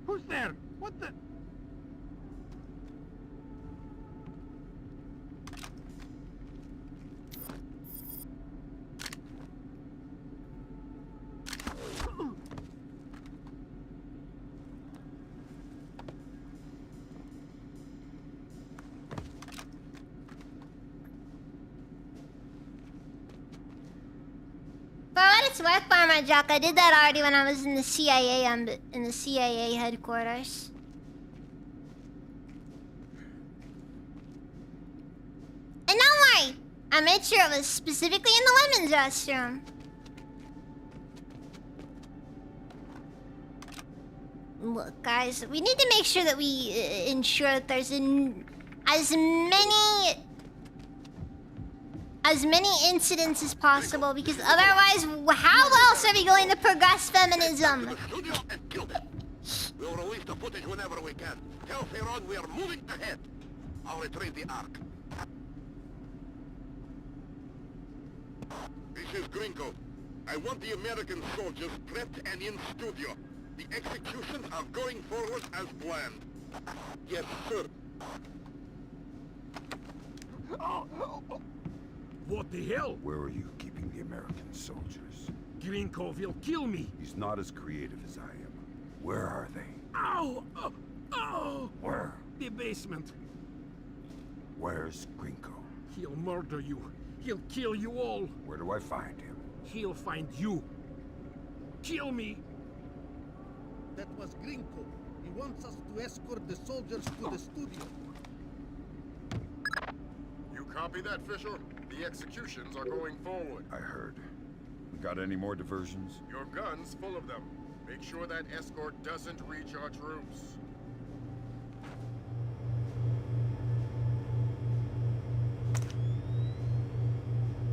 Who's there? What the? Nice work, Farmer Jack. I did that already when I was in the CIA headquarters. And don't worry, I made sure it was specifically in the women's restroom. Look, guys, we need to make sure that we ensure that there's as many incidents as possible, because otherwise, how else are we going to progress feminism? We'll release the footage whenever we can. Tell Theron we are moving ahead. I'll retrieve the Ark. This is Gringo. I want the American soldiers prepped and in studio. The executions are going forward as planned. Yes, sir. What the hell? Where are you keeping the American soldiers? Grinko will kill me. He's not as creative as I am. Where are they? Ow! Oh! Oh! Where? The basement. Where's Grinko? He'll murder you. He'll kill you all. Where do I find him? He'll find you. Kill me. That was Grinko. He wants us to escort the soldiers to the studio. You copy that, Fisher? The executions are going forward. I heard. We got any more diversions? Your gun's full of them. Make sure that escort doesn't reach our troops.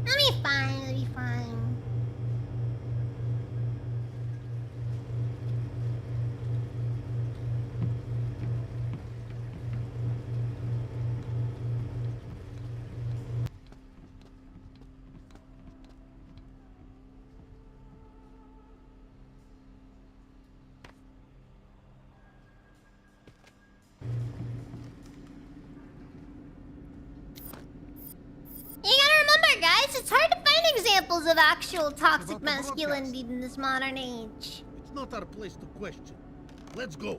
It'll be fine, it'll be fine. It's hard to find examples of actual toxic masculinity in this modern age. It's not our place to question. Let's go.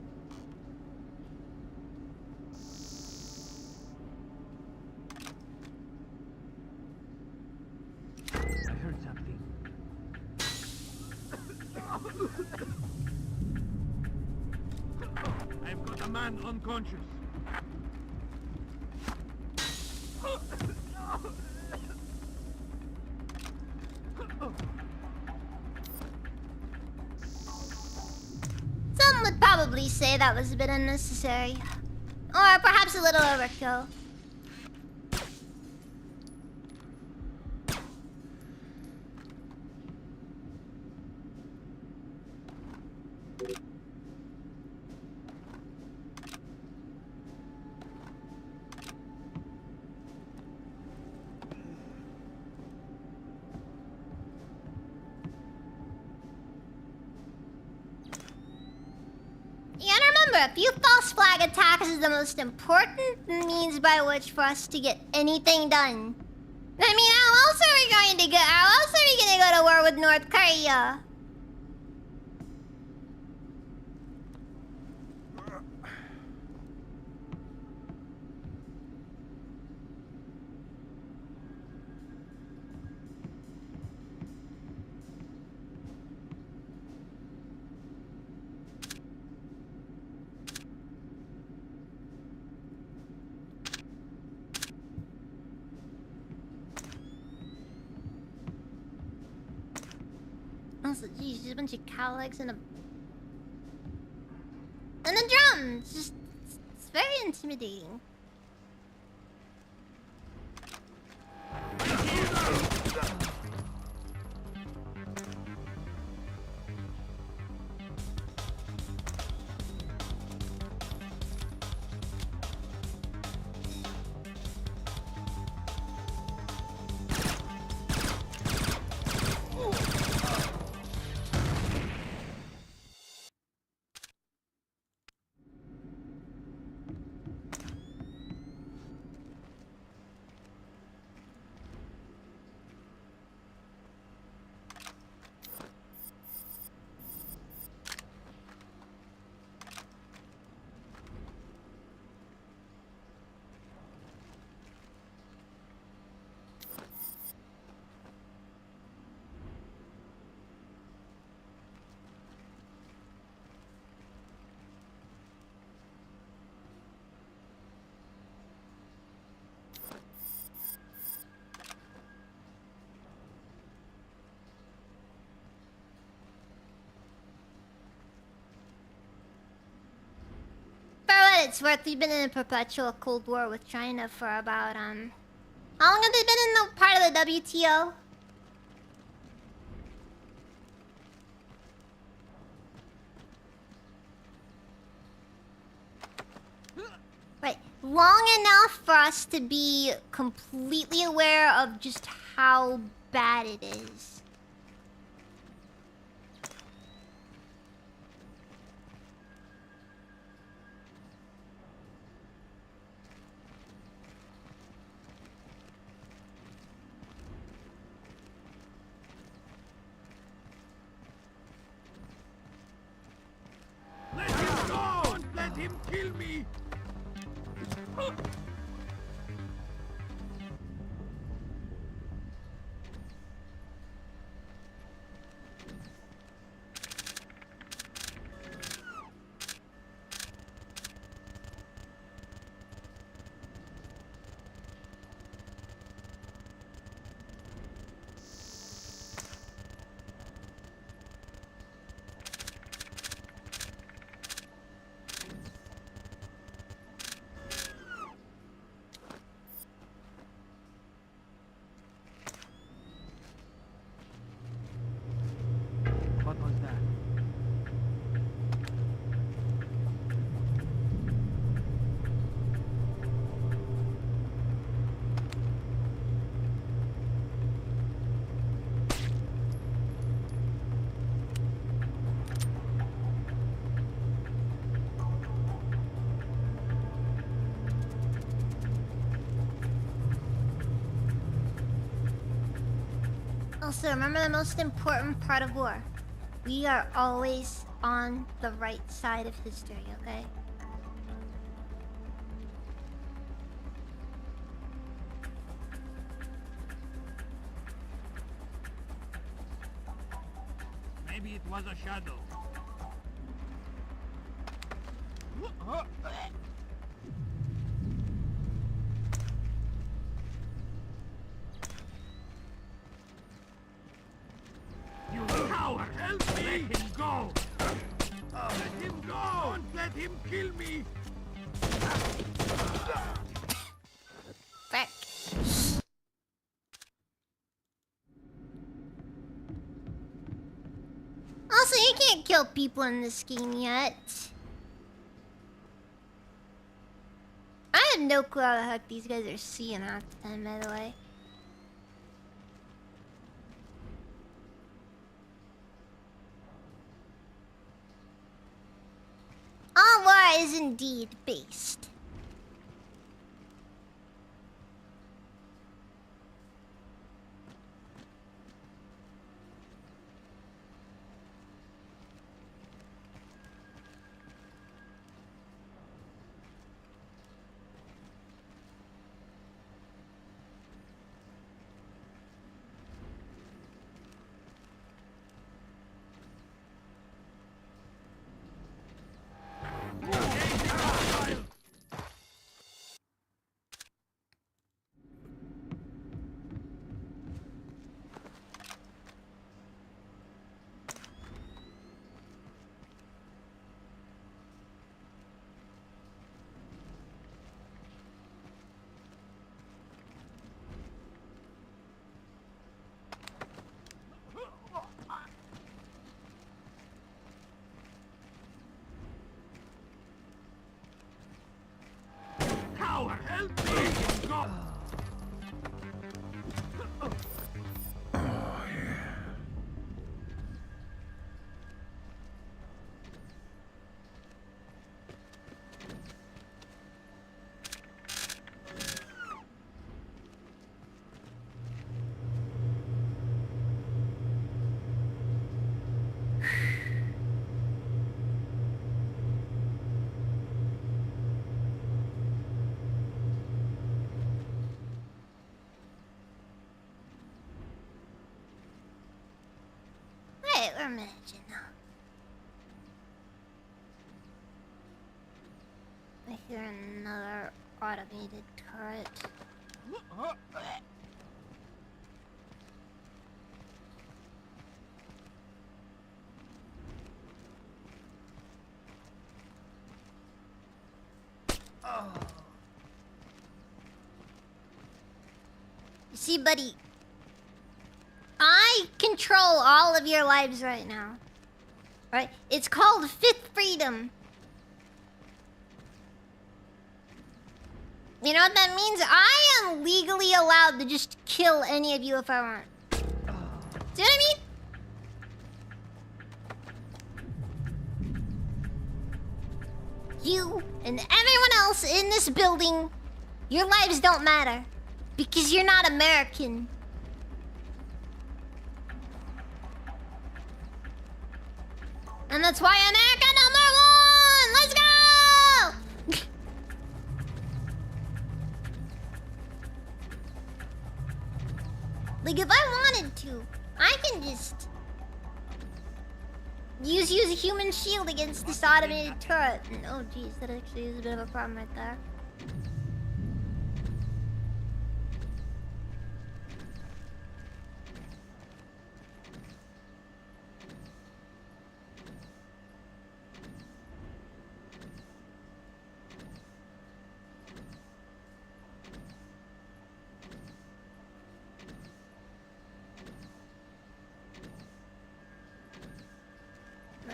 I heard something. I've got a man unconscious. Some would probably say that was a bit unnecessary. Or perhaps a little overkill. A few false flag attacks is the most important means by which for us to get anything done. I mean, how else are we going to go to war with North Korea? Also, geez, just a bunch of cow legs and a drum. It's very intimidating. what it's worth, we've been in a perpetual Cold War with China for about, how long have they been in the part of the WTO? Right, long enough for us to be completely aware of just how bad it is. Let him go! Don't let him kill me! What was that? Also, remember the most important part of war. We are always on the right side of history, okay? Maybe it was a shadow. You coward! Help me! Let him go! Let him go! Don't let him kill me! Frick. Also, you can't kill people in this game yet. I have no clue how the heck these guys are seeing half the time, by the way. All war is indeed based. Coward! Help me! Go! Wait, we're managing now. I hear another automated turret. You see, buddy, I control all of your lives right now. Right? It's called fifth freedom. You know what that means? I am legally allowed to just kill any of you if I want. See what I mean? You and everyone else in this building, your lives don't matter. Because you're not American. And that's why America #1! Let's go! Like, if I wanted to, I can just use a human shield against this automated turret. And, oh, geez, that actually is a bit of a problem right there.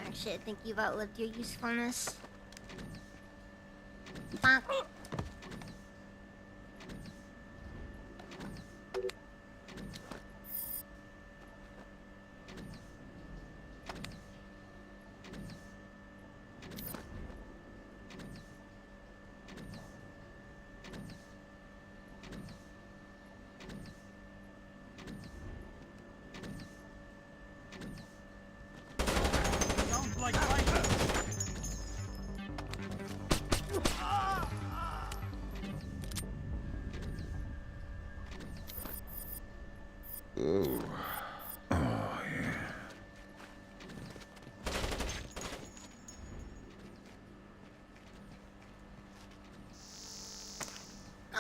Actually, I think you've outlived your usefulness. Bonk.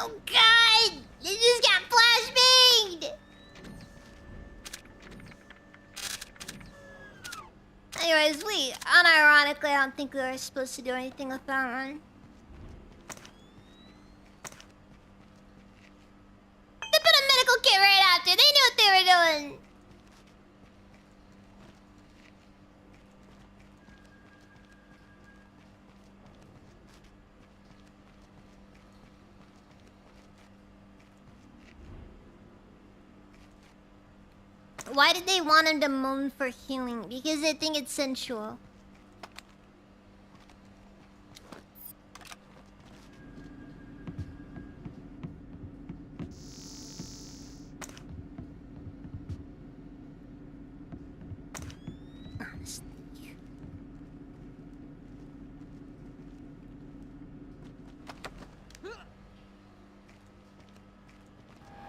Oh god! You just got flashbanged! Anyways, unironically, I don't think we were supposed to do anything with that one. They put a medical kit right after. They knew what they were doing. Why did they want him to moan for healing? Because they think it's sensual.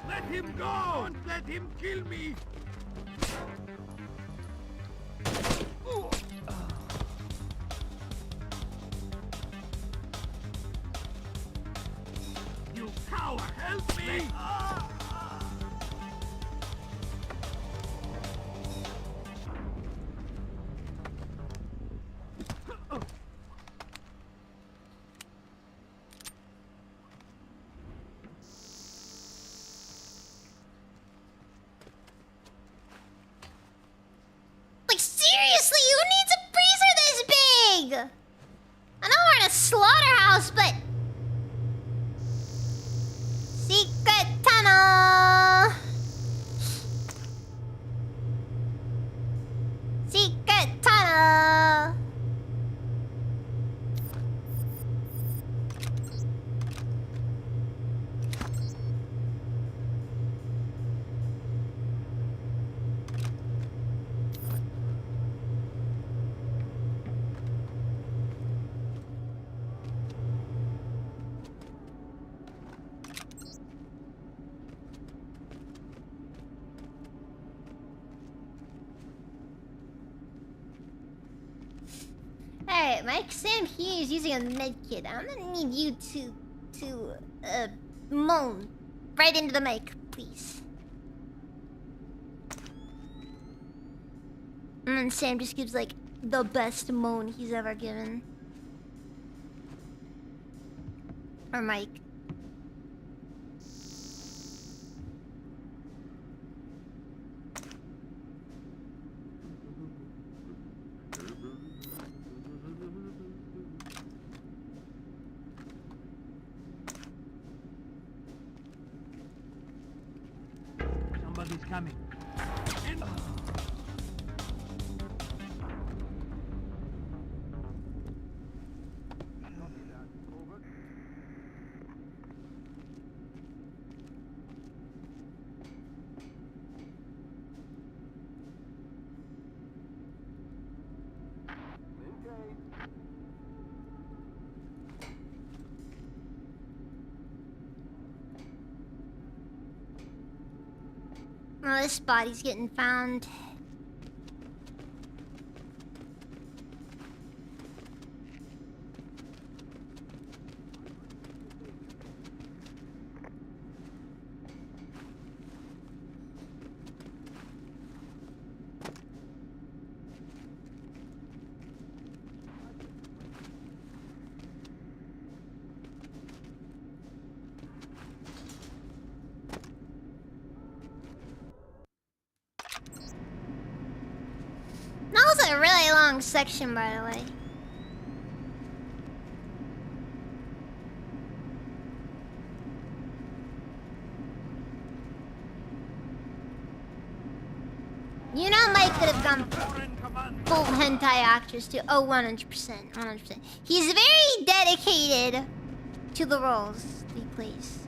Let him go! Don't let him kill me! You coward! Help me! Like, seriously, who needs a freezer this big? I know we're in a slaughterhouse, but... Secret tunnel! Secret tunnel! Alright, Mike Sam here is using a medkit. I'm gonna need you to moan right into the mic, please. And then Sam just gives like the best moan he's ever given. Or Mike. Somebody's coming. Oh, this body's getting found. That was a really long section, by the way. You know Mike could have gone full hentai actress too. Oh, 100%. 100%. He's very dedicated to the roles he plays.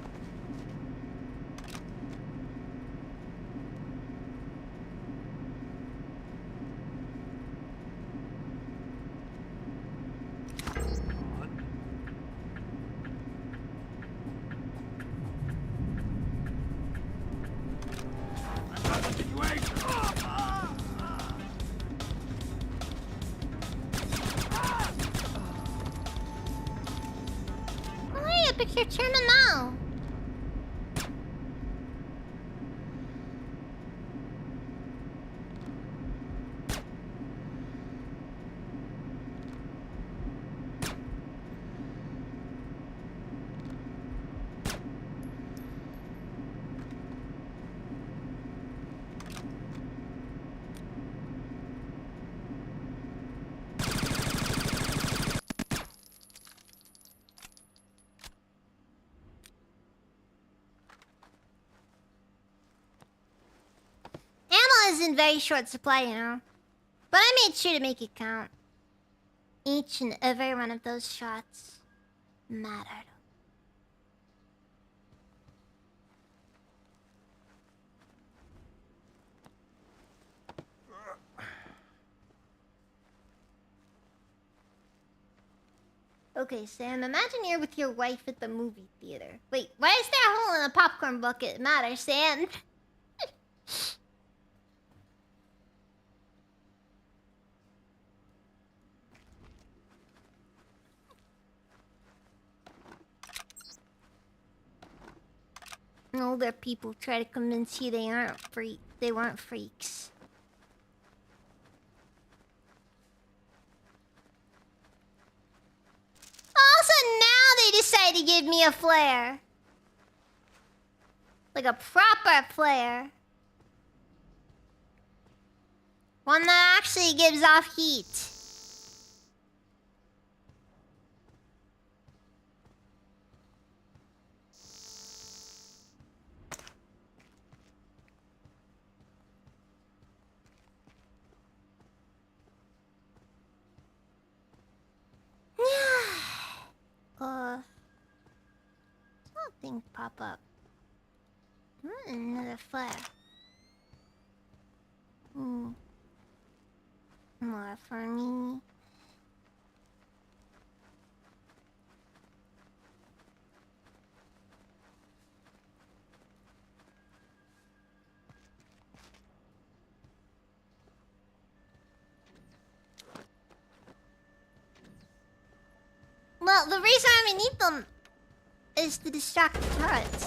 Oh, hey, a picture terminal. Ammo is in very short supply, you know. But I made sure to make it count. Each and every one of those shots mattered. Okay, Sam, imagine you're with your wife at the movie theater. Wait, why is there a hole in the popcorn bucket? It matters, Sam. Older people try to convince you they weren't freaks. Also, now they decide to give me a flare. Like a proper flare. One that actually gives off heat. Something pop up. Another flare. More for me. Well, the reason I need them is to distract the turrets.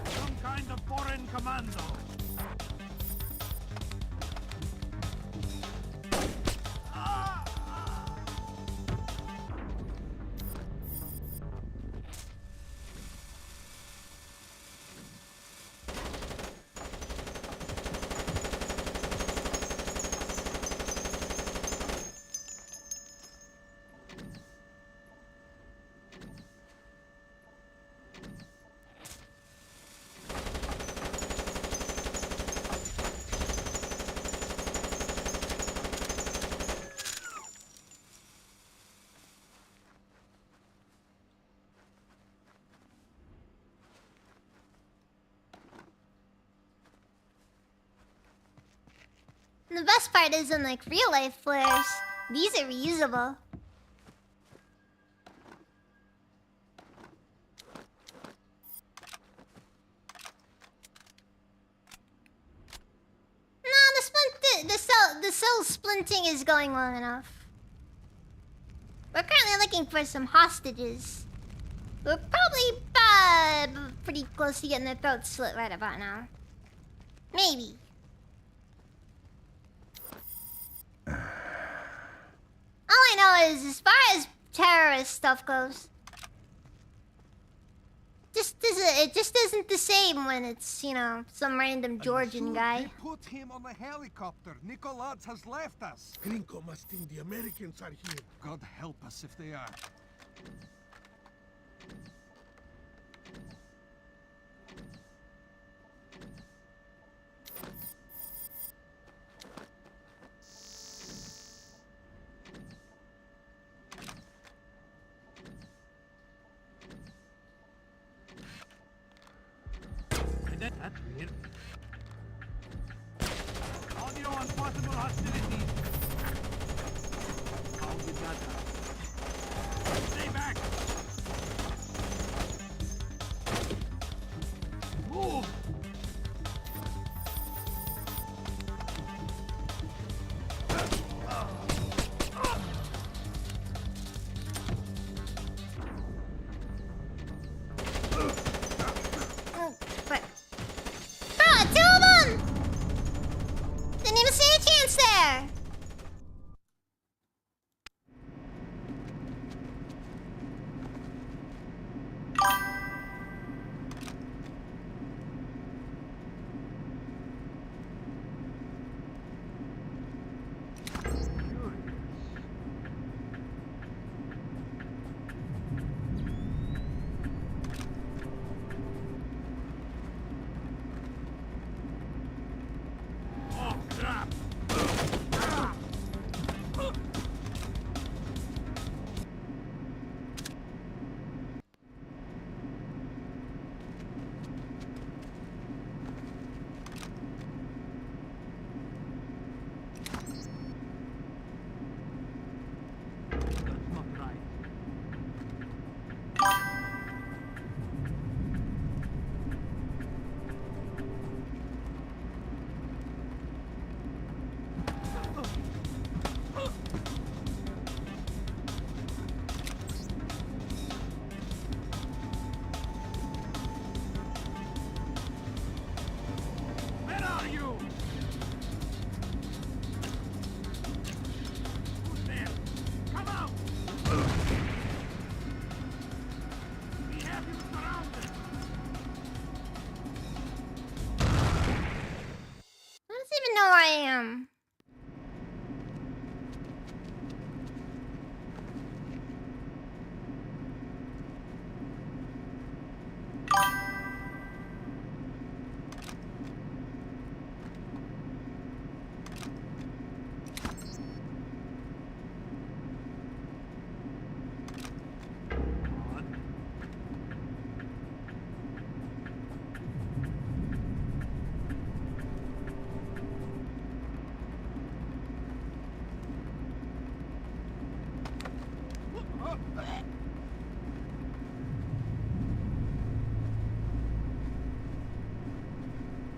Some kind of foreign commando. And the best part is in like real life flares, these are reusable. No, the cell splinting is going well enough. We're currently looking for some hostages. We're probably pretty close to getting their throats slit right about now. Maybe. All I know is, as far as terrorist stuff goes, it just isn't the same when it's, you know, some random Georgian guy. They put him on a helicopter. Nicolaz has left us. Gringo must think the Americans are here. God help us if they are. That's weird. Audio on possible hostilities. How did that happen? Stay back! Move!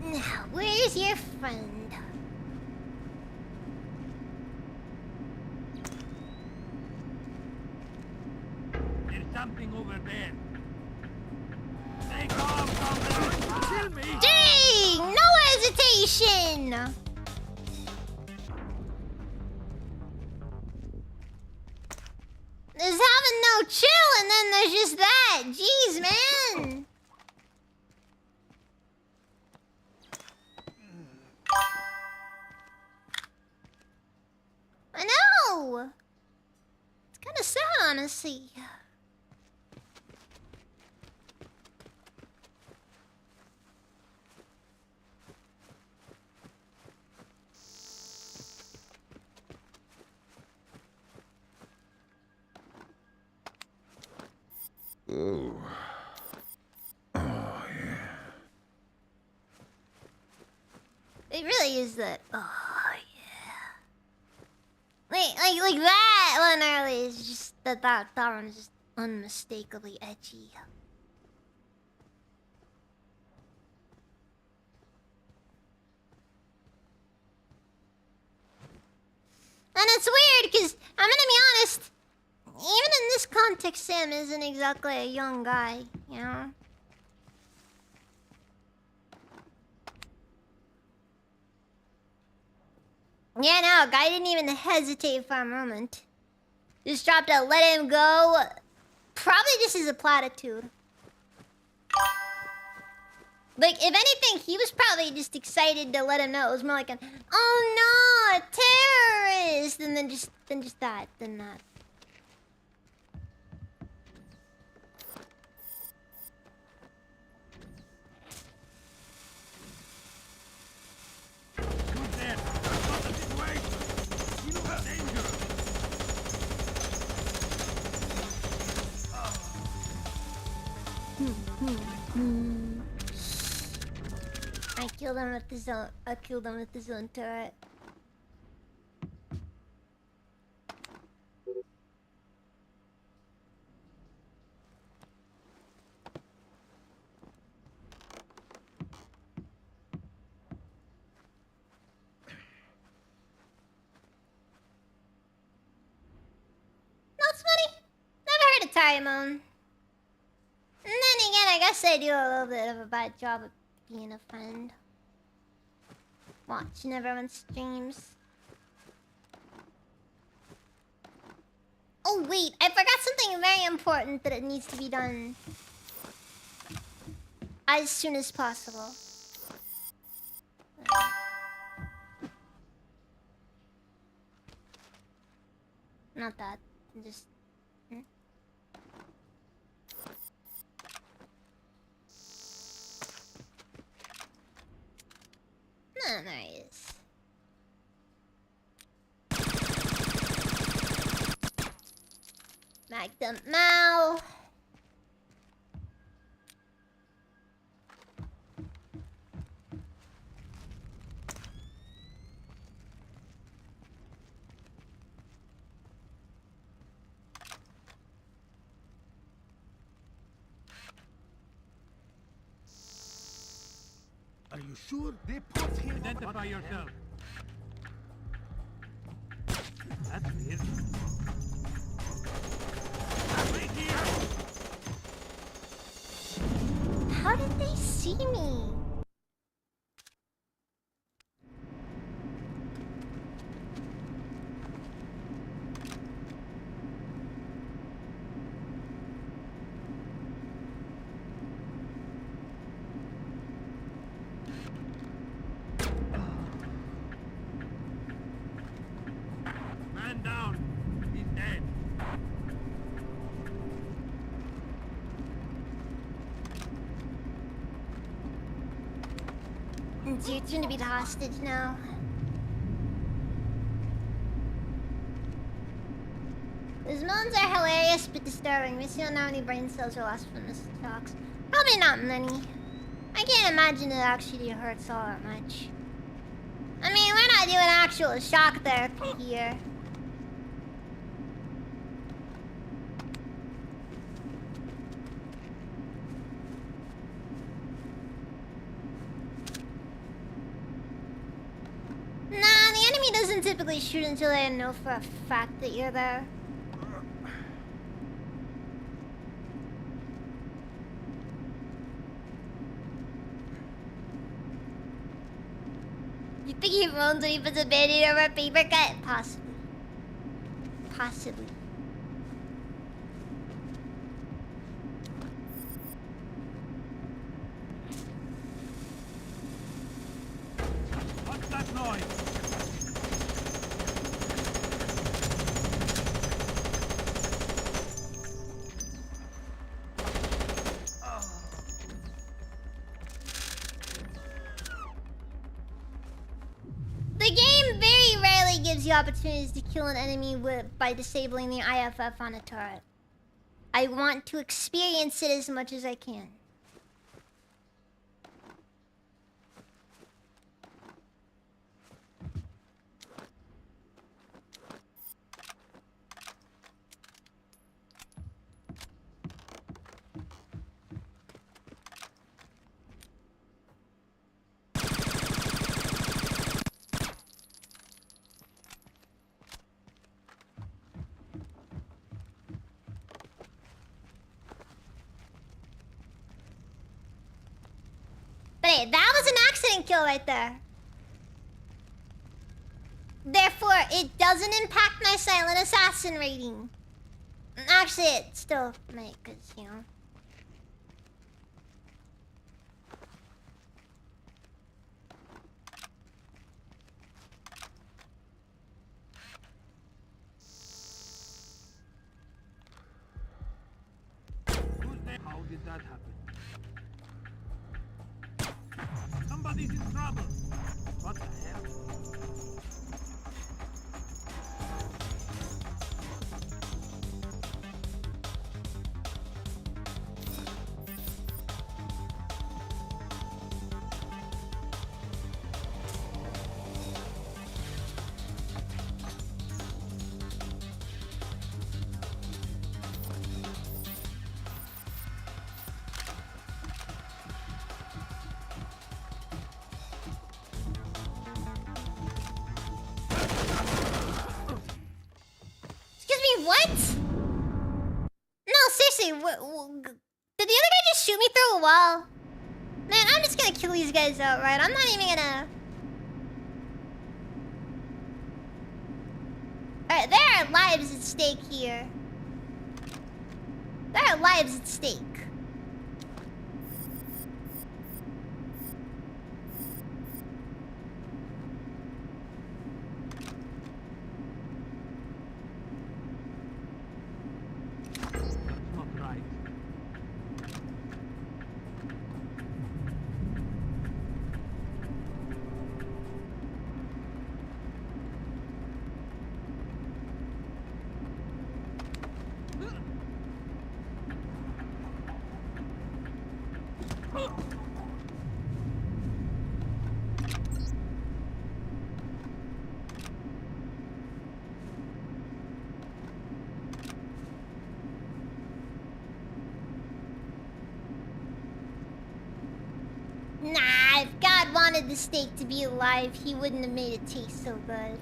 Now, where's your friend? There's something over there. Take off from there! Kill me! Dang! No hesitation! There's having no chill, and then there's just that. Jeez, man. I know. It's kind of sad, honestly. Oh. Oh, yeah. It really is that. Oh, yeah. like that one early is just that one is just unmistakably edgy. And it's weird because I'm gonna be honest, even in this context, Sam isn't exactly a young guy, you know? Yeah, no, guy didn't even hesitate for a moment. Just dropped a let him go. Probably just as a platitude. Like, if anything, he was probably just excited to let him know. It was more like an, oh no, a terrorist! And then just that, then that. I killed him with the zone. I killed him with the zone turret. That's funny. Never heard of Taimon. And then again, I guess I do a little bit of a bad job of being a friend. Watching everyone's streams. Oh wait, I forgot something very important that it needs to be done as soon as possible. Not that, just... No, there he is. Magnum Mao. Are you sure? They put him Identify yourself. That's weird. Right here. How did they see me? Man down. He's dead. It's your turn to be the hostage now. Those moans are hilarious but disturbing. We still don't know how many brain cells are lost from this shocks. Probably not many. I can't imagine it actually hurts all that much. I mean, we're not doing actual shock therapy here. Nah, the enemy doesn't typically shoot until they know for a fact that you're there. You think he moans when he puts a band-aid over a paper cut? Possibly. Possibly. What's that noise? The game very rarely gives you opportunities to kill an enemy by disabling the IFF on a turret. I want to experience it as much as I can. instant kill right there. Therefore, it doesn't impact my silent assassin rating. Actually, it still might, because, you know. How did that happen? Somebody's in trouble. What the hell? What? No, seriously, did the other guy just shoot me through a wall? Man, I'm just gonna kill these guys outright. I'm not even gonna... Alright, there are lives at stake here. There are lives at stake. Nah, if God wanted the steak to be alive, he wouldn't have made it taste so good.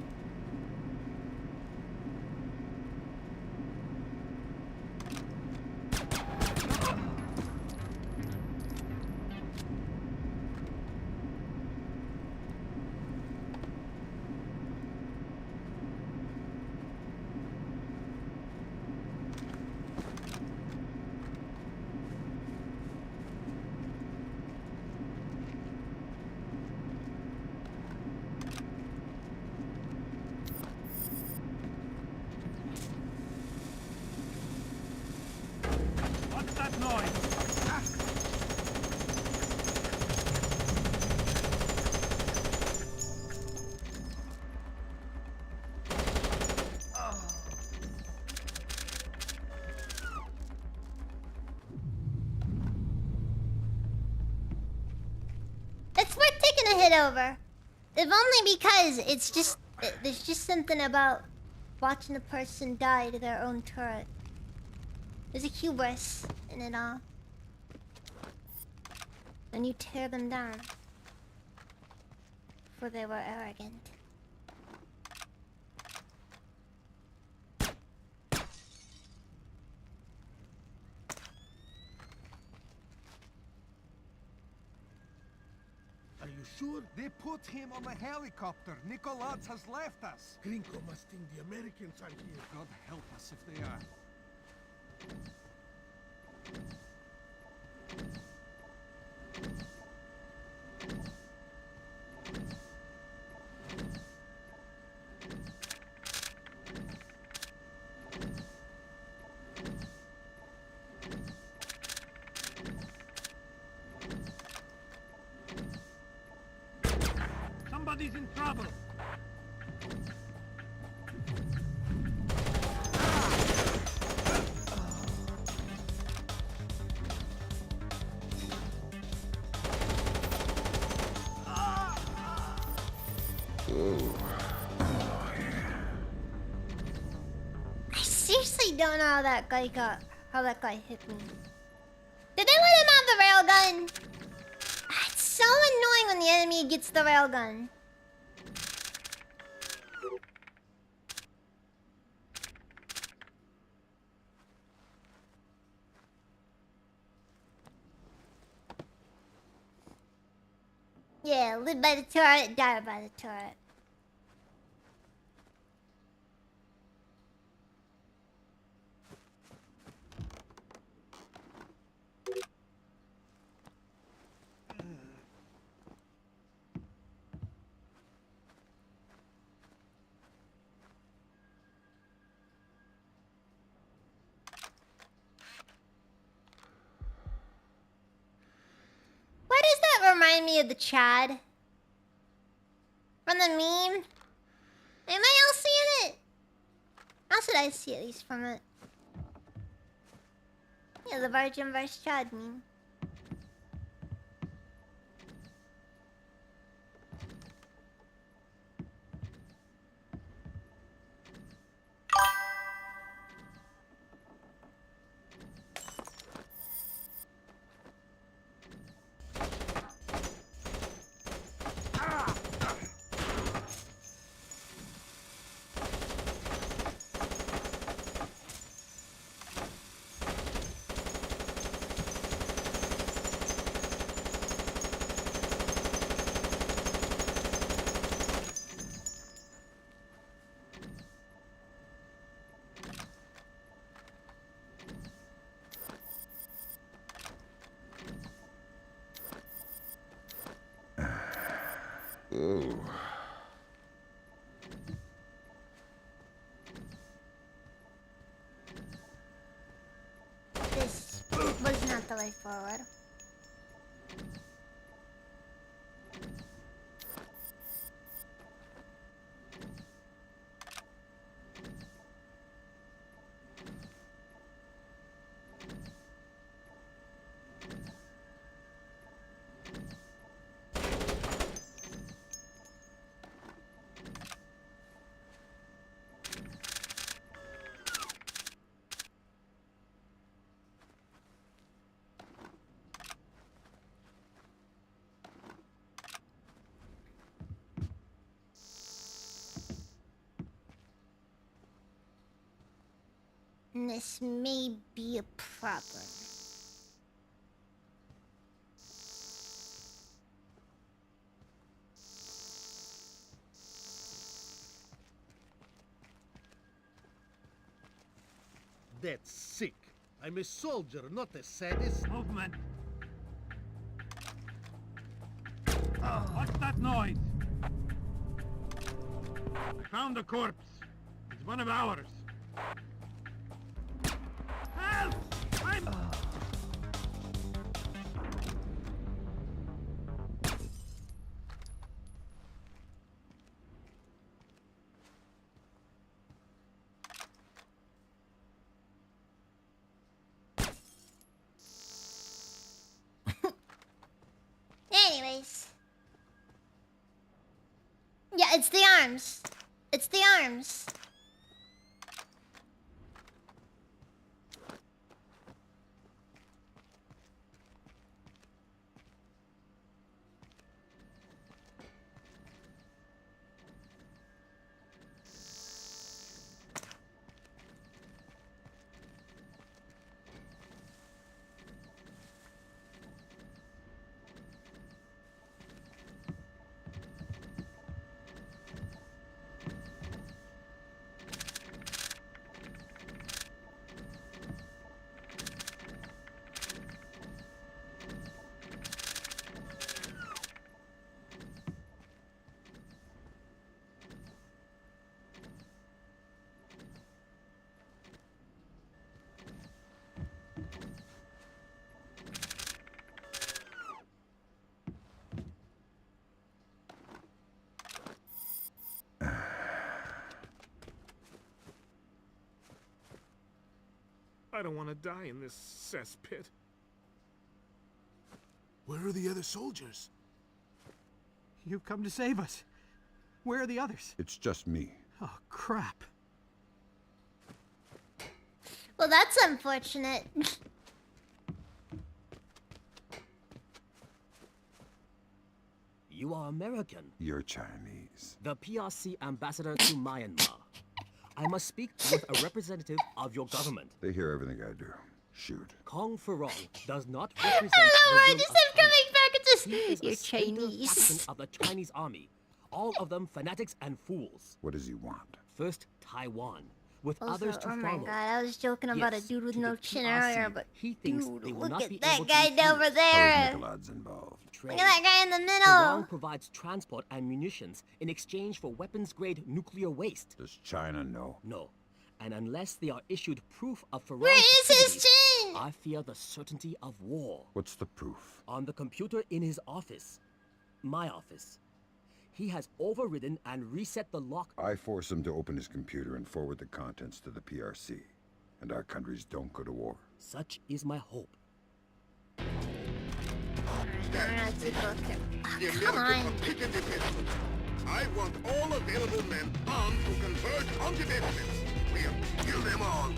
What's that noise? It's worth taking a hit over. If only because it's just... there's just something about watching a person die to their own turret. There's a hubris in it all. When you tear them down. For they were arrogant. Are you sure? They put him on the helicopter. Nicolaz has left us. Gringo must think the Americans are here. God help us if they are. Somebody's in trouble. I seriously don't know how that guy hit me. Did they let him have the railgun? It's so annoying when the enemy gets the railgun. Yeah, live by the turret, die by the turret. Why does that remind me of the Chad? From the meme? Am I all seeing it? How should I see at least from it? Yeah, the Virgin vs. Chad meme. Ooh. This was not the way forward. And this may be a problem. That's sick. I'm a soldier, not a sadist. Movement. What's that noise? I found a corpse. It's one of ours. Help! I'm... Anyways. Yeah, it's the arms. It's the arms. I don't want to die in this cesspit. Where are the other soldiers? You've come to save us. Where are the others? It's just me. Oh, crap. Well, that's unfortunate. You are American. You're Chinese. The PRC ambassador to Myanmar. I must speak with a representative of your government. They hear everything I do. Shoot. Kong Ferong does not I represent don't know the why I will just of am China. coming back into He is You're a splinter Chinese. faction of the Chinese army. All of them fanatics and fools. What does he want? First, Taiwan, with Also, others to oh my follow. god, I was joking about a Yes, dude with to no the chin PRC, earlier, but he thinks dude, they will look not at be that able to guy refuse. over How's there. Nicolad's involved? Look at that guy in the Iran middle. provides transport and munitions in exchange for weapons-grade nuclear waste. Does China know? No. And unless they are issued proof of Farang's Where is his activities, chin? I fear the certainty of war. What's the proof? On the computer in his office. My office. He has overridden and reset the lock. I force him to open his computer and forward the contents to the PRC. And our countries don't go to war. Such is my hope. Alright, take a look here. The Oh, come Americans on. have taken the basement. I want all available men armed to converge on the basement. We'll kill them all.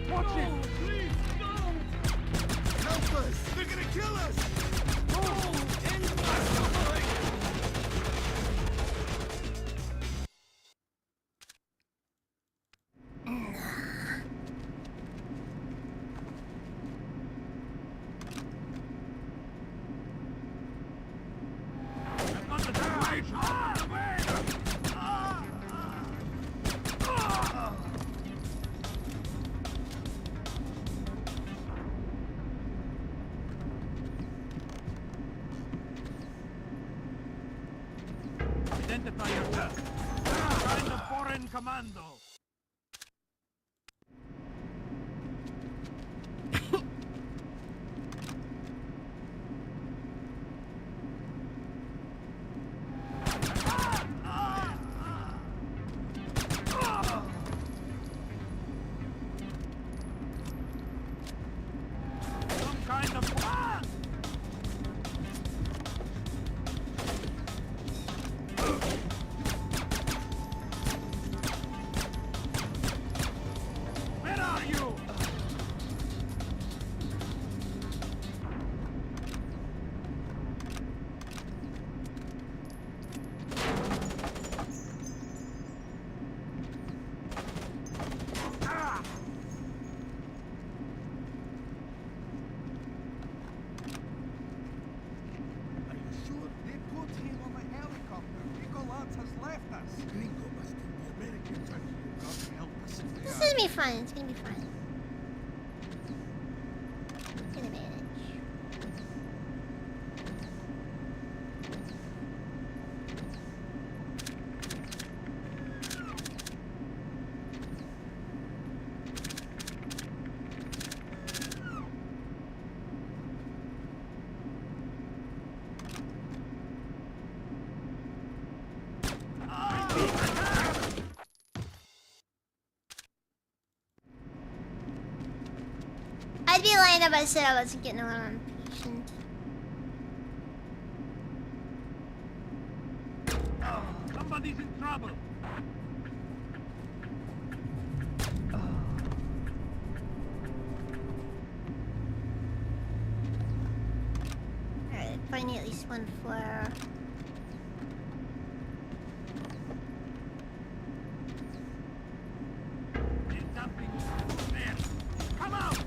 Watch it! Please, no! Help us! They're gonna kill us! Oh! End my suffering! Not the situation! Identify yourself. Join the foreign commando. Some kind of Where are you? Ah! Are you sure they put him on a helicopter? Nicolas has left us. Gringo must think the Americans are here. God help us if they It's are. gonna be fun. It's gonna be fun. It's gonna manage. I'd be lying if I said I wasn't getting a little impatient. Somebody's in trouble. Alright, finding at least one flare. There's something there. Come out!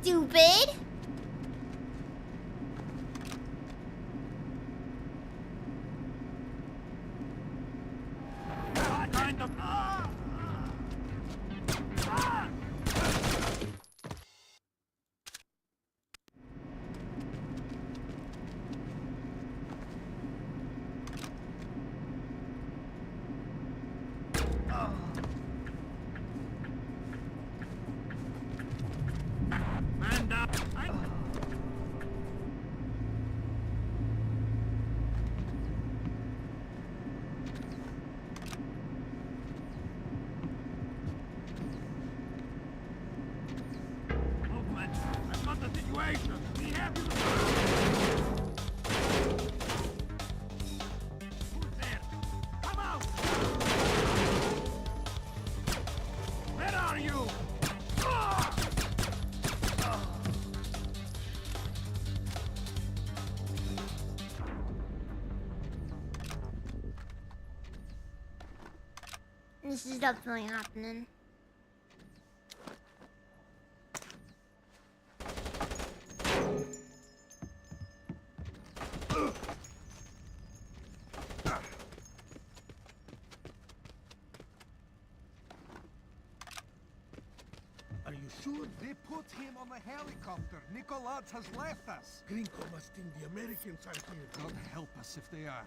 stupid. Kind of. Man down. Movement. I've got the situation. We have you. Who's there? Come out! Where are you? This is definitely happening. Are you sure? They put him on the helicopter. Nicolaz has left us. Gringo must think the Americans are here. God help us if they are.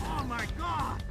Oh my God!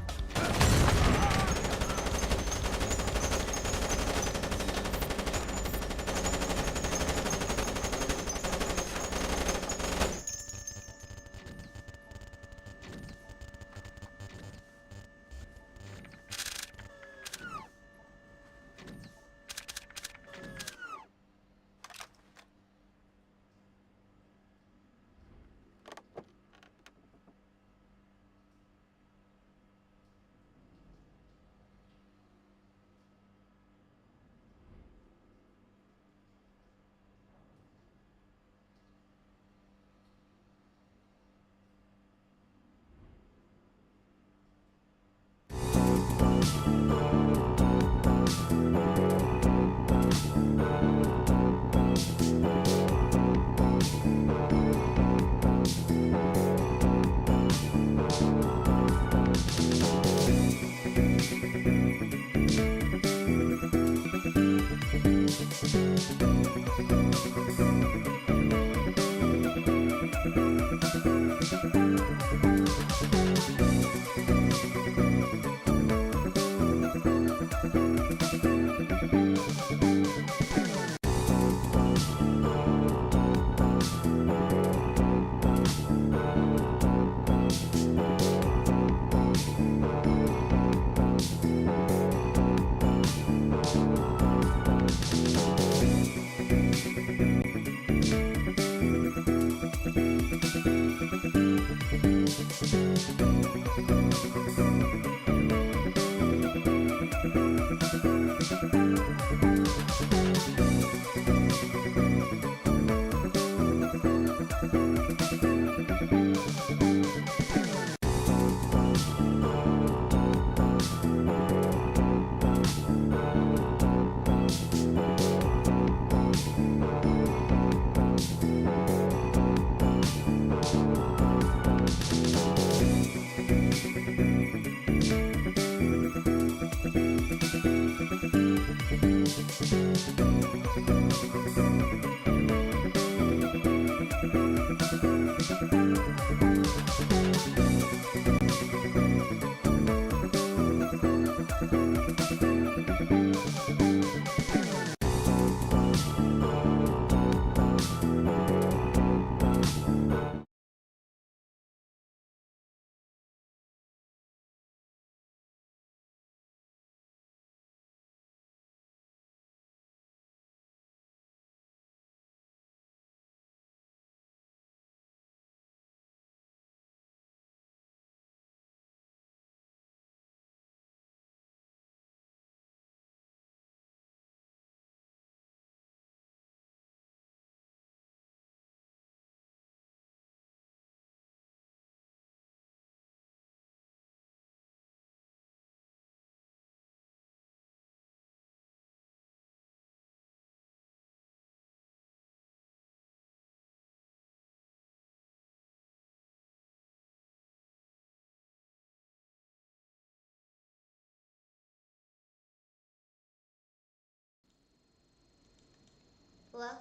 Hello?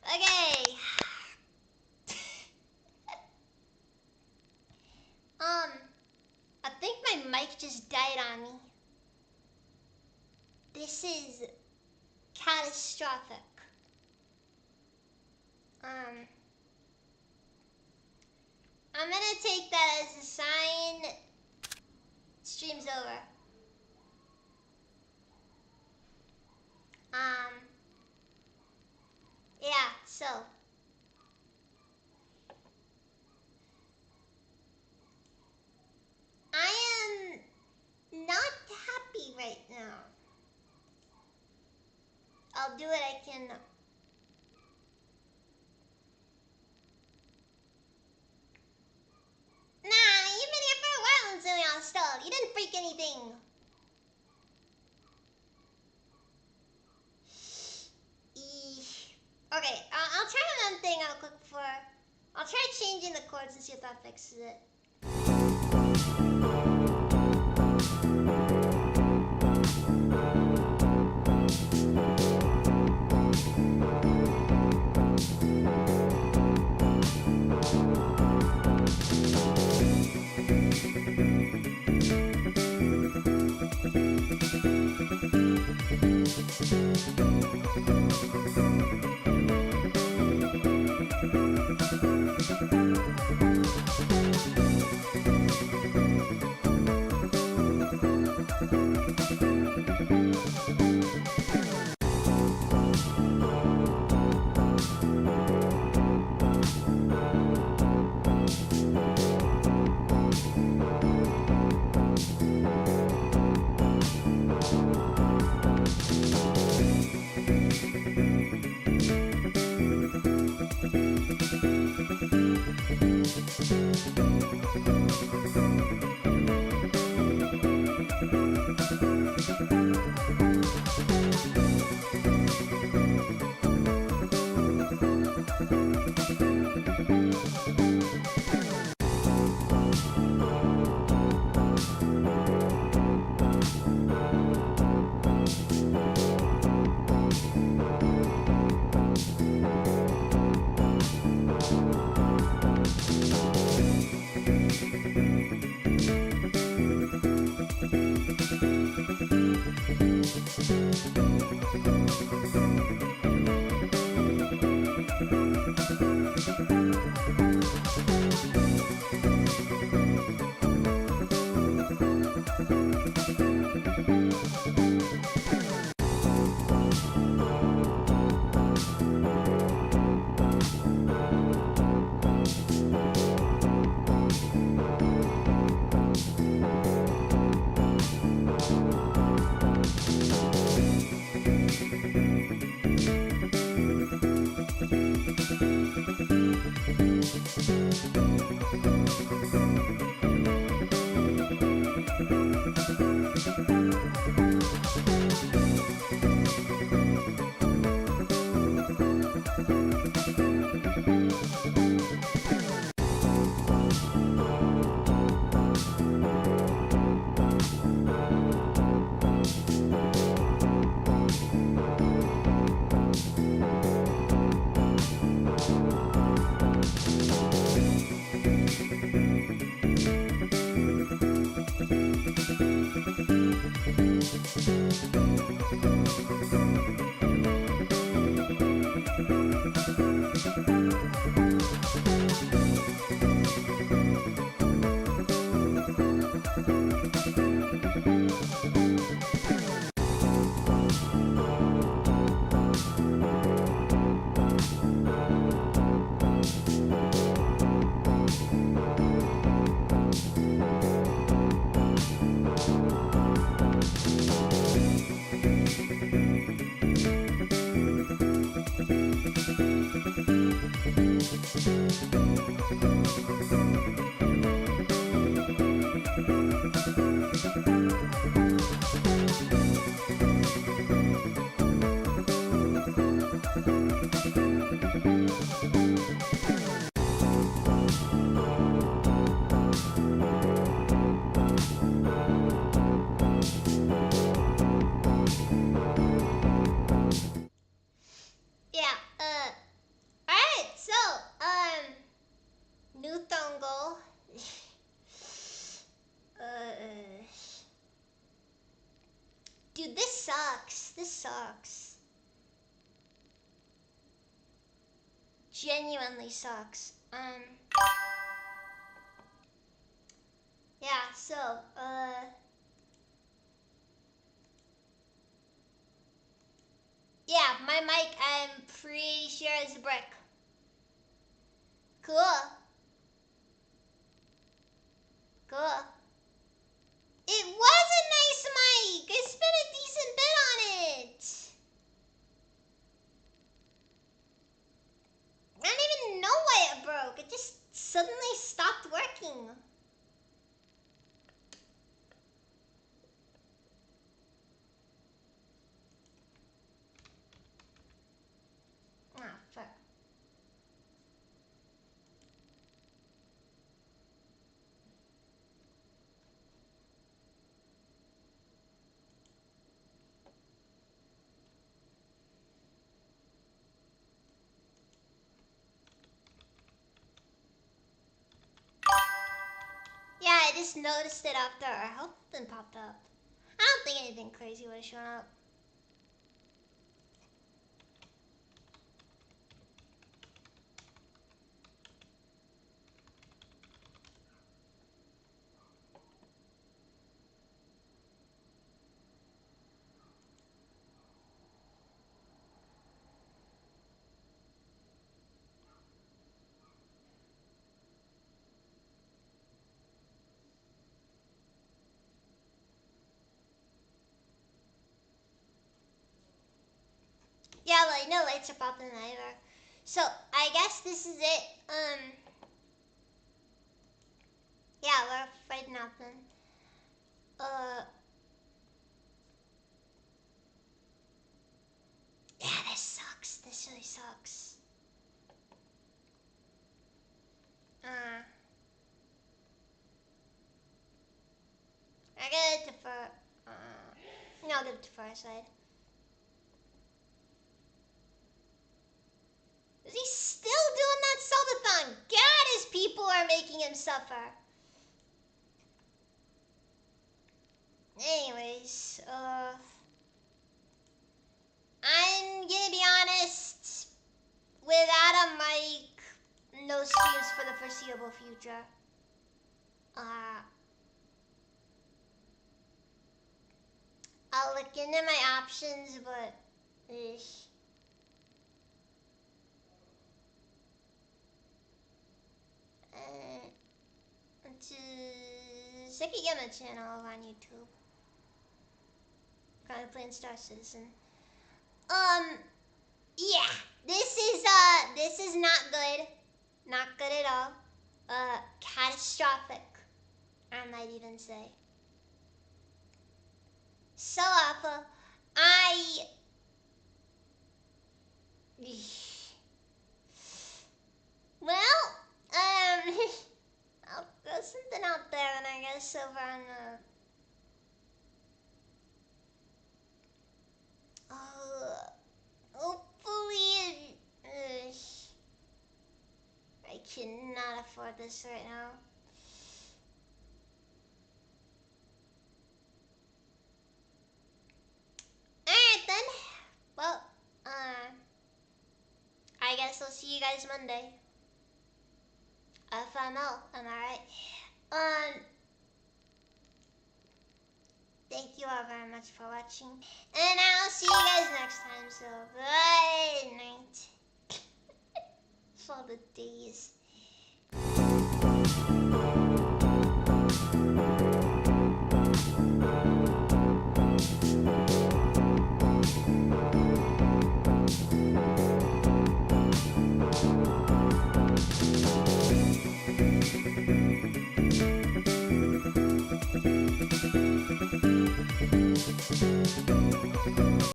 Okay. I think my mic just died on me. This is catastrophic. I'm gonna take that as a sign. Stream's over. Yeah, so. I am not happy right now. I'll do what I can. Nah, you've been here for a while and so installed. You didn't break anything. Okay, I'll try another thing I'll click for. I'll try changing the chords and see if that fixes it. dude, this sucks. This sucks. Genuinely sucks. Yeah, so, yeah, my mic, I'm pretty sure is a brick. Cool. Cool. It was a nice mic. I spent a decent bit on it. I don't even know why it broke. It just suddenly stopped working. Ah, fuck. Yeah, I just noticed it after our health thing popped up. I don't think anything crazy would have shown up. Yeah, like no lights are popping either. So I guess this is it. Yeah, we're afraid nothing. Yeah, this sucks. This really sucks. I gotta defer. No, I'll give it to Fireside. Is he still doing that subathon? God, his people are making him suffer. Anyways, I'm gonna be honest. Without a mic, no streams for the foreseeable future. I'll look into my options, but to Sekigama channel on YouTube. Currently playing Star Citizen. Yeah, this is not good. Not good at all. Catastrophic, I might even say. So awful. Well, I'll throw something out there and I guess over on the hopefully I cannot afford this right now. Alright then. Well, I guess I'll see you guys Monday. FML, am I right? Thank you all very much for watching. And I'll see you guys next time, so good night. For the days.